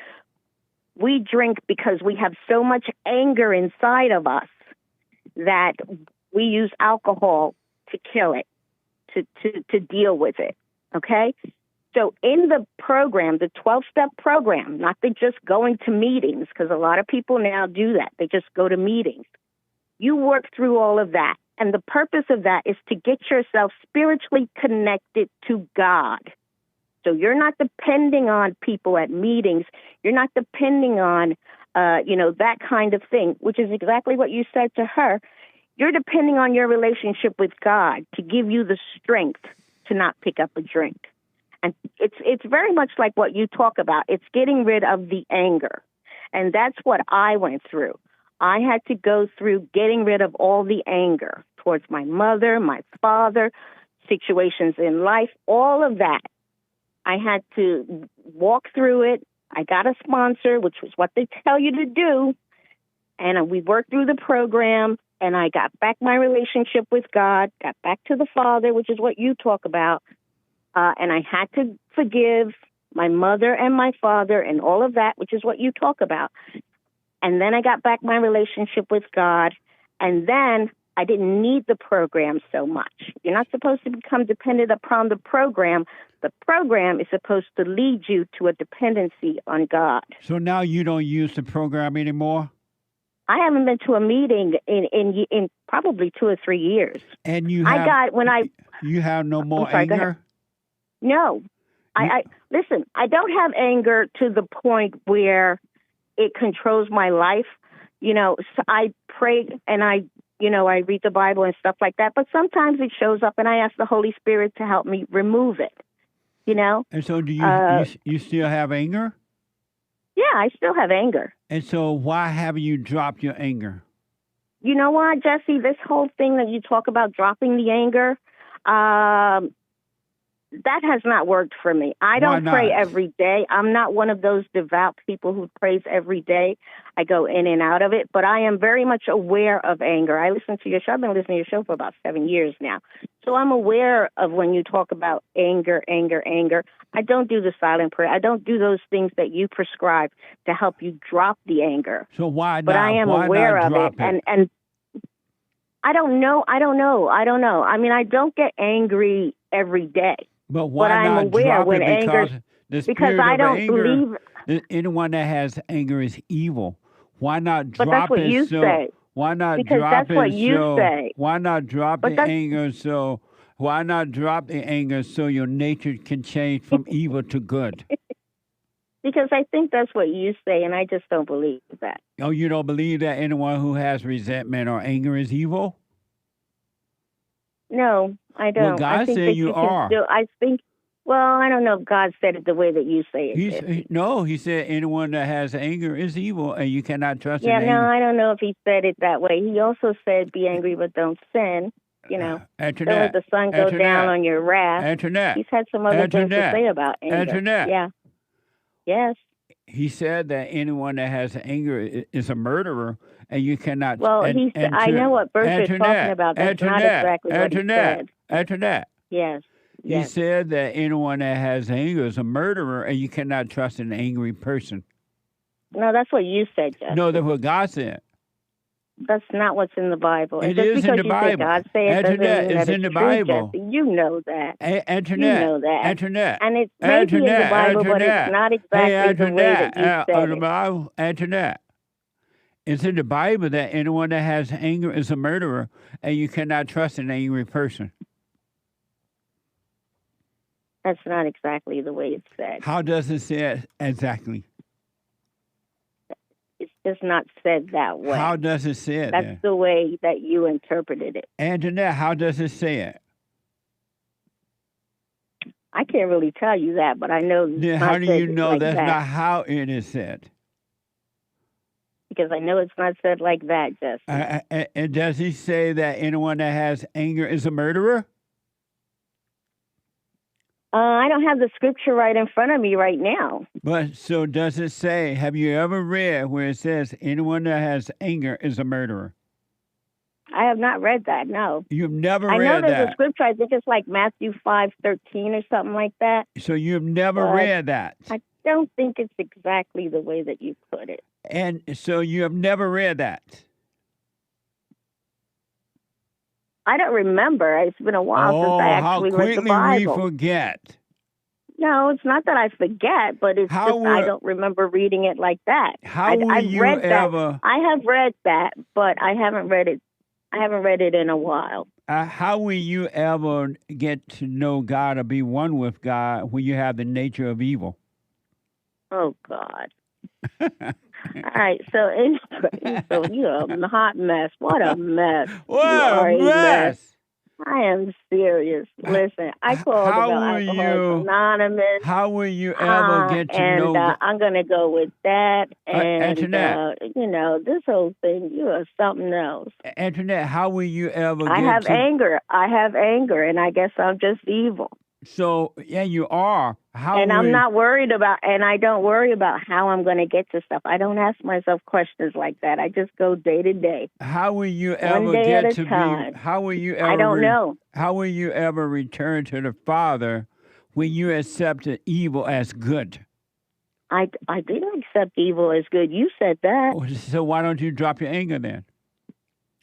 We drink because we have so much anger inside of us that we use alcohol to kill it, to deal with it, okay? So in the program, the 12-step program, not the just going to meetings, because a lot of people now do that. They just go to meetings. You work through all of that. And the purpose of that is to get yourself spiritually connected to God. So you're not depending on people at meetings. You're not depending on, that kind of thing, which is exactly what you said to her. You're depending on your relationship with God to give you the strength to not pick up a drink. And it's very much like what you talk about. It's getting rid of the anger. And that's what I went through. I had to go through getting rid of all the anger towards my mother, my father, situations in life, all of that. I had to walk through it. I got a sponsor, which was what they tell you to do. And we worked through the program, and I got back my relationship with God, got back to the Father, which is what you talk about. And I had to forgive my mother and my father and all of that, which is what you talk about. And then I got back my relationship with God. And then I didn't need the program so much. You're not supposed to become dependent upon the program. The program is supposed to lead you to a dependency on God. So now you don't use the program anymore? I haven't been to a meeting in probably 2 or 3 years. And you have no more anger? No. Listen, I don't have anger to the point where it controls my life. So I pray and I read the Bible and stuff like that. But sometimes it shows up, and I ask the Holy Spirit to help me remove it. And so, do you still have anger? Yeah, I still have anger. And so, why haven't you dropped your anger? You know what, Jesse? This whole thing that you talk about dropping the anger, that has not worked for me. I don't pray every day. I'm not one of those devout people who prays every day. I go in and out of it, but I am very much aware of anger. I listen to your show. I've been listening to your show for about 7 years now. So I'm aware of when you talk about anger. I don't do the silent prayer. I don't do those things that you prescribe to help you drop the anger. So why not? But I am aware of it. And I don't know. I mean, I don't get angry every day. But why I'm not aware drop when it? anger, Because I don't believe. Anyone that has anger is evil. Why not drop it? But that's what you say. Why not because drop that's it? What you say. Why not drop the anger? So why not drop the anger so your nature can change from evil to good? Because I think that's what you say, and I just don't believe that. Oh, you don't believe that anyone who has resentment or anger is evil? No, I don't. Well, God said you are. Well, I don't know if God said it the way that you say it. No, he said anyone that has anger is evil, and you cannot trust in anger. Yeah, no, I don't know if he said it that way. He also said, be angry, but don't sin. Don't let the sun go down on your wrath. Antoinette. He's had some other things to say about anger. Antoinette. Yeah. Yes. He said that anyone that has anger is a murderer, and you cannot. Well, I know what verse you're talking about. That's not exactly what he said. Antoinette. Yes. He said that anyone that has anger is a murderer, and you cannot trust an angry person. No, that's what you said, Jesse. No, that's what God said. That's not what's in the Bible. And It just is because in the you Bible. say God say it doesn't Antoinette, mean it's that in it's the true, Bible. Jesse. You know that. Antoinette, You know that. Antoinette. And it's maybe in the Antoinette, Bible, but it's Antoinette. not Hey, exactly the way that Antoinette, you said the it. Bible, Antoinette. It's in the Bible that anyone that has anger is a murderer, and you cannot trust an angry person. That's not exactly the way it's said. How does it say it exactly? It's just not said that way. How does it say it That's then? the way that you interpreted it. Antoinette, how does it say it? I can't really tell you that, but I know it's Then not how do said you know like that's that. not how it is said? Because I know it's not said like that, Jesse. And does he say that anyone that has anger is a murderer? I don't have the scripture right in front of me right now. But so does it say, have you ever read where it says anyone that has anger is a murderer? I have not read that, no. You've never I know read there's a that. scripture, I think it's like Matthew 5:13 or something like that. So you've never But read that. I don't think it's exactly the way that you put it. And so you have never read that. I don't remember. It's been a while since I actually how read the quickly Bible. we forget. No, it's not that I forget, but it's How just I will- don't remember reading it like that. How will I've you read ever- that. I have read that, but I haven't read it. I haven't read it in a while. How will you ever get to know God or be one with God when you have the nature of evil? Oh God. All right, so anyway, so you're a hot mess. What a mess. What You are a mess. I am serious. Listen, I called How about will Alcoholics Anonymous. How will you ever get to and, know God? I'm going to go with that. And, Antoinette. This whole thing, you are something else. Antoinette, how will you ever I get have to... anger. I have anger, and I guess I'm just evil. So, yeah, you are. How And I'm will- not worried about, and I don't worry about how I'm going to get to stuff. I don't ask myself questions like that. I just go day to day. How will you One ever day get at a to time. be? How will you ever? I don't know. How will you ever return to the Father when you accepted evil as good? I didn't accept evil as good. You said that. So why don't you drop your anger then?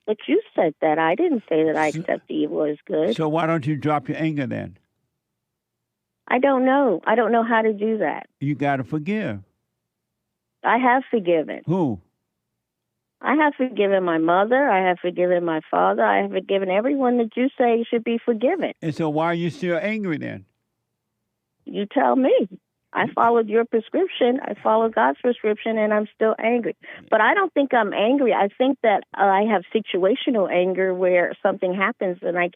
But you said that. I didn't say that I accept evil as good. So why don't you drop your anger then? I don't know. I don't know how to do that. You got to forgive. I have forgiven. Who? I have forgiven my mother. I have forgiven my father. I have forgiven everyone that you say should be forgiven. And so why are you still angry then? You tell me. I followed your prescription. I followed God's prescription, and I'm still angry. But I don't think I'm angry. I think that I have situational anger where something happens and I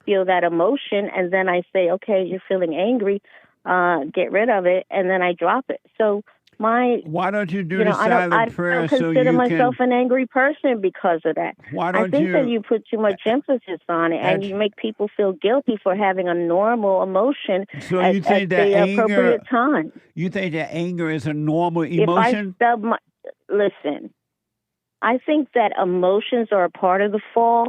feel that emotion, and then I say, okay, you're feeling angry, get rid of it, and then I drop it. So why don't you do the I silent prayer don't so consider you myself can... an angry person because of that. Why I don't think you... that you put too much emphasis on it, and you make people feel guilty for having a normal emotion So at, you think at that the anger... appropriate time. You think that anger is a normal emotion? Listen, I think that emotions are a part of the fall.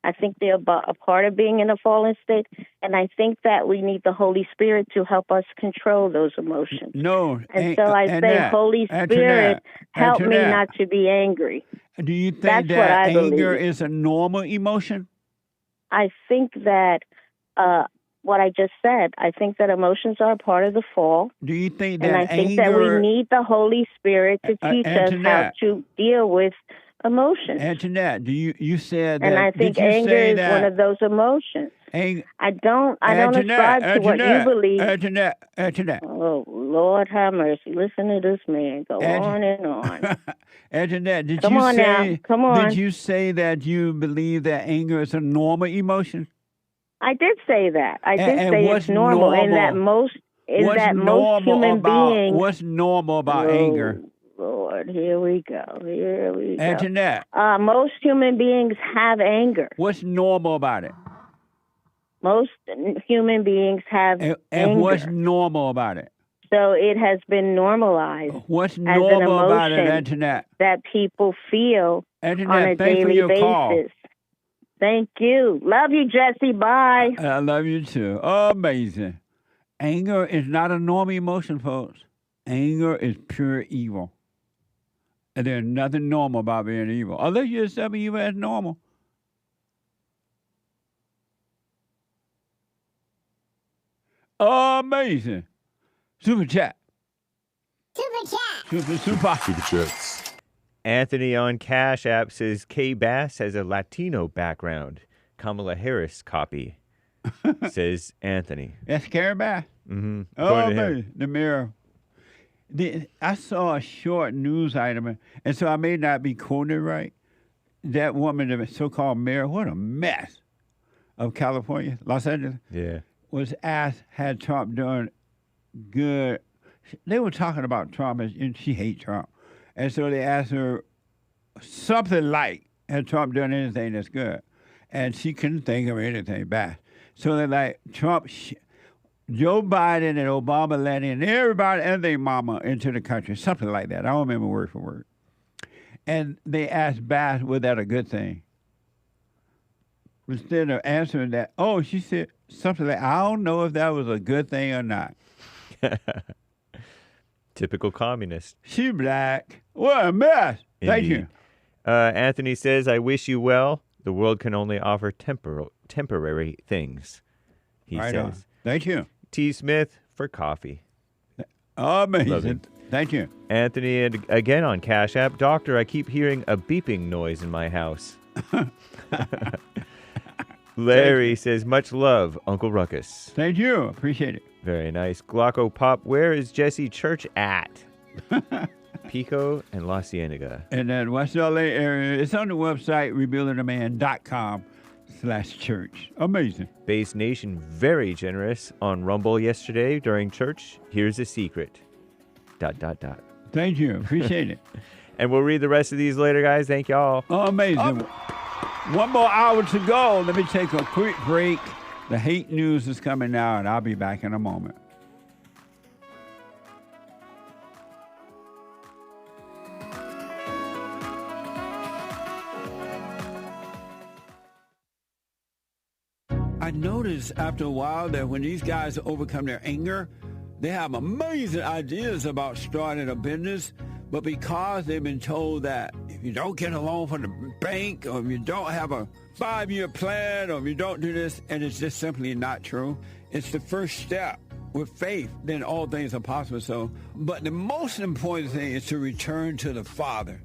I think they're a part of being in a fallen state, and I think that we need the Holy Spirit to help us control those emotions. No. And so I say, Holy Spirit, help me not to be angry. Do you think That's that what I anger believe. is a normal emotion? I think that what I just said, I think that emotions are a part of the fall. Do you think that and I think that we need the Holy Spirit to teach us how Antoinette. to deal with emotions. Antoinette, you said that... And I think did you anger say is that one of those emotions. I don't Antoinette, ascribe to what you believe. Antoinette. Oh, Lord have mercy. Listen to this man go on and on. Antoinette, did Come you on say... now. Come on. Did you say that you believe that anger is a normal emotion? I did say that. I did And say what's it's normal, and that normal? most human beings... What's normal about anger? Lord, here we go. Antoinette. Most human beings have anger. What's normal about it? Most human beings have And anger. what's normal about it? So it has been normalized. What's as an normal about it, emotion Antoinette? that people feel Antoinette, on a thanks for daily your basis. call. Thank you. Love you, Jesse. Bye. I love you too. Amazing. Anger is not a normal emotion, folks. Anger is pure evil. And there's nothing normal about being evil. Unless you accept evil as normal. Amazing. Super chat. Super. Super chats. Anthony on Cash App says K Bass has a Latino background. Kamala Harris copy. Says Anthony. That's Carrie Bass. Mm-hmm. Oh, man. The Mirror. I saw a short news item, and so I may not be quoted right. That woman, the so-called mayor, what a mess of California, Los Angeles. Yeah. Was asked, had Trump done good? They were talking about Trump, and she hates Trump. And so they asked her something like, had Trump done anything that's good? And she couldn't think of anything bad. So they're like, Trump, Joe Biden and Obama let in everybody and their mama into the country, something like that. I don't remember word for word. And they asked Bass, was that a good thing? Instead of answering that, she said something like, I don't know if that was a good thing or not. Typical communist. She black. What a mess. Indeed. Thank you. Anthony says, I wish you well. The world can only offer temporary things, he right says. On. Thank you. T. Smith for coffee. Amazing. Thank you. Anthony, and again on Cash App. Doctor, I keep hearing a beeping noise in my house. Larry says, much love, Uncle Ruckus. Thank you. Appreciate it. Very nice. Glocko Pop, where is Jesse Church at? Pico and La Cienega. In that West LA area. It's on the website, rebuildingtheman.com/church. Amazing. Base Nation, very generous on Rumble yesterday during church. Here's a secret. ... Thank you. Appreciate it. And we'll read the rest of these later, guys. Thank y'all. Amazing. One more hour to go. Let me take a quick break. The hate news is coming now, and I'll be back in a moment. I noticed after a while that when these guys overcome their anger, they have amazing ideas about starting a business, but because they've been told that if you don't get a loan from the bank, or if you don't have a 5-year plan, or if you don't do this, and it's just simply not true, it's the first step. With faith, then all things are possible. So, but the most important thing is to return to the Father.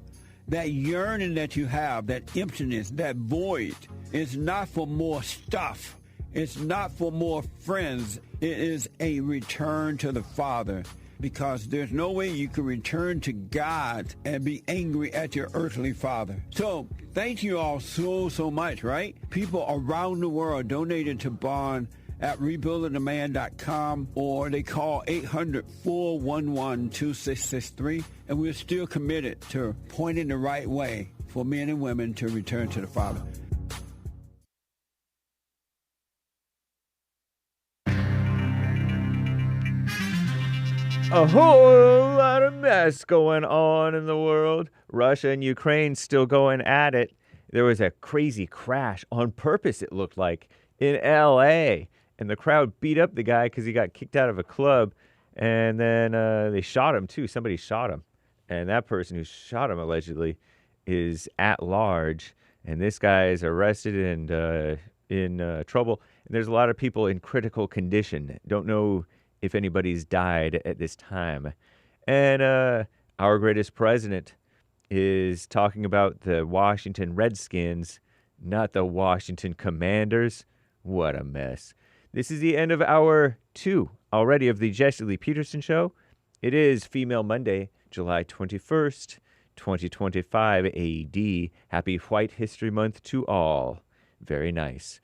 That yearning that you have, that emptiness, that void, is not for more stuff. It's not for more friends. It is a return to the Father, because there's no way you can return to God and be angry at your earthly father. So thank you all so much, right? People around the world donated to Bond at rebuildingtheman.com, or they call 800-411-2663, and we're still committed to pointing the right way for men and women to return to the Father. A whole lot of mess going on in the world. Russia and Ukraine still going at it. There was a crazy crash on purpose, it looked like, in L.A., and the crowd beat up the guy because he got kicked out of a club, and then they shot him, too. Somebody shot him, and that person who shot him, allegedly, is at large, and this guy is arrested and in trouble. And there's a lot of people in critical condition. Don't know if anybody's died at this time. And our greatest president is talking about the Washington Redskins, not the Washington Commanders. What a mess. This is the end of hour 2 already of the Jesse Lee Peterson Show. It is Female Monday, July 21st, 2025 AD. Happy White History Month to all. Very nice.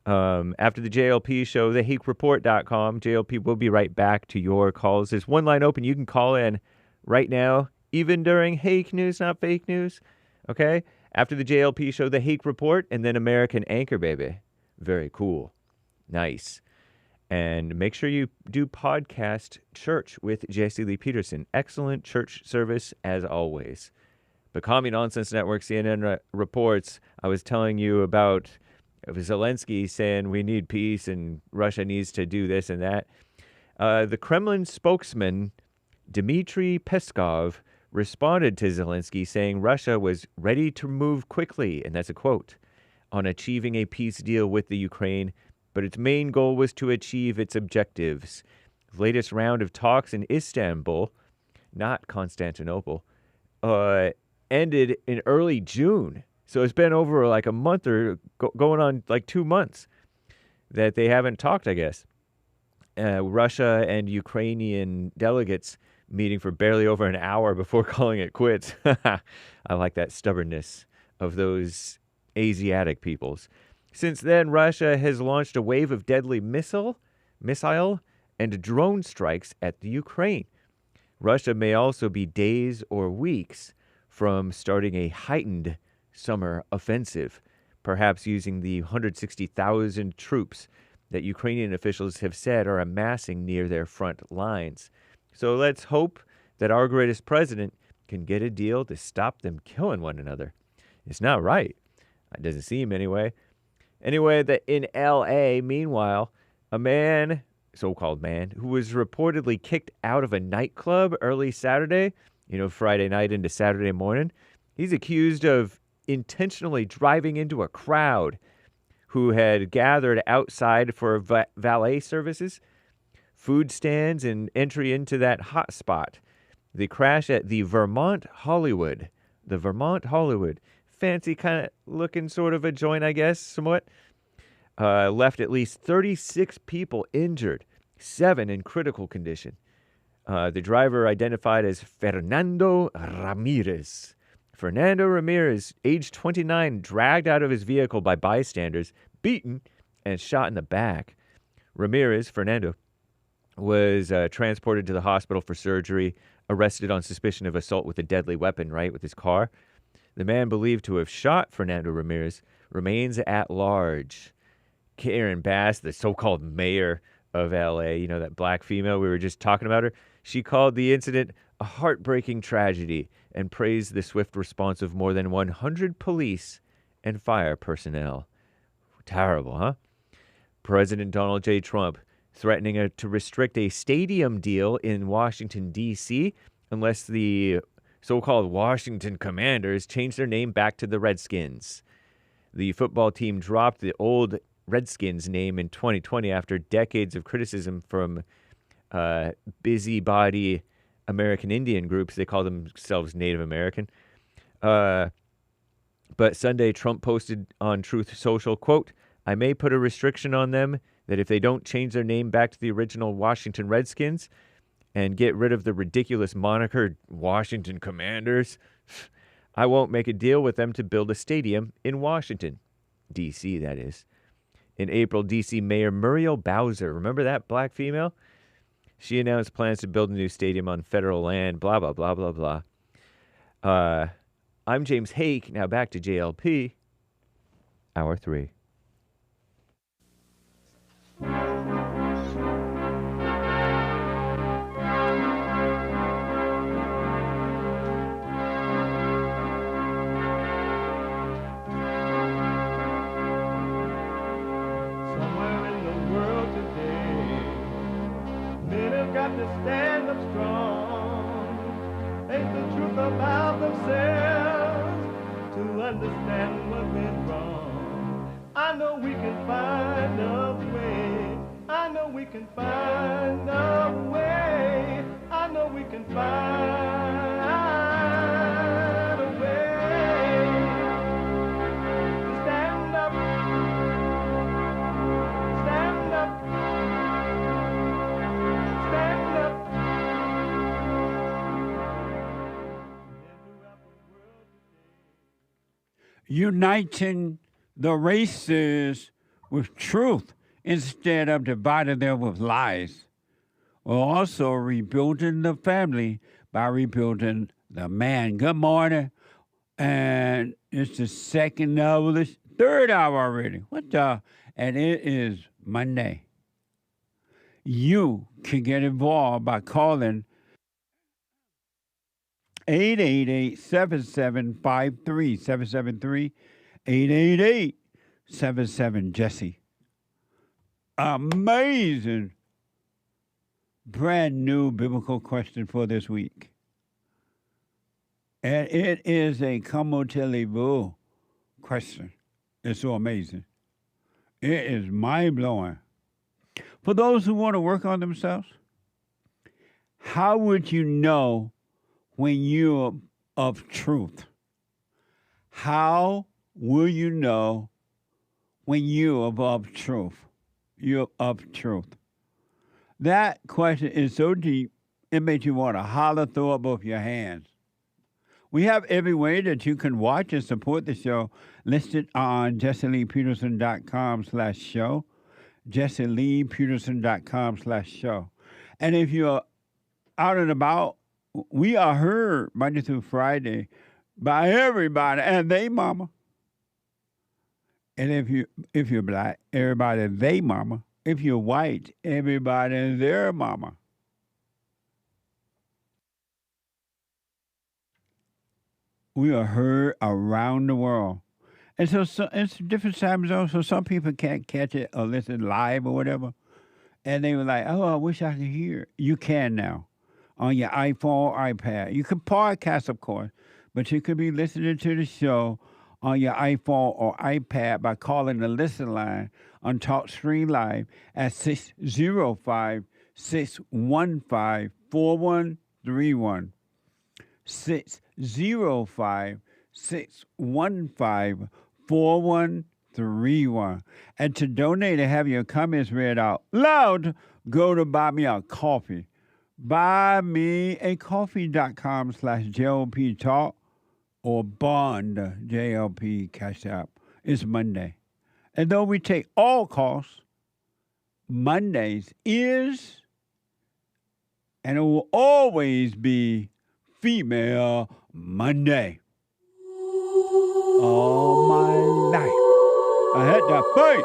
After the JLP show, thehakereport.com. JLP will be right back to your calls. There's one line open. You can call in right now, even during Hake News, not fake news. Okay? After the JLP show, The Hake Report, and then American Anchor, baby. Very cool. Nice. And make sure you do podcast church with Jesse Lee Peterson. Excellent church service, as always. The Commie Nonsense Network, CNN reports, I was telling you about Zelensky saying we need peace and Russia needs to do this and that. The Kremlin spokesman Dmitry Peskov responded to Zelensky saying Russia was ready to move quickly, and that's a quote, on achieving a peace deal with the Ukraine, but its main goal was to achieve its objectives. The latest round of talks in Istanbul, not Constantinople, ended in early June. So it's been over like a month or going on like 2 months that they haven't talked, I guess. Russia and Ukrainian delegates meeting for barely over an hour before calling it quits. I like that stubbornness of those Asiatic peoples. Since then, Russia has launched a wave of deadly missile and drone strikes at the Ukraine. Russia may also be days or weeks from starting a heightened summer offensive, perhaps using the 160,000 troops that Ukrainian officials have said are amassing near their front lines. So let's hope that our greatest president can get a deal to stop them killing one another. It's not right. It doesn't seem anyway. Anyway, in L.A., meanwhile, a man, so-called man, who was reportedly kicked out of a nightclub early Saturday, Friday night into Saturday morning, he's accused of intentionally driving into a crowd who had gathered outside for valet services, food stands, and entry into that hot spot. The crash at the Vermont Hollywood. Fancy kind of looking sort of a joint, I guess, somewhat. Left at least 36 people injured, 7 in critical condition. The driver identified as Fernando Ramirez. Fernando Ramirez, age 29, dragged out of his vehicle by bystanders, beaten, and shot in the back. Fernando, was transported to the hospital for surgery, arrested on suspicion of assault with a deadly weapon, with his car. The man believed to have shot Fernando Ramirez remains at large. Karen Bass, the so-called mayor of L.A., that black female, we were just talking about her, she called the incident a heartbreaking tragedy and praised the swift response of more than 100 police and fire personnel. Terrible, huh? President Donald J. Trump threatening to restrict a stadium deal in Washington, D.C., unless the so-called Washington Commanders change their name back to the Redskins. The football team dropped the old Redskins name in 2020 after decades of criticism from busybody American Indian groups. They call themselves Native American. But Sunday, Trump posted on Truth Social, quote, "I may put a restriction on them that if they don't change their name back to the original Washington Redskins and get rid of the ridiculous moniker Washington Commanders, I won't make a deal with them to build a stadium in Washington." D.C., that is. In April, D.C. Mayor Muriel Bowser, remember that black female? She announced plans to build a new stadium on federal land, blah, blah, blah, blah, blah. I'm James Hake. Now back to JLP. Hour 3. To stand up strong, think the truth about themselves, to understand what went wrong. I know we can find a way. I know we can find a way. I know we can find a way to stand up, stand up. Uniting the races with truth instead of dividing them with lies. We're also rebuilding the family by rebuilding the man. Good morning. And it's the third hour already. And it is Monday. You can get involved by calling 888-7753, 773-888-77-JESSE. Amazing brand new biblical question for this week. And it is a comment vous question. It's so amazing. It is mind-blowing. For those who want to work on themselves, how would you know when you're of truth? How will you know when you're of truth? You're of truth. That question is so deep, it makes you want to holler, throw up both your hands. We have every way that you can watch and support the show listed on JesseLeePeterson.com/show, JesseLeePeterson.com/show. And if you're out and about, we are heard Monday through Friday by everybody and they mama. And if you're black, everybody they mama. If you're white, everybody and their mama. We are heard around the world. And so it's different time zones, so some people can't catch it or listen live or whatever. And they were like, oh, I wish I could hear it. You can now on your iPhone or iPad. You can podcast, of course, but you could be listening to the show on your iPhone or iPad by calling the listen line on TalkStream Live at 605-615-4131. 605-615-4131. And to donate and have your comments read out loud, go to Buy Me a Coffee. BuyMeACoffee.com/JLP Talk or Bond JLP Cash App. It's Monday. And though we take all costs, Mondays is and it will always be Female Monday. All my life, I had to fight.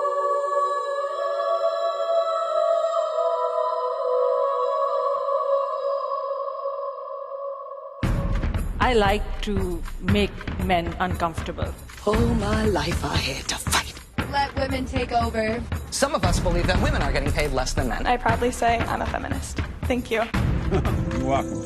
I like to make men uncomfortable. All my life I had to fight. Let women take over. Some of us believe that women are getting paid less than men. I proudly say I'm a feminist. Thank you. You're welcome.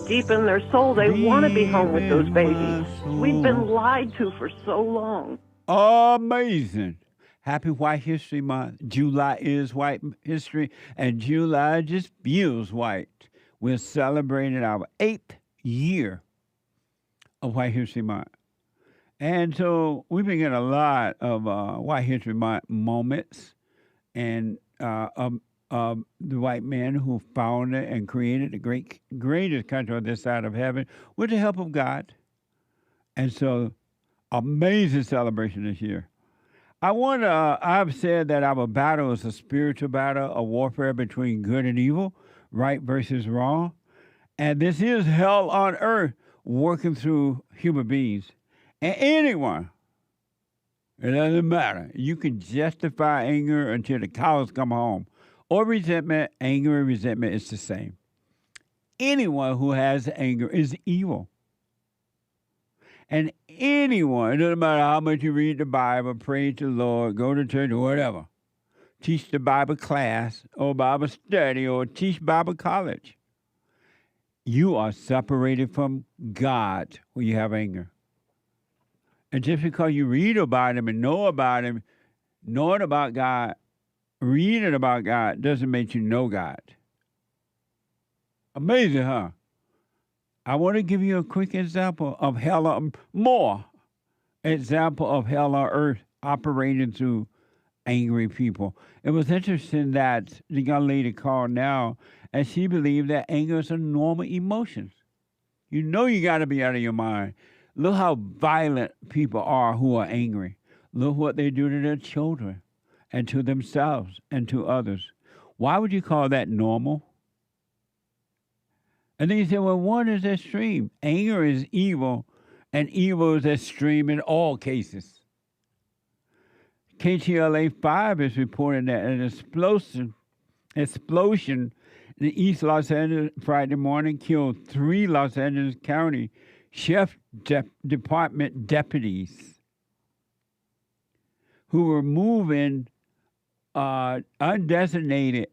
Deep in their soul, they want to be home with those babies. We've been lied to for so long. Amazing. Happy White History Month. July is White History, and July just feels white. We're celebrating our 8th year of White History Month. And so we've been getting a lot of White History Month moments and the white man who founded and created the greatest country on this side of heaven with the help of God. And so, amazing celebration this year. I've said that our battle is a spiritual battle, a warfare between good and evil, right versus wrong. And this is hell on earth working through human beings. And anyone, it doesn't matter. You can justify anger until the cows come home. Or resentment, anger and resentment is the same. Anyone who has anger is evil. And anyone, it doesn't matter how much you read the Bible, pray to the Lord, go to church, or whatever, teach the Bible class, or Bible study, or teach Bible college, you are separated from God when you have anger. And just because you read about Him and know about Him, knowing about God, reading about God doesn't make you know God. Amazing, huh? I want to give you a quick example of hell on earth operating through angry people. It was interesting that the young lady called now, and she believed that anger is a normal emotion. You know you got to be out of your mind. Look how violent people are who are angry. Look what they do to their children and to themselves and to others. Why would you call that normal? And then you say, well, one is extreme. Anger is evil, and evil is extreme in all cases. KTLA 5 is reporting that an explosion in East Los Angeles Friday morning killed 3 Los Angeles County Sheriff Department deputies who were moving undesignated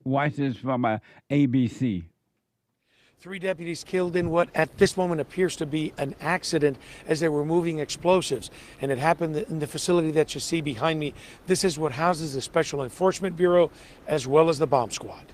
Watch this from ABC. 3 deputies killed in what at this moment appears to be an accident as they were moving explosives. And it happened in the facility that you see behind me. This is what houses the Special Enforcement Bureau as well as the bomb squad.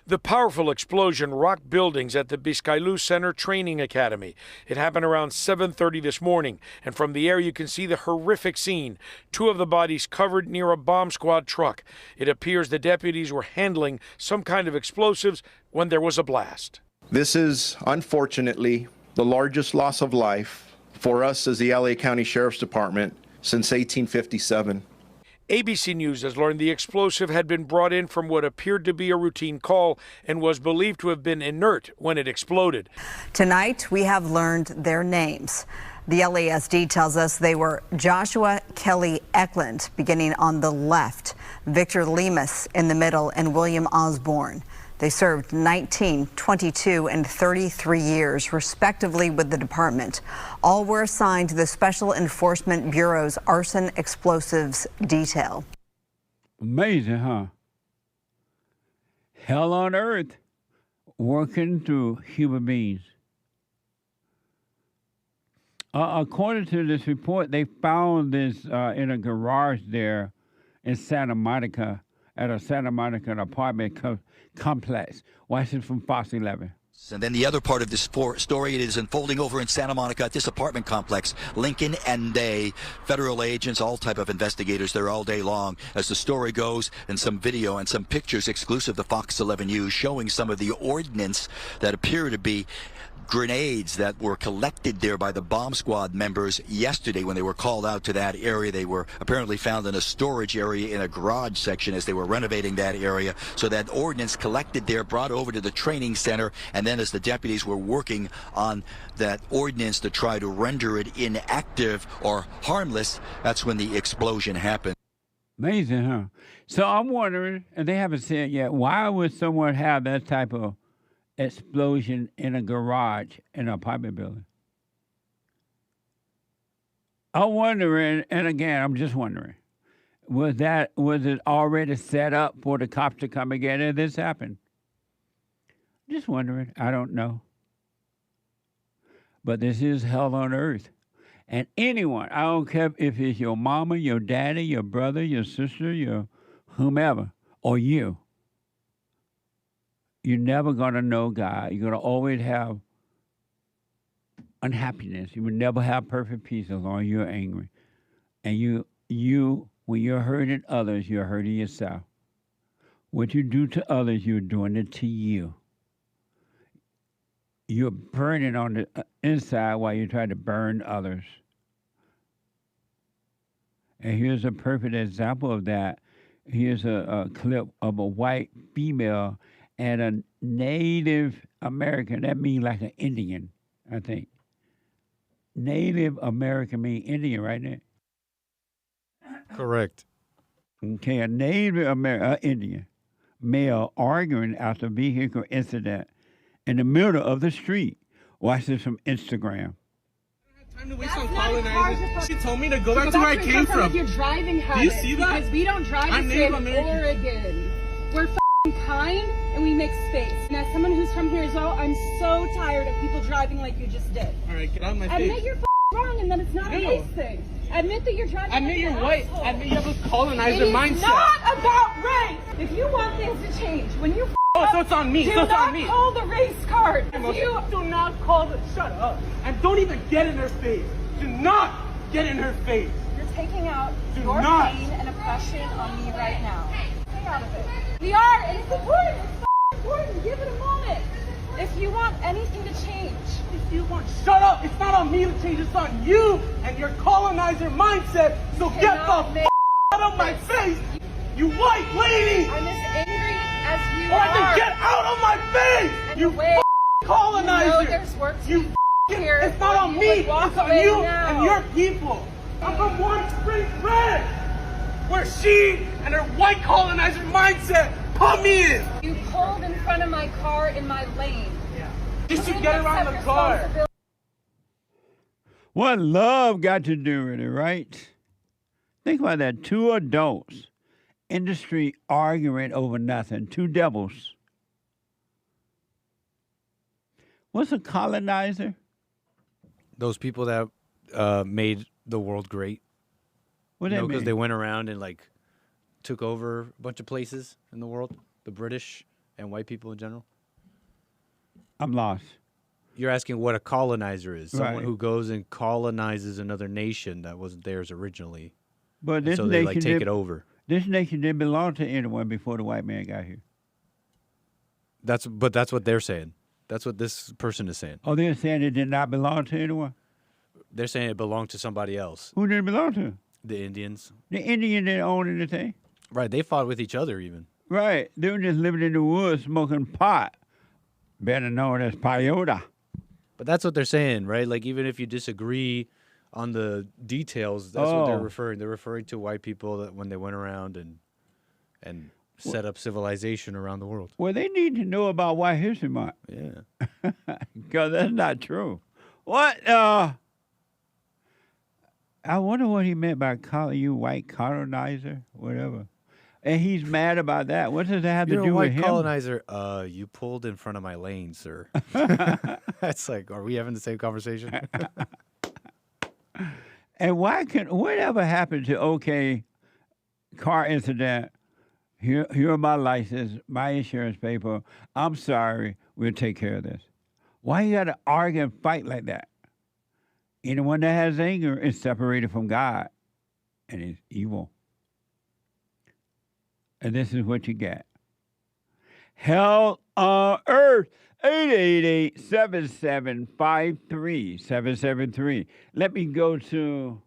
The powerful explosion rocked buildings at the Biscaylu Center Training Academy. It happened around 7:30 this morning, and from the air you can see the horrific scene. 2 of the bodies covered near a bomb squad truck. It appears the deputies were handling some kind of explosives when there was a blast. This is, unfortunately, the largest loss of life for us as the LA County Sheriff's Department since 1857. ABC News has learned the explosive had been brought in from what appeared to be a routine call and was believed to have been inert when it exploded. Tonight, we have learned their names. The LASD tells us they were Joshua Kelly Eklund, beginning on the left, Victor Lemus in the middle, and William Osborne. They served 19, 22, and 33 years, respectively, with the department. All were assigned to the Special Enforcement Bureau's Arson Explosives Detail. Amazing, huh? Hell on earth, working through human beings. According to this report, they found this in a garage there in Santa Monica, at a Santa Monica apartment complex. Watch it from Fox 11. And then the other part of this story, it is unfolding over in Santa Monica at this apartment complex. Lincoln and Day, federal agents, all type of investigators there all day long as the story goes, and some video and some pictures exclusive to Fox 11 News showing some of the ordnance that appear to be grenades that were collected there by the bomb squad members yesterday when they were called out to that area. They were apparently found in a storage area in a garage section as they were renovating that area. So that ordnance collected there, brought over to the training center, and then as the deputies were working on that ordnance to try to render it inactive or harmless, that's when the explosion happened. Amazing, huh? So I'm wondering, and they haven't said yet, why would someone have that type of explosion in a garage in an apartment building? I'm wondering, and again, I'm just wondering, was it already set up for the cops to come and get it? This happened. Just wondering. I don't know. But this is hell on earth. And anyone, I don't care if it's your mama, your daddy, your brother, your sister, your whomever, or you. You're never going to know God. You're going to always have unhappiness. You will never have perfect peace as long as you're angry. And you, when you're hurting others, you're hurting yourself. What you do to others, you're doing it to you. You're burning on the inside while you try to burn others. And here's a perfect example of that. Here's a clip of a white female and a Native American. That means like an Indian, I think. Native American means Indian, right, Nick? Correct. Okay, a Native American, Indian male arguing after a vehicle incident in the middle of the street. Watch this from Instagram. Time to waste on Colonizer. She told me to go back to where I came from. Your driving Do habits, you see that? Because we don't drive I'm the Native same in American. Oregon. We're kind and we make space. And as someone who's from here as well, I'm so tired of people driving like you just did. All right, get out of my face. Admit you're wrong and that it's not a race thing. Admit that you're driving. Admit you're white. Admit you have a colonizer mindset. It's not about race. If you want things to change, when you so it's on me. Do so it's not on me. call the race card. You do not call the. Shut up. And don't even get in her face. Do not get in her face. You're taking out Do your not. pain and oppression on me right now. Stay out of it. We are, and it's important. It's important. Give it a moment. If you want anything to change, if you want, shut up. It's not on me to change. It's on you and your colonizer mindset. So get the out of my face, you white lady. I'm as angry as you or are. I can get out of my face. And you colonizer. You know there's work to you here. It's not on me. It's on you now. and your people. I'm from Warm Springs Red, where she and her white colonizer mindset put me in. You pulled in front of my car in my lane. Yeah. Just to get around the car. What love got to do with it, right? Think about that. 2 adults industry arguing over nothing. Two devils. What's a colonizer? Those people that made the world great. What do that Because mean? they went around and like took over a bunch of places in the world. The British and white people in general. I'm lost. You're asking what a colonizer is. Someone Right. who goes and colonizes another nation that wasn't theirs originally. But And this so they nation like take did- it over. This nation didn't belong to anyone before the white man got here. That's what they're saying. That's what this person is saying. Oh, they're saying it did not belong to anyone? They're saying it belonged to somebody else. Who did it belong to? The Indians. The Indian didn't own anything. Right. They fought with each other even. Right. They were just living in the woods smoking pot, better known as peyote. But that's what they're saying, right? Like even if you disagree on the details, that's what they're Oh. referring. They're referring to white people that when they went around and set up civilization around the world. Well, they need to know about White History Month. Yeah. Because that's not true. What? I wonder what he meant by calling you white colonizer, whatever. And he's mad about that. What does that have You're to do a white with him? colonizer. You pulled in front of my lane, sir. That's like, are we having the same conversation? And whatever happened to, okay, car incident, here are my license, my insurance paper, I'm sorry, we'll take care of this. Why you got to argue and fight like that? Anyone that has anger is separated from God and is evil. And this is what you get. Hell on earth. 888-7753-773. Let me go to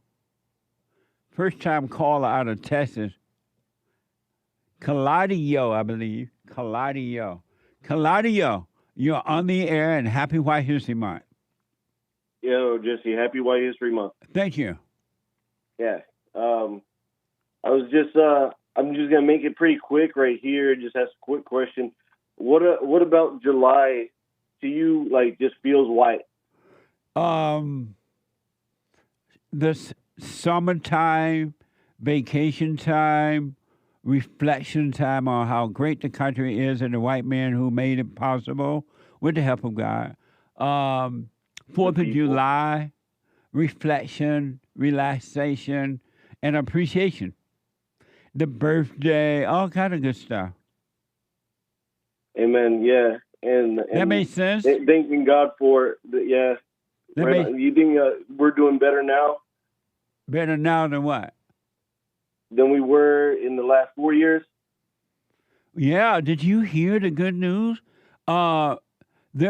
first time caller out of Texas. Claudio, I believe. Claudio, you're on the air and happy White History Month. Yo, Jesse, happy White History Month. Thank you. Yeah. I'm just gonna make it pretty quick right here. Just ask a quick question. What about July to you like just feels white? This summertime, vacation time, reflection time on how great the country is and the white man who made it possible with the help of God. 4th of July, reflection, relaxation, and appreciation. The birthday, all kind of good stuff. Amen. Yeah, and That makes sense. Thanking God for yeah. That Right. makes- You think we're doing better now Better now than what? than we were in the last 4 years? Yeah, did you hear the good news? There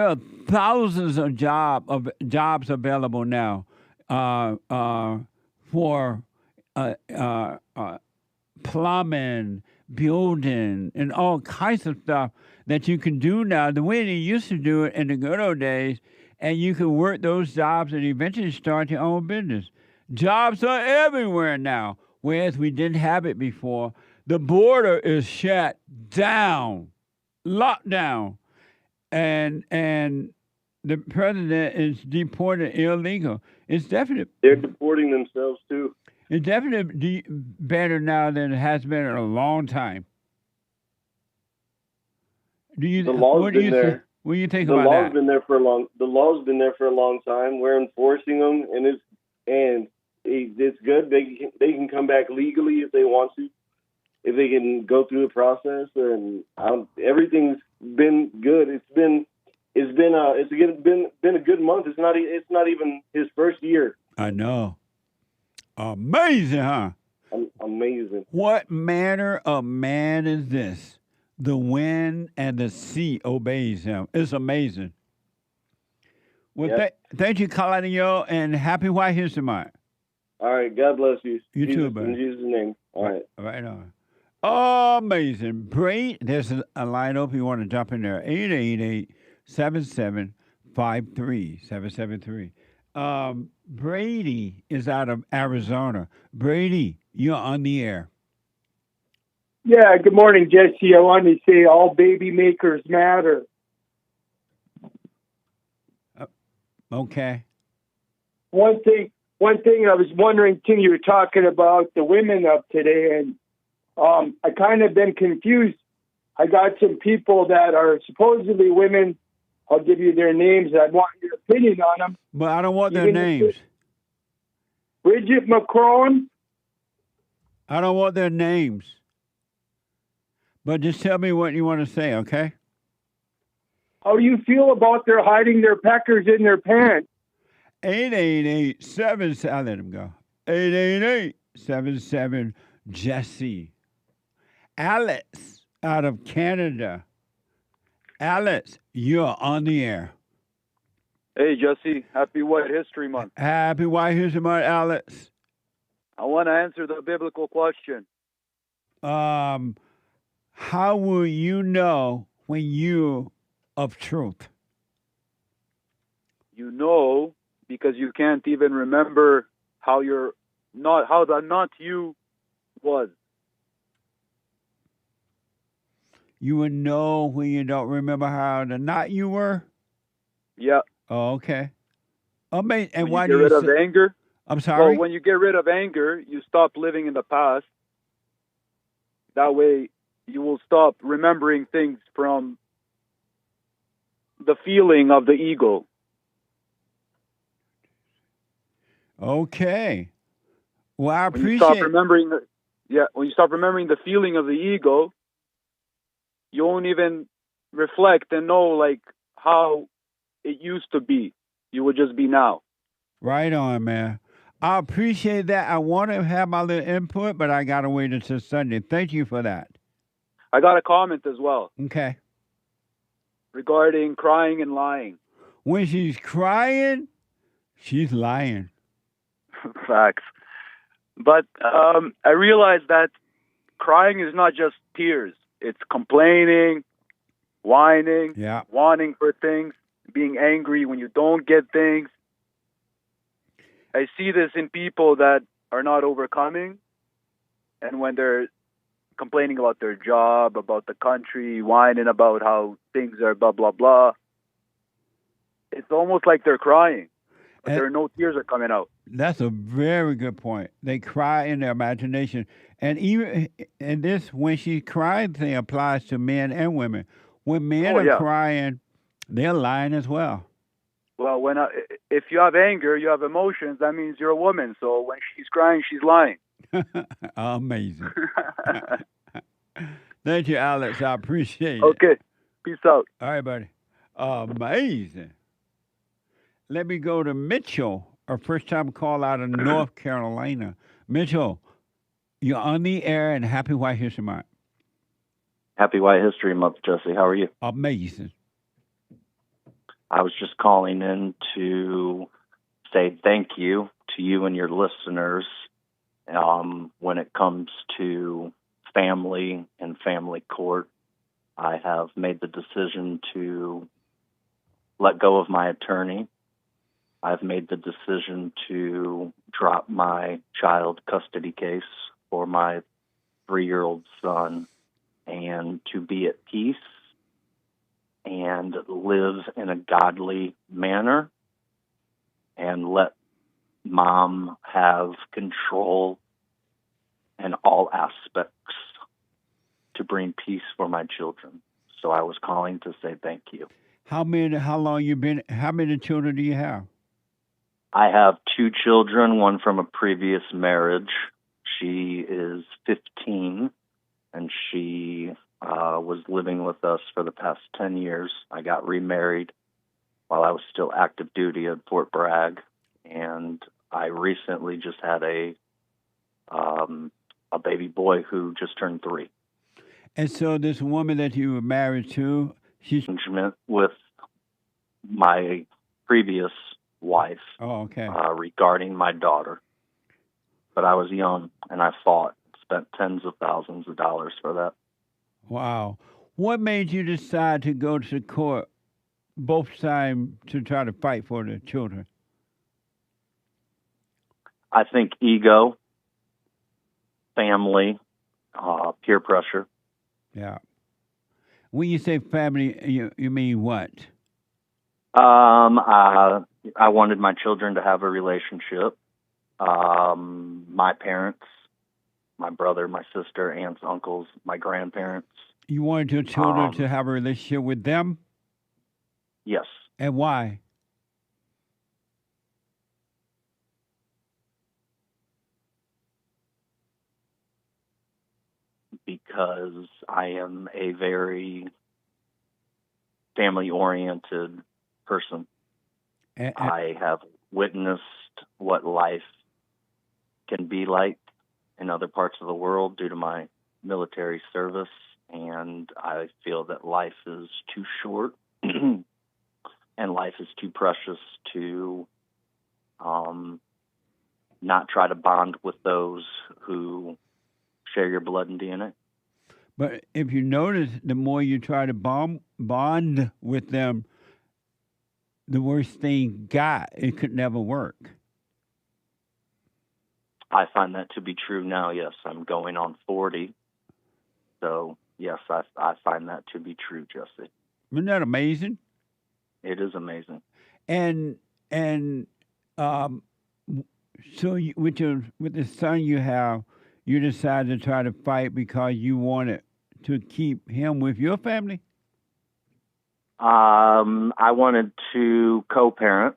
are thousands of jobs available now for plumbing, building, and all kinds of stuff that you can do now the way they used to do it in the good old days, and you can work those jobs and eventually start your own business. Jobs are everywhere now, whereas we didn't have it before. The border is shut down, locked down, and the president is deported illegal. It's definitely They're deporting themselves too. it's definitely better now than it has been in a long time. The law's been there. What do you think The about law's that? been there for a long. The law's been there for a long time. We're enforcing them, and it's good. They can come back legally if they want to, if they can go through the process. And everything's been good. It's been a good month. It's not even his first year. I know. Amazing, huh? Amazing. What manner of man is this? The wind and the sea obeys him. It's amazing. Well, Yep. thank you, Claudio, and happy White History Month. All right. God bless you. You Jesus, too, buddy. In Jesus' name. All right. Right on. Amazing. Great. There's a line open. You want to jump in there. 888-7753-773. Brady is out of Arizona. Brady, you're on the air. Yeah, good morning, Jesse. I wanted to say all baby makers matter. Okay. One thing I was wondering, Tim, you were talking about the women of today, and I kind of been confused. I got some people that are supposedly women. I'll give you their names. I want your opinion on them. But I don't want their names. Bridget McCrone. I don't want their names. But just tell me what you want to say, okay? How do you feel about their hiding their peckers in their pants? 888-77. I'll let him go. 888-77-JESSE. Alex out of Canada. Alex, you're on the air. Hey, Jesse. Happy White History Month. Happy White History Month, Alex. I want to answer the biblical question. How will you know when you're of truth? You know, because you can't even remember how the not you was. You would know when you don't remember how the not you were? Yeah. Oh, okay. Amazing. And why do you get rid of anger? I'm sorry? Well, when you get rid of anger, you stop living in the past. That way, you will stop remembering things from the feeling of the ego. Okay. Well, I appreciate. When you stop remembering the feeling of the ego, you won't even reflect and know like how it used to be. You would just be now. Right on, man. I appreciate that. I want to have my little input, but I got to wait until Sunday. Thank you for that. I got a comment as well. Okay. Regarding crying and lying. When she's crying, she's lying. Facts. But I realized that crying is not just tears. It's complaining, whining, wanting for things, being angry when you don't get things. I see this in people that are not overcoming, and when they're complaining about their job, about the country, whining about how things are blah, blah, blah, it's almost like they're crying, but there are no tears are coming out. That's a very good point. They cry in their imagination. And even in this, when she cried thing applies to men and women. When men are crying, they're lying as well. Well, if you have anger, you have emotions, that means you're a woman. So when she's crying, she's lying. Amazing. Thank you, Alex. I appreciate it. Okay. Peace out. All right, buddy. Amazing. Let me go to Mitchell, our first-time call out of North Carolina. Mitchell, you're on the air, and happy White History Month. Happy White History Month, Jesse. How are you? Amazing. I was just calling in to say thank you to you and your listeners when it comes to family and family court. I have made the decision to let go of my attorney. I've made the decision to drop my child custody case for my 3-year-old son and to be at peace and live in a godly manner and let mom have control in all aspects to bring peace for my children. So I was calling to say thank you. How many children do you have? I have 2 children, one from a previous marriage. She is 15, and she was living with us for the past 10 years. I got remarried while I was still active duty at Fort Bragg, and I recently just had a baby boy who just turned 3. And so this woman that you were married to, she's with my previous wife. Oh, okay. Regarding my daughter. But I was young, and I fought, spent tens of thousands of dollars for that. Wow. What made you decide to go to court, both sides, to try to fight for the children? I think ego, family, peer pressure. Yeah. When you say family, you mean what? I wanted my children to have a relationship. My parents my brother, my sister, aunts, uncles, my grandparents. You wanted your children to have a relationship with them? Yes. And why? Because I am a very family-oriented person. I have witnessed what life can be like in other parts of the world due to my military service, and I feel that life is too short and life is too precious to not try to bond with those who share your blood and DNA. But if you notice, the more you try to bond with them, the worse thing got. It could never work. I find that to be true now, yes. I'm going on 40. So, yes, I find that to be true, Jesse. Isn't that amazing? It is amazing. And so with the son you have, you decided to try to fight because you wanted to keep him with your family? I wanted to co-parent.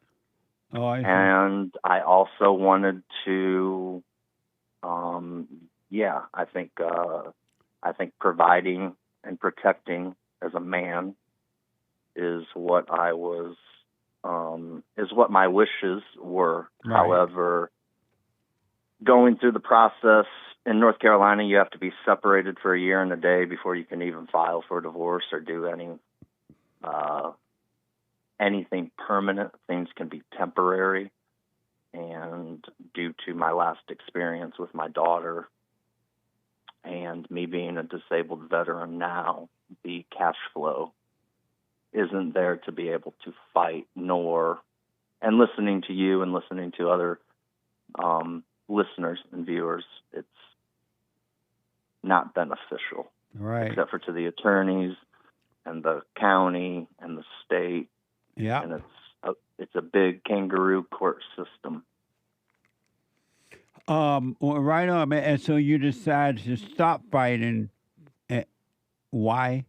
Oh, I see. And I also wanted to, I think providing and protecting as a man is what I was, is what my wishes were. Right. However, going through the process in North Carolina, you have to be separated for a year and a day before you can even file for divorce or do anything permanent. Things can be temporary. And due to my last experience with my daughter and me being a disabled veteran now, the cash flow isn't there to be able to fight, and listening to you and listening to other listeners and viewers, it's not beneficial. Right. Except for to the attorneys and the county and the state. Yeah. And it's a big kangaroo court system. Well, right on, man. And so you decided to stop fighting. Why?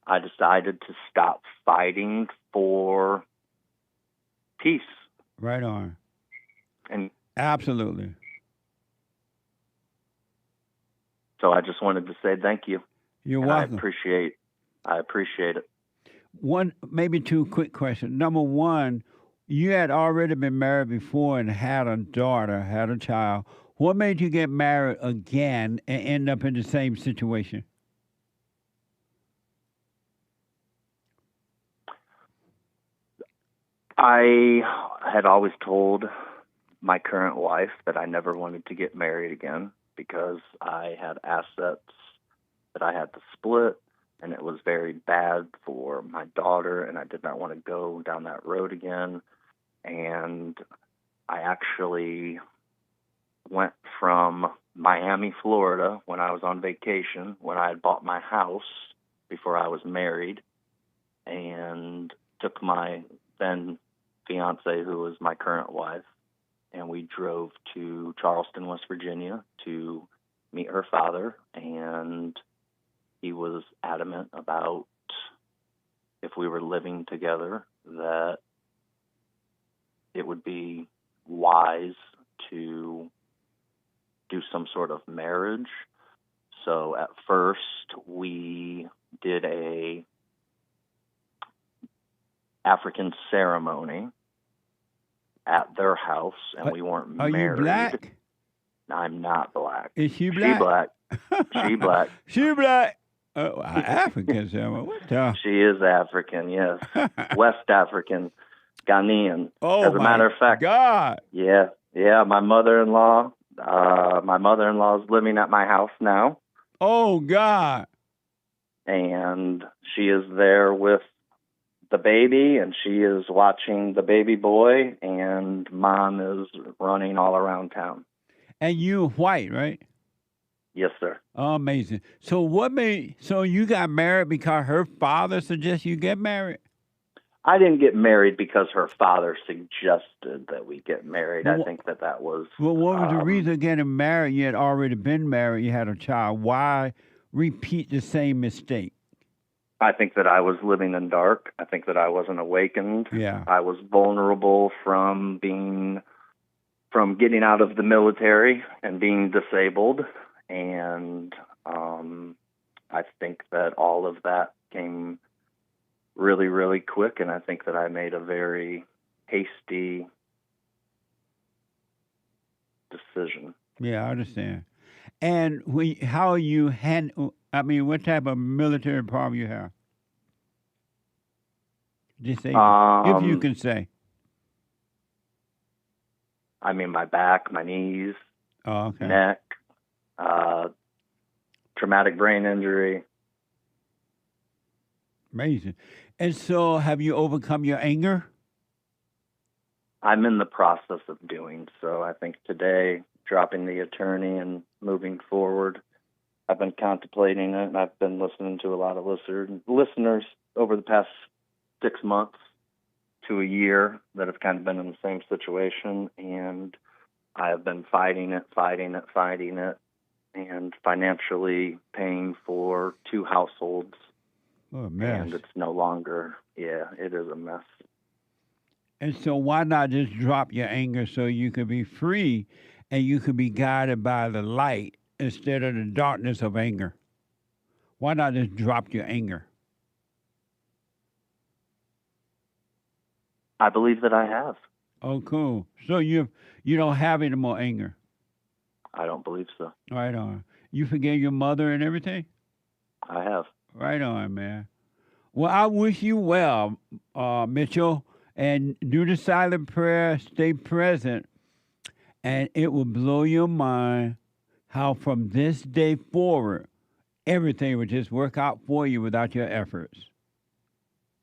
I decided to stop fighting for peace. Right on. And absolutely. So I just wanted to say thank you. You're welcome. I appreciate it. Maybe two quick questions. Number one, you had already been married before and had a daughter, had a child. What made you get married again and end up in the same situation? I had always told my current wife that I never wanted to get married again because I had assets that I had to split, and it was very bad for my daughter, and I did not want to go down that road again. And I actually went from Miami, Florida, when I was on vacation, when I had bought my house before I was married, and took my then fiance, who was my current wife, and we drove to Charleston, West Virginia to meet her father, and he was adamant about if we were living together that it would be wise to do some sort of marriage. So at first we did a African ceremony at their house, and we weren't married. Are you black? I'm not black. Is she black? She black. She black. She black. Oh, African ceremony. What the? She is African, yes. West African, Ghanaian. Oh, as a matter of fact, God. Yeah. My mother-in-law is living at my house now. Oh, God. And she is there with the baby, and she is watching the baby boy, and mom is running all around town. And you white, right? Yes, sir. Oh, amazing. So you got married because her father suggested you get married? I didn't get married because her father suggested that we get married. Well, I think that was... Well, what was the reason getting married? You had already been married. You had a child. Why repeat the same mistake? I think that I was living in dark. I think that I wasn't awakened. Yeah. I was vulnerable from getting out of the military and being disabled. And I think that all of that came really, really quick. And I think that I made a very hasty decision. Yeah, I understand. And how you what type of military problem you have? Disabled, if you can say. I mean, my back, my knees, okay. neck, traumatic brain injury. Amazing. And so have you overcome your anger? I'm in the process of doing so. I think today, dropping the attorney and moving forward, I've been contemplating it, and I've been listening to a lot of listeners over the past 6 months to a year that have kind of been in the same situation, and I have been fighting it, and financially paying for 2 households. Oh, mess. And it's no longer, it is a mess. And so why not just drop your anger so you could be free and you could be guided by the light instead of the darkness of anger? Why not just drop your anger? I believe that I have. Oh, cool. So you don't have any more anger? I don't believe so. Right on. You forgave your mother and everything? I have. Right on, man. Well, I wish you well, Mitchell, and do the silent prayer, stay present, and it will blow your mind how from this day forward, everything will just work out for you without your efforts.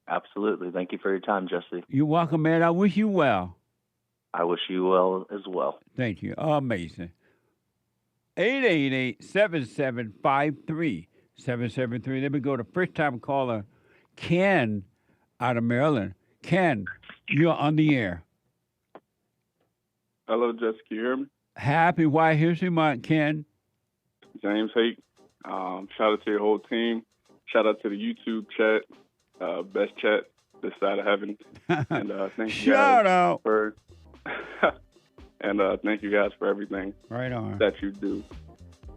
Absolutely. Thank you for your time, Jesse. You're welcome, man. I wish you well. I wish you well as well. Thank you. Amazing. 888-7753-773. Let me go to first-time caller Ken out of Maryland. Ken, you're on the air. Hello, Jesse. Can you hear me? Happy White History Month, Ken. James Hake. Shout out to your whole team. Shout out to the YouTube chat. Best chat this side of heaven. And thank you Shout guys out. for and thank you guys for everything right on that you do.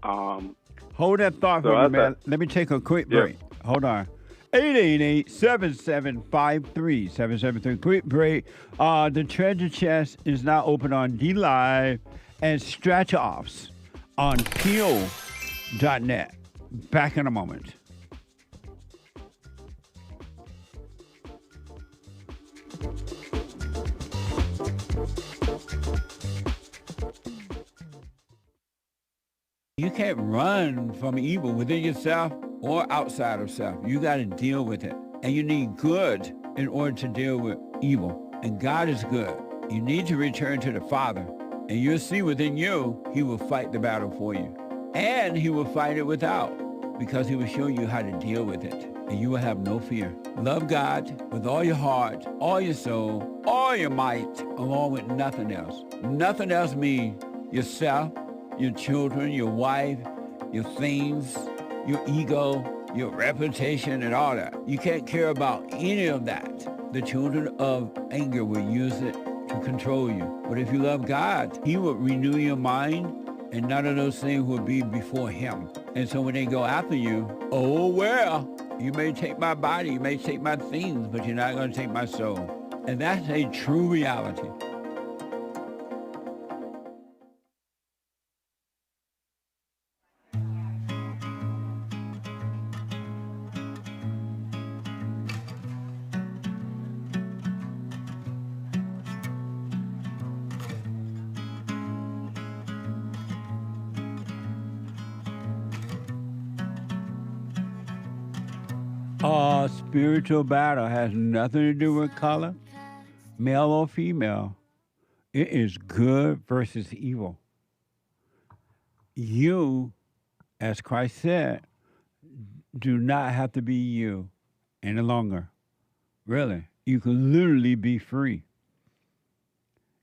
Hold that thought for me, man. Let me take a quick break. Hold on. 888-7753-773. Quick break. The treasure chest is now open on D-Live and scratch-offs on PO.net. Back in a moment. You can't run from evil within yourself or outside of self. You got to deal with it. And you need good in order to deal with evil. And God is good. You need to return to the Father. And you'll see within you, he will fight the battle for you. And he will fight it without, because he will show you how to deal with it. And you will have no fear. Love God with all your heart, all your soul, all your might, along with nothing else. Nothing else means yourself, your children, your wife, your things, your ego, your reputation, and all that. You can't care about any of that. The children of anger will use it to control you. But if you love God, he will renew your mind, and none of those things will be before him. And so when they go after you, oh, well, you may take my body, you may take my things, but you're not going to take my soul. And that's a true reality. Spiritual battle has nothing to do with color, male or female. It is good versus evil. You, as Christ said, do not have to be you any longer. Really. you can literally be free.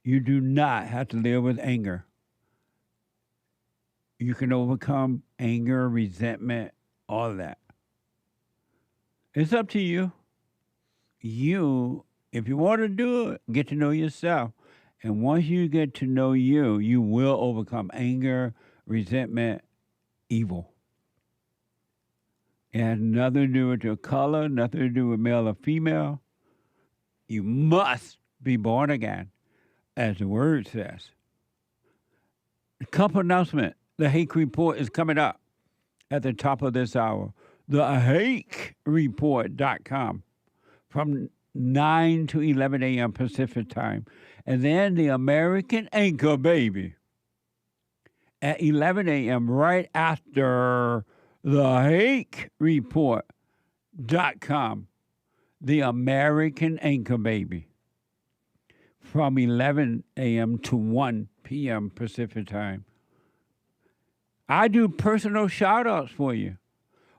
You do not have to live with anger. You can overcome anger, resentment, all of that. It's up to you. You, if you want to do it, get to know yourself. And once you get to know you, you will overcome anger, resentment, evil. It has nothing to do with your color, nothing to do with male or female. You must be born again, as the word says. A couple announcement. The Hake Report is coming up at the top of this hour. The HakeReport.com from 9 to 11 a.m. Pacific time. And then the American Anchor Baby at 11 a.m. right after the HakeReport.com. The American Anchor Baby from 11 a.m. to 1 p.m. Pacific time. I do personal shout-outs for you.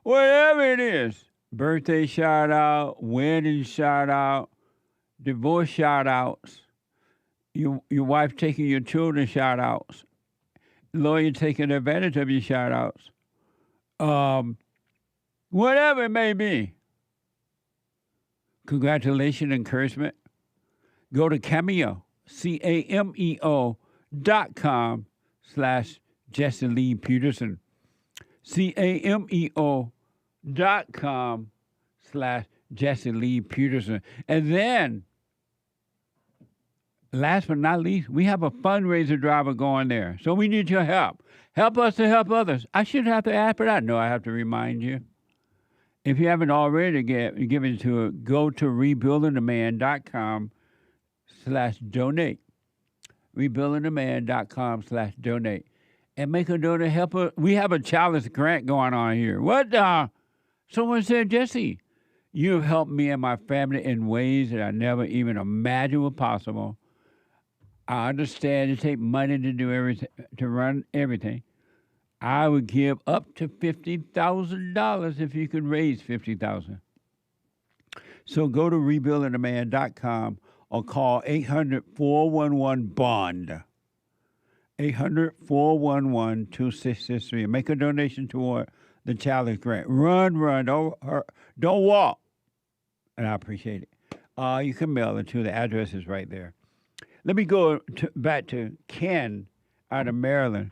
Whatever it is. Birthday shout-out, wedding shout-out, divorce shout-outs, your wife taking your children shout-outs, lawyer taking advantage of your shout-outs, whatever it may be. Congratulations, encouragement. Go to Cameo, cameo.com/Jesse Lee Peterson. cameo.com/Jesse Lee Peterson. And then, last but not least, we have a fundraiser driver going there. So we need your help. Help us to help others. I shouldn't have to ask, but I know I have to remind you. If you haven't already given to it, go to rebuildingtheman.com/donate. rebuildingtheman.com/donate. And make a donation. Help us. We have a challenge grant going on here. What? Someone said, Jesse, you have helped me and my family in ways that I never even imagined were possible. I understand it takes money to do everything, to run everything. I would give up to $50,000 if you could raise $50,000. So go to rebuildingtheman.com or call 800-411-BOND. 800-411-2663. Make a donation toward the challenge grant. Run, don't walk. And I appreciate it. You can mail it to the address is right there. Let me go back to Ken out of Maryland.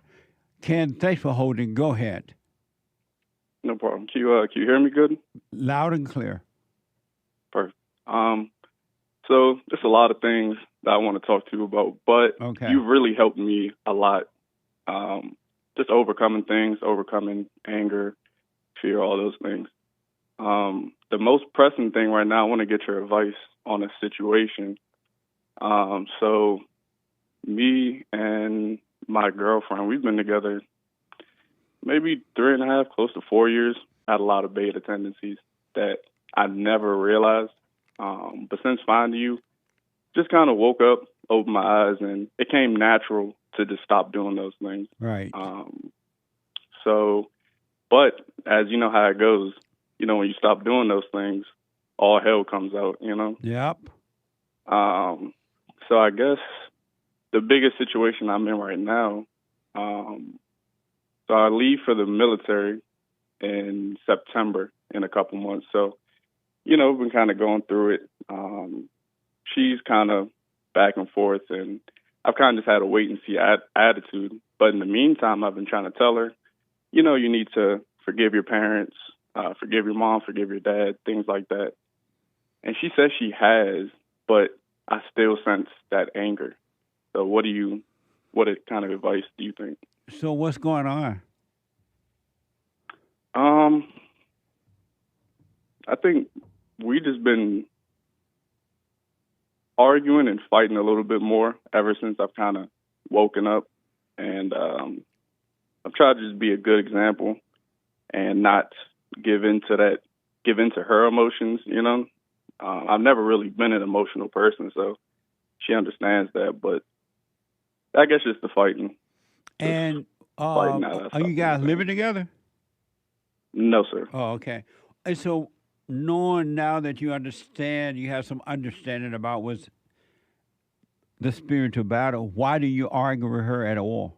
Ken, thanks for holding. Go ahead. No problem. Can you hear me good? Loud and clear. Perfect. So there's a lot of things that I want to talk to you about, but you've really helped me a lot. Just overcoming things, overcoming anger, fear, all those things. The most pressing thing right now, I want to get your advice on a situation. So me and my girlfriend, we've been together maybe 3.5, close to 4 years. Had a lot of beta tendencies that I never realized. But since finding you, just kind of woke up, opened my eyes, and it came natural to just stop doing those things. Right. But as you know how it goes, when you stop doing those things, all hell comes out, Yep. So I guess the biggest situation I'm in right now, so I leave for the military in September in a couple months. So, we've been kind of going through it. She's kind of back and forth, and I've kind of just had a wait and see attitude. But in the meantime, I've been trying to tell her, you need to forgive your parents, forgive your mom, forgive your dad, things like that. And she says she has, but I still sense that anger. So what kind of advice do you think? So what's going on? I think we just been arguing and fighting a little bit more ever since I've kind of woken up. And I've tried to just be a good example and not give into her emotions, I've never really been an emotional person, so she understands that, but I guess just the fighting. And are you guys living together? No, sir. Oh, okay. And so knowing now that you understand, you have some understanding about what's the spiritual battle, why do you argue with her at all?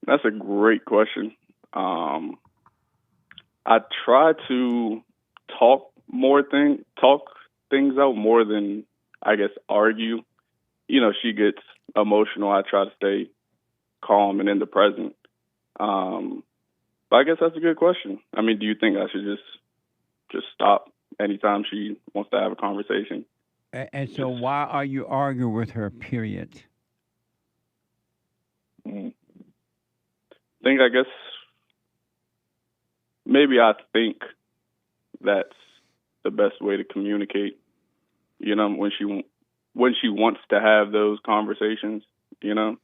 That's a great question. I try to talk things out more than, I guess, argue. You know, she gets emotional. I try to stay calm and in the present. But I guess that's a good question. I mean, do you think I should just stop anytime she wants to have a conversation? And so why are you arguing with her, period? I guess maybe I think that's the best way to communicate. You know, when she wants to have those conversations, you know.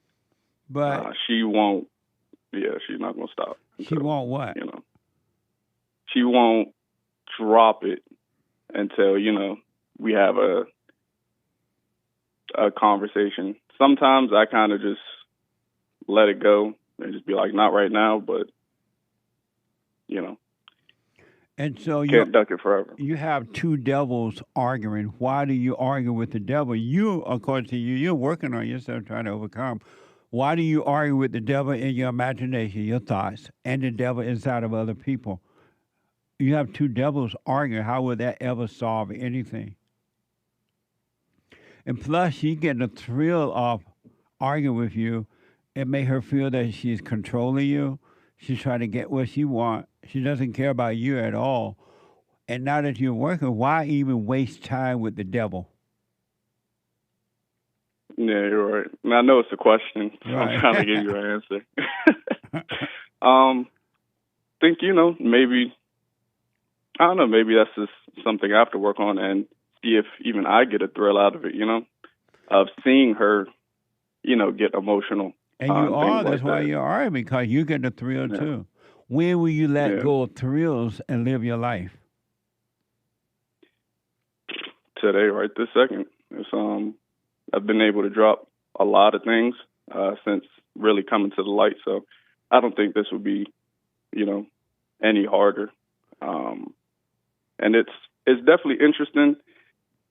But she won't. Yeah, she's not gonna stop. She won't what? You know, she won't drop it until, you know, we have a conversation. Sometimes I kind of just let it go and just be like, not right now, but, you know. And so can't duck it forever. You have two devils arguing. Why do you argue with the devil? You, according to you, you're working on yourself, trying to overcome. Why do you argue with the devil in your imagination, your thoughts, and the devil inside of other people? You have two devils arguing. How would that ever solve anything? And plus, she getting a thrill of arguing with you. It made her feel that she's controlling you. She's trying to get what she wants. She doesn't care about you at all. And now that you're working, why even waste time with the devil? Yeah, you're right. And I know it's a question, so Right. I'm trying to give you an answer. Think, you know, maybe, I don't know, maybe that's just something I have to work on and see if even I get a thrill out of it, you know, of seeing her, you know, get emotional. And you are. That's like why that. you are, because you get a thrill too. When will you let Yeah. go of thrills and live your life? Today, right this second. It's, I've been able to drop a lot of things since really coming to the light. So I don't think this would be, you know, any harder. And it's definitely interesting.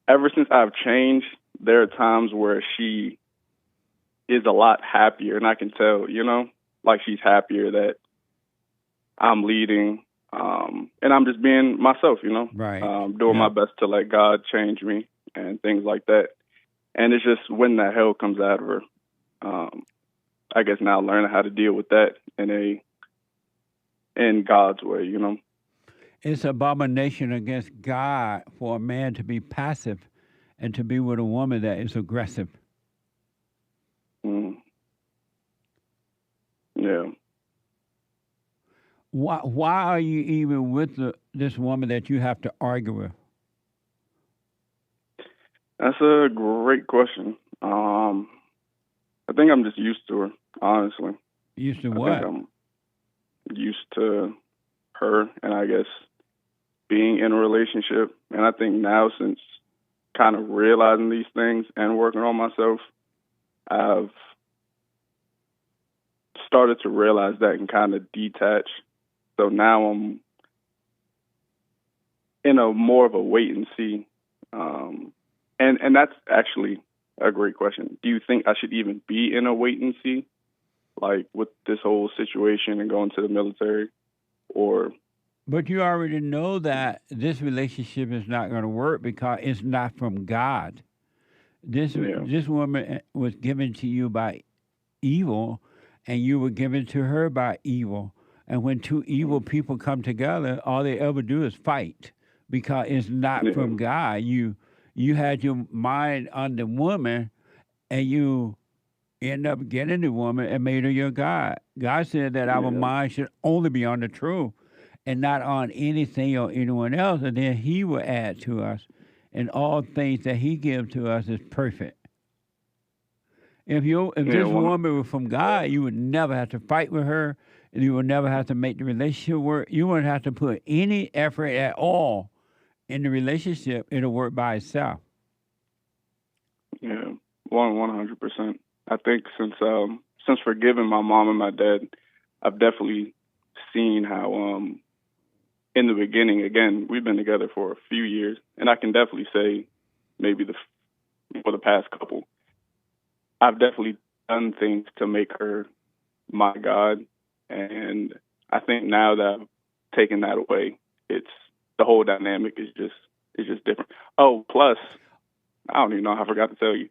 Ever since I've changed, there are times where she is a lot happier, and I can tell, you know, like she's happier that I'm leading, and I'm just being myself, you know, right? Doing my best to let God change me and things like that. And it's just when that hell comes out of her, I guess now learning how to deal with that in God's way, you know. It's abomination against God for a man to be passive and to be with a woman that is aggressive. Yeah. Why are you even with this woman that you have to argue with? That's a great question. I think I'm just used to her, honestly. Used to I what? think I'm used to her, and I guess being in a relationship. And I think now, since kind of realizing these things and working on myself, I've started to realize that and kind of detach. So now I'm in a more of a wait and see. And that's actually a great question. Do you think I should even be in a wait and see, like with this whole situation and going to the military, or? But you already know that this relationship is not going to work because it's not from God. This woman was given to you by evil, and you were given to her by evil. And when two evil people come together, all they ever do is fight because it's not from God. You had your mind on the woman, and you end up getting the woman and made her your God. God said that our mind should only be on the truth and not on anything or anyone else, and then he will add to us. And all things that he gives to us is perfect. If this woman were from God, you would never have to fight with her, and you would never have to make the relationship work. You wouldn't have to put any effort at all in the relationship. It'll work by itself. Yeah, 100%. I think since forgiving my mom and my dad, I've definitely seen how in the beginning, again, we've been together for a few years, and I can definitely say maybe for the past couple, I've definitely done things to make her my God. And I think now that I've taken that away, it's the whole dynamic is just different. Oh, plus, I don't even know. I forgot to tell you,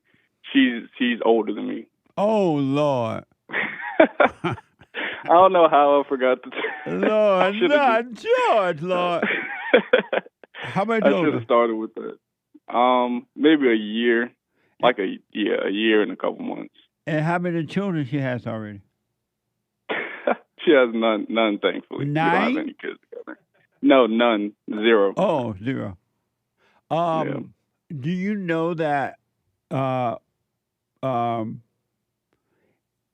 she's older than me. Oh Lord. I don't know how I forgot to tell you. Lord, not George, Lord. How about I should have started with that. Maybe a year, like a year and a couple months. And how many children she has already? She has none, thankfully. 9? We don't have any kids together. No, none. 0. Oh, 0. Do you know that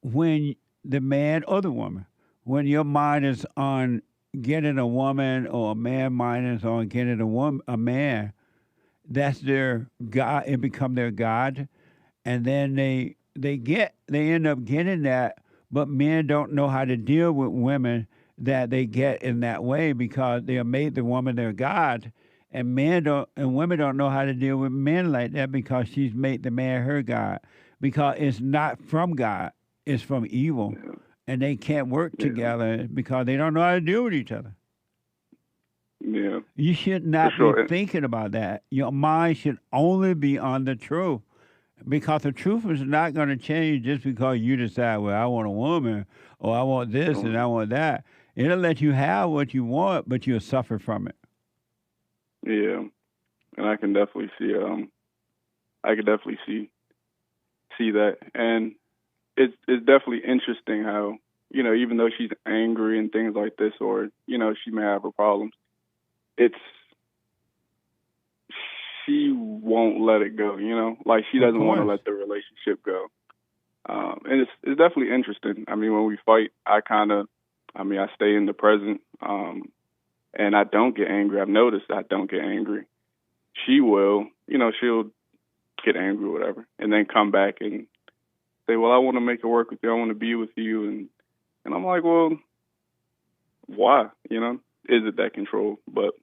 when the man or the woman, when your mind is on getting a woman or a man mind is on getting a man, that's their God, it become their God, and then they end up getting that, but men don't know how to deal with women that they get in that way because they have made the woman their God, and women don't know how to deal with men like that because she's made the man her God, because it's not from God, it's from evil, and they can't work together because they don't know how to deal with each other. Yeah. You should not be thinking about that. Your mind should only be on the truth, because the truth is not going to change just because you decide, well, I want a woman, or I want this and I want that. It'll let you have what you want, but you'll suffer from it. Yeah, and I can definitely see. See that, and it's definitely interesting how, you know, even though she's angry and things like this, or, you know, she may have her problems, she won't let it go, you know, like she doesn't want to let the relationship go. And it's definitely interesting. I mean, when we fight, I stay in the present, and I don't get angry. I've noticed I don't get angry. She will, you know, she'll get angry or whatever, and then come back and say, well, I want to make it work with you. I want to be with you. And I'm like, well, why? You know, is it that control? But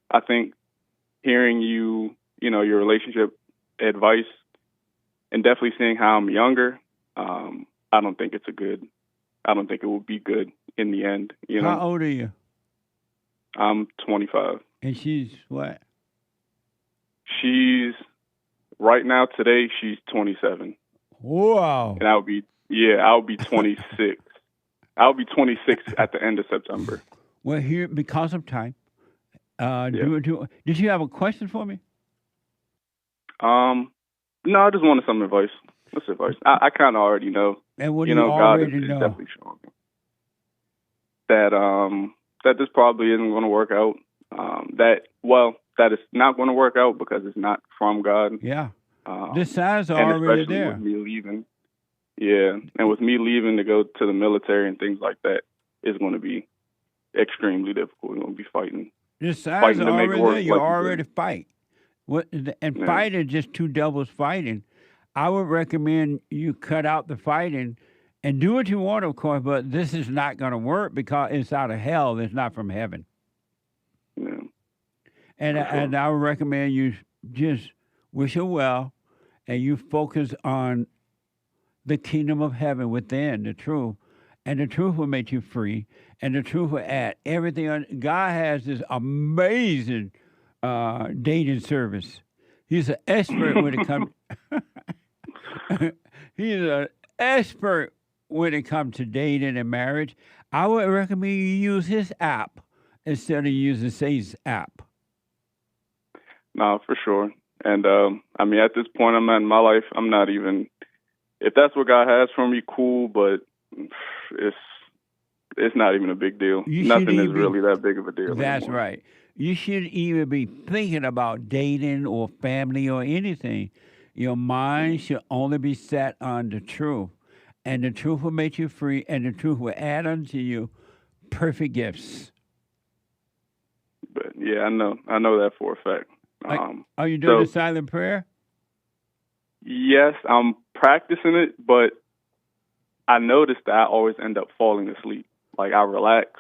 I think hearing you know, your relationship advice, and definitely seeing how I'm younger, I don't think it will be good in the end. You know? How old are you? I'm 25. And she's what? Right now, today, she's 27. Wow. And I'll be 26. I'll be 26 at the end of September. Well, here, because of time, did you have a question for me? No, I just wanted some advice. What's advice? I kind of already know. And what you do you know, already God is know? definitely showing me that this probably isn't going to work out. That it's not going to work out because it's not from God. Yeah. The signs are already there. With me leaving. Yeah. And with me leaving to go to the military and things like that, it's going to be extremely difficult. We're going to be fighting. The signs are already there. You already fight. Fight is just two devils fighting. I would recommend you cut out the fighting and do what you want, of course, but this is not going to work because it's out of hell. It's not from heaven. Yeah. And I would recommend you just wish her well, and you focus on the kingdom of heaven within, the truth. And the truth will make you free, and the truth will add everything on. God has this amazing dating service. He's an expert when it comes. He's an expert when it comes to dating and marriage. I would recommend you use his app instead of using Say's app. No, for sure. And I mean, at this point, I'm not in my life. I'm not even. If that's what God has for me, cool. But it's not even a big deal. Nothing is really that big of a deal. That's anymore. right. You shouldn't even be thinking about dating or family or anything. Your mind should only be set on the truth. And the truth will make you free, and the truth will add unto you perfect gifts. But yeah, I know that for a fact. Are you doing the silent prayer? Yes, I'm practicing it, but I noticed that I always end up falling asleep. Like I relax,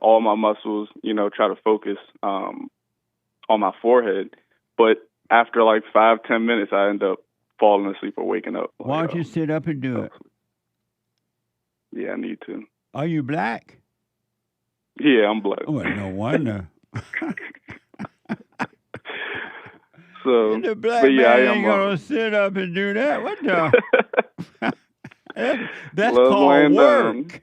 all my muscles, you know, try to focus on my forehead. But after like 5-10 minutes, I end up falling asleep or waking up. Why don't you sit up and do it? Yeah, I need to. Are you black? Yeah, I'm black. Oh, no wonder. So, the black but yeah, man I am ain't gonna sit up and do that. What the? That's love called laying work.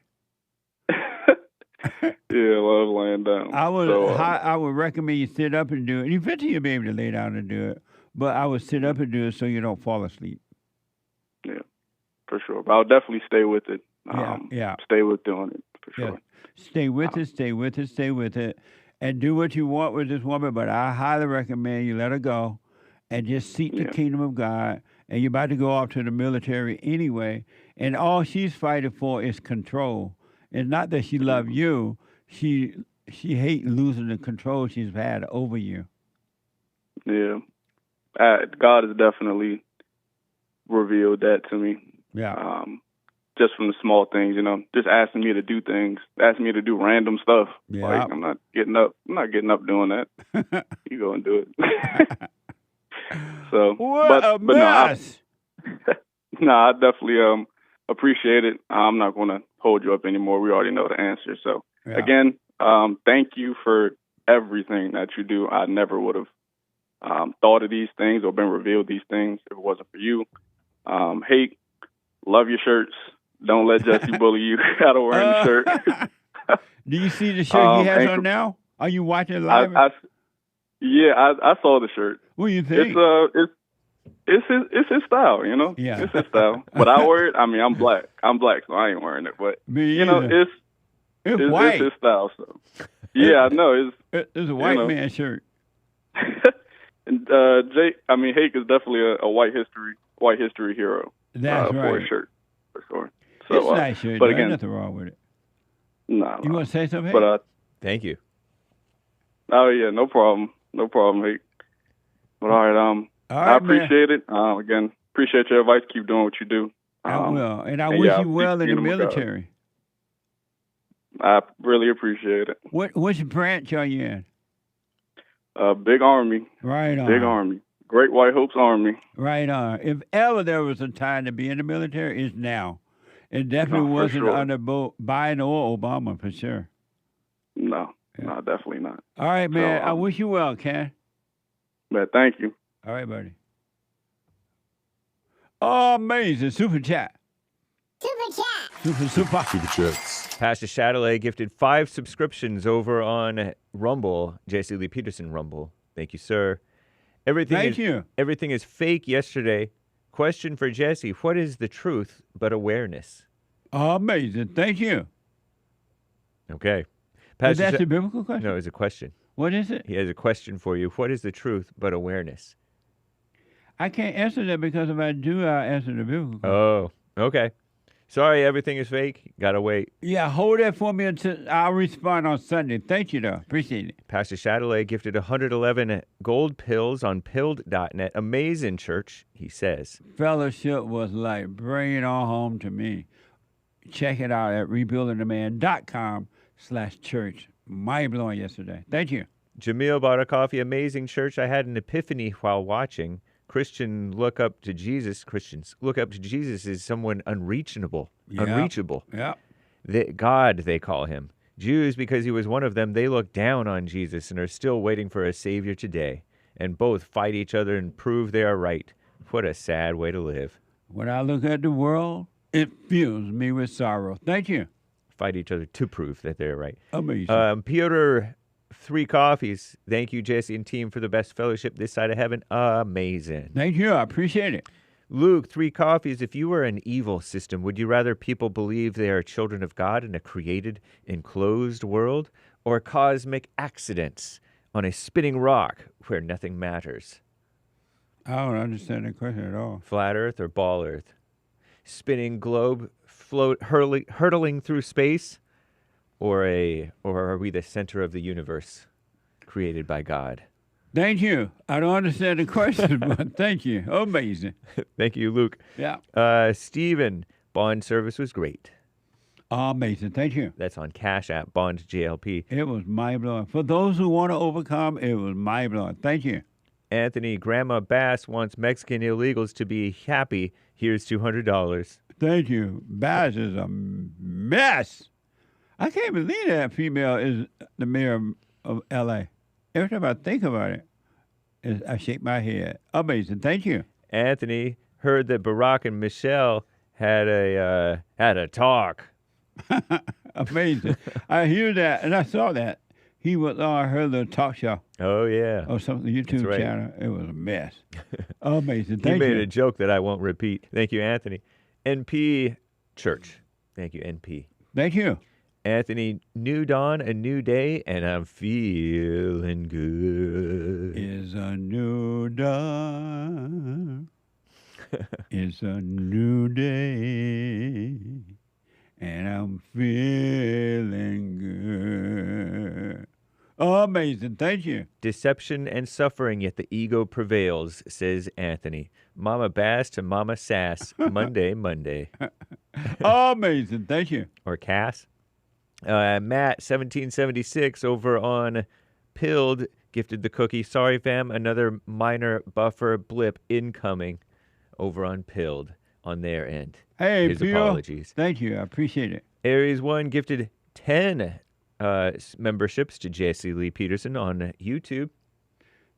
Yeah, love laying down. I would So, I would recommend you sit up and do it. Eventually you'll be able to lay down and do it. But I would sit up and do it so you don't fall asleep. yeah, for sure. But I'll definitely stay with it. Yeah. Stay with doing it for Yeah. sure. Stay with it, stay with it, stay with it. And do what you want with this woman, but I highly recommend you let her go and just seek the kingdom of God. And you're about to go off to the military anyway. And all she's fighting for is control. It's not that she loves you. She hates losing the control she's had over you. Yeah. God has definitely revealed that to me. Yeah. Just from the small things, you know, just asking me to do things, asking me to do random stuff. Yeah. Like I'm not getting up doing that. You go and do it. So, what a mess. No, I definitely appreciate it. I'm not going to hold you up anymore. We already know the answer. So again, thank you for everything that you do. I never would have thought of these things or been revealed these things if it wasn't for you. Hey, love your shirts. Don't let Jesse bully you out of wearing the shirt. Do you see the shirt he has on now? Are you watching live? I saw the shirt. What do you think? It's his style, you know. Yeah. It's his style. But I wear it. I mean, I'm black, so I ain't wearing it. But you know, it's white. It's his style. So yeah, I know it's a white man shirt. And Hake is definitely a white history hero. That's right. For a shirt, for sure. So, it's a nice shirt. But There's again, nothing wrong with it. No. You want to say something? But thank you. Oh yeah, no problem, Hake. But all right, I appreciate it. Again, appreciate your advice. Keep doing what you do. I will, and I wish you well in the military. I really appreciate it. Which branch are you in? Big Army. Right on. Big Army. Great White Hope's Army. Right on. If ever there was a time to be in the military, it's now. It definitely wasn't under Biden or Obama, for sure. No, definitely not. All right, man. So, I wish you well, Ken. Man, thank you. All right, buddy. Amazing. Super chat. Super chats. Pastor Shadowley gifted 5 subscriptions over on Rumble, J.C. Lee Peterson Rumble. Thank you, sir. Everything is fake yesterday. Question for Jesse. What is the truth but awareness? Amazing. Thank you. Okay. Is that a biblical question? No, it's a question. What is it? He has a question for you. What is the truth but awareness? I can't answer that because if I do, I'll answer the biblical question. Oh, okay. Sorry, everything is fake. Gotta wait. Yeah, hold that for me until I'll respond on Sunday. Thank you, though. Appreciate it. Pastor Shadowley gifted 111 gold pills on pilled.net. Amazing church, he says. Fellowship was like, bring it on home to me. Check it out at rebuildingtheman.com/church. Mind-blowing yesterday. Thank you. Jamil bought a coffee. Amazing church. I had an epiphany while watching. Christians look up to Jesus as someone unreachable. Yeah. God, they call him. Jews, because he was one of them, they look down on Jesus and are still waiting for a Savior today. And both fight each other and prove they are right. What a sad way to live. When I look at the world, it fills me with sorrow. Thank you. Fight each other to prove that they're right. Amazing. Piotr, 3 coffees. Thank you, Jesse and team, for the best fellowship this side of heaven. Amazing. Thank you. I appreciate it. Luke, 3 coffees. If you were an evil system, would you rather people believe they are children of God in a created, enclosed world, or cosmic accidents on a spinning rock where nothing matters? I don't understand the question at all. Flat Earth or ball Earth? Spinning globe hurtling through space, or are we the center of the universe created by God? Thank you. I don't understand the question, but thank you. Amazing. Thank you, Luke. Yeah. Stephen, bond service was great. Amazing. Thank you. That's on Cash App, Bond JLP. It was mind-blowing. For those who want to overcome, it was mind-blowing. Thank you. Anthony, Grandma Bass wants Mexican illegals to be happy. Here's $200. Thank you. Bass is a mess. I can't believe that female is the mayor of L.A. Every time I think about it, I shake my head. Amazing. Thank you. Anthony heard that Barack and Michelle had a talk. Amazing. I hear that, and I saw that. He was on her little talk show. Oh, yeah. Or something, YouTube right. channel. It was a mess. Amazing. Thank you. He you. made a joke that I won't repeat. Thank you, Anthony. NP Church. Thank you, NP. Thank you. Anthony, new dawn, a new day, and I'm feeling good. It's a new dawn. It's a new day. And I'm feeling good. Amazing. Thank you. Deception and suffering, yet the ego prevails, says Anthony. Mama Bass to Mama Sass. Monday. Amazing. Thank you. Or Cass. Matt, 1776, over on Pilled, gifted the cookie. Sorry, fam. Another minor buffer blip incoming over on Pilled on their end. Hey, his Bill. Apologies. Thank you. I appreciate it. Aries 1 gifted 10 memberships to Jesse Lee Peterson on YouTube.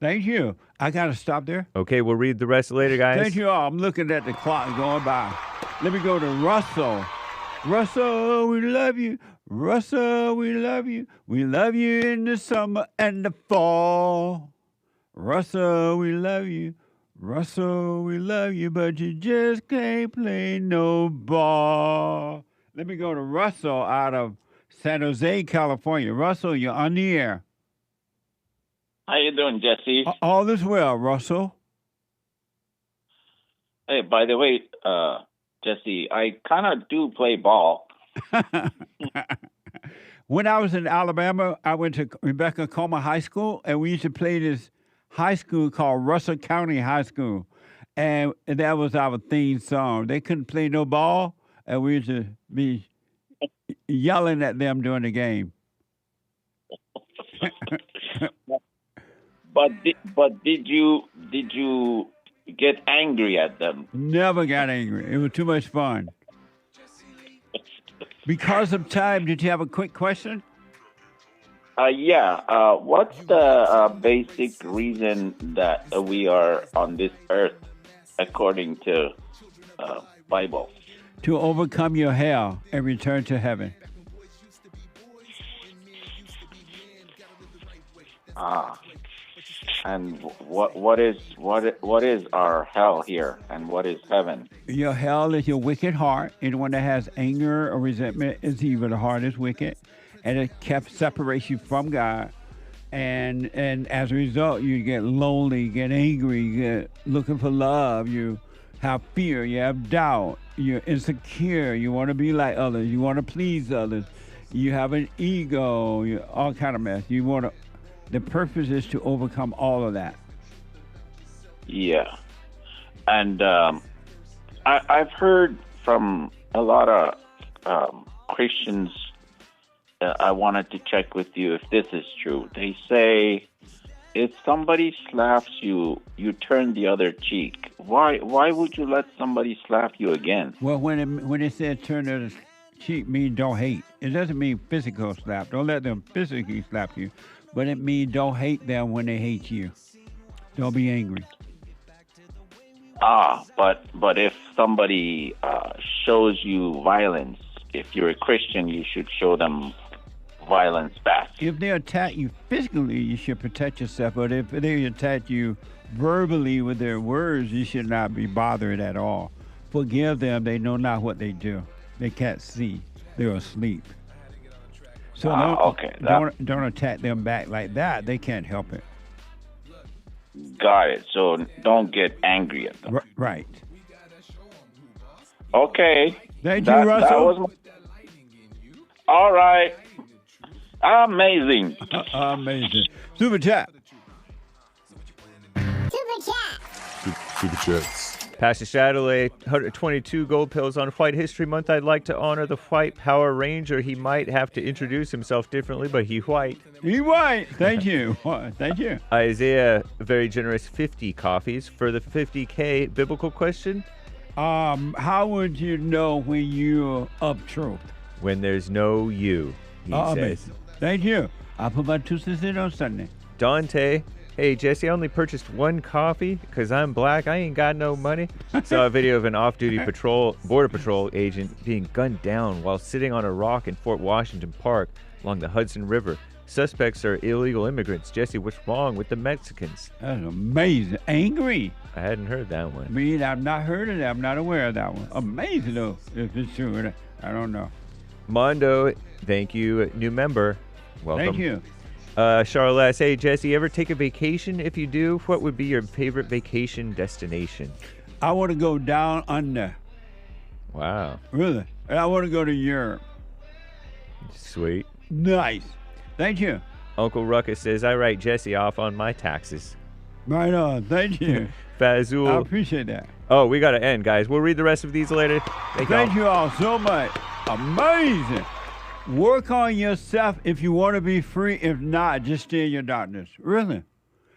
Thank you. I got to stop there. Okay, we'll read the rest later, guys. Thank you all. I'm looking at the clock going by. Let me go to Russell. Russell, we love you. Russell, we love you. We love you in the summer and the fall. Russell, we love you. Russell, we love you, but you just can't play no ball. Let me go to Russell out of San Jose, California. Russell, you're on the air. How you doing, Jesse? All is well, Russell. Hey, by the way, Jesse, I kind of do play ball. When I was in Alabama, I went to Rebecca Comer High School, and we used to play this high school called Russell County High School. And that was our theme song. They couldn't play no ball, and we used to be yelling at them during the game. But did you get angry at them? Never got angry. It was too much fun. Because of time, did you have a quick question? Yeah. What's the basic reason that we are on this earth, according to Bible? To overcome your hell and return to heaven. And what is our hell here, and what is heaven? Your hell is your wicked heart. Anyone that has anger or resentment is evil. The heart is wicked, and it separates you from God. And as a result, you get lonely, you get angry, you get looking for love. You have fear, you have doubt, you're insecure. You want to be like others. You want to please others. You have an ego. All kind of mess. You want to. The purpose is to overcome all of that. Yeah. And I've heard from a lot of Christians, I wanted to check with you if this is true. They say if somebody slaps you, you turn the other cheek. Why would you let somebody slap you again? Well, when it says turn the other cheek, mean don't hate. It doesn't mean physical slap. Don't let them physically slap you. But it means don't hate them when they hate you. Don't be angry. But if somebody shows you violence, if you're a Christian, you should show them violence back. If they attack you physically, you should protect yourself. But if they attack you verbally with their words, you should not be bothered at all. Forgive them. They know not what they do. They can't see. They're asleep. So don't attack them back like that. They can't help it. Got it. So don't get angry at them. Right. Okay. Thank you, Russell. All right. Amazing. Amazing. Super chat. Super chats. Pastor Chatelain, 122 gold pills on White History Month. I'd like to honor the White Power Ranger. He might have to introduce himself differently, but he white. He white. Thank you. Thank you. Isaiah, very generous, 50 coffees. For the 50K biblical question. How would you know when you're up truth? When there's no you, he says. Thank you. I'll put my 2 cents in on Sunday. Dante, hey, Jesse, I only purchased 1 coffee because I'm black. I ain't got no money. Saw a video of an off-duty Border Patrol agent being gunned down while sitting on a rock in Fort Washington Park along the Hudson River. Suspects are illegal immigrants. Jesse, what's wrong with the Mexicans? That's amazing. Angry. I hadn't heard that one. I've not heard of that. I'm not aware of that one. Amazing, though, if it's true. I don't know. Mondo, thank you. New member. Welcome. Thank you. Charlotte, hey, Jesse, ever take a vacation? If you do, what would be your favorite vacation destination? I want to go down under. Wow. Really? I want to go to Europe. Sweet. Nice. Thank you. Uncle Ruckus says, I write Jesse off on my taxes. Right on. Thank you. Fazul. I appreciate that. Oh, we got to end, guys. We'll read the rest of these later. Thank you all so much. Amazing. Work on yourself if you want to be free. If not, just stay in your darkness. Really.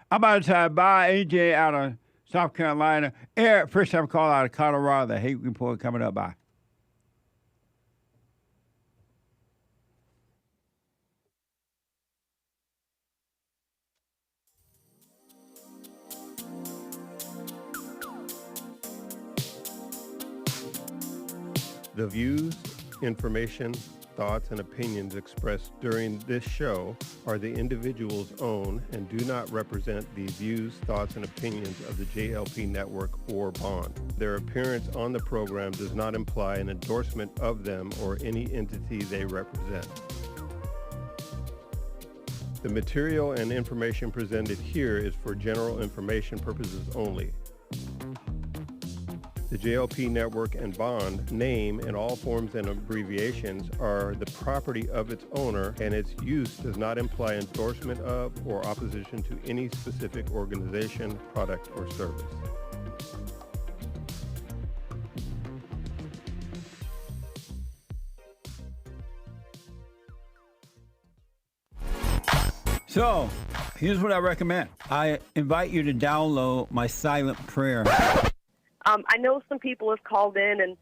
I'm about to say bye, AJ out of South Carolina. Eric, first time call out of Colorado. The hate report coming up. Bye. The views, information, thoughts, and opinions expressed during this show are the individual's own and do not represent the views, thoughts, and opinions of the JLP Network or Bond. Their appearance on the program does not imply an endorsement of them or any entity they represent. The material and information presented here is for general information purposes only. The JLP Network and Bond name and all forms and abbreviations are the property of its owner, and its use does not imply endorsement of or opposition to any specific organization, product, or service. So, here's what I recommend. I invite you to download my silent prayer. I know some people have called in and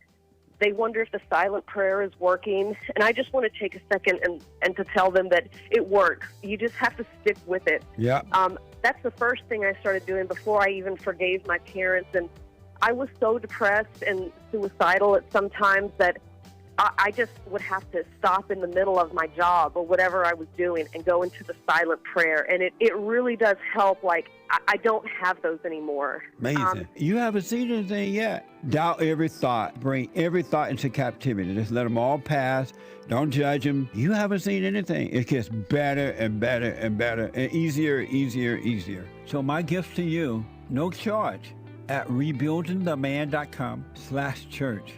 they wonder if the silent prayer is working. And I just want to take a second and to tell them that it works. You just have to stick with it. Yeah. That's the first thing I started doing before I even forgave my parents. And I was so depressed and suicidal at some times that I just would have to stop in the middle of my job or whatever I was doing and go into the silent prayer. And it really does help. Like, I don't have those anymore. Amazing. You haven't seen anything yet. Doubt every thought. Bring every thought into captivity. Just let them all pass. Don't judge them. You haven't seen anything. It gets better and better and better and easier, easier, easier. So my gift to you, no charge, at rebuildingtheman.com/church.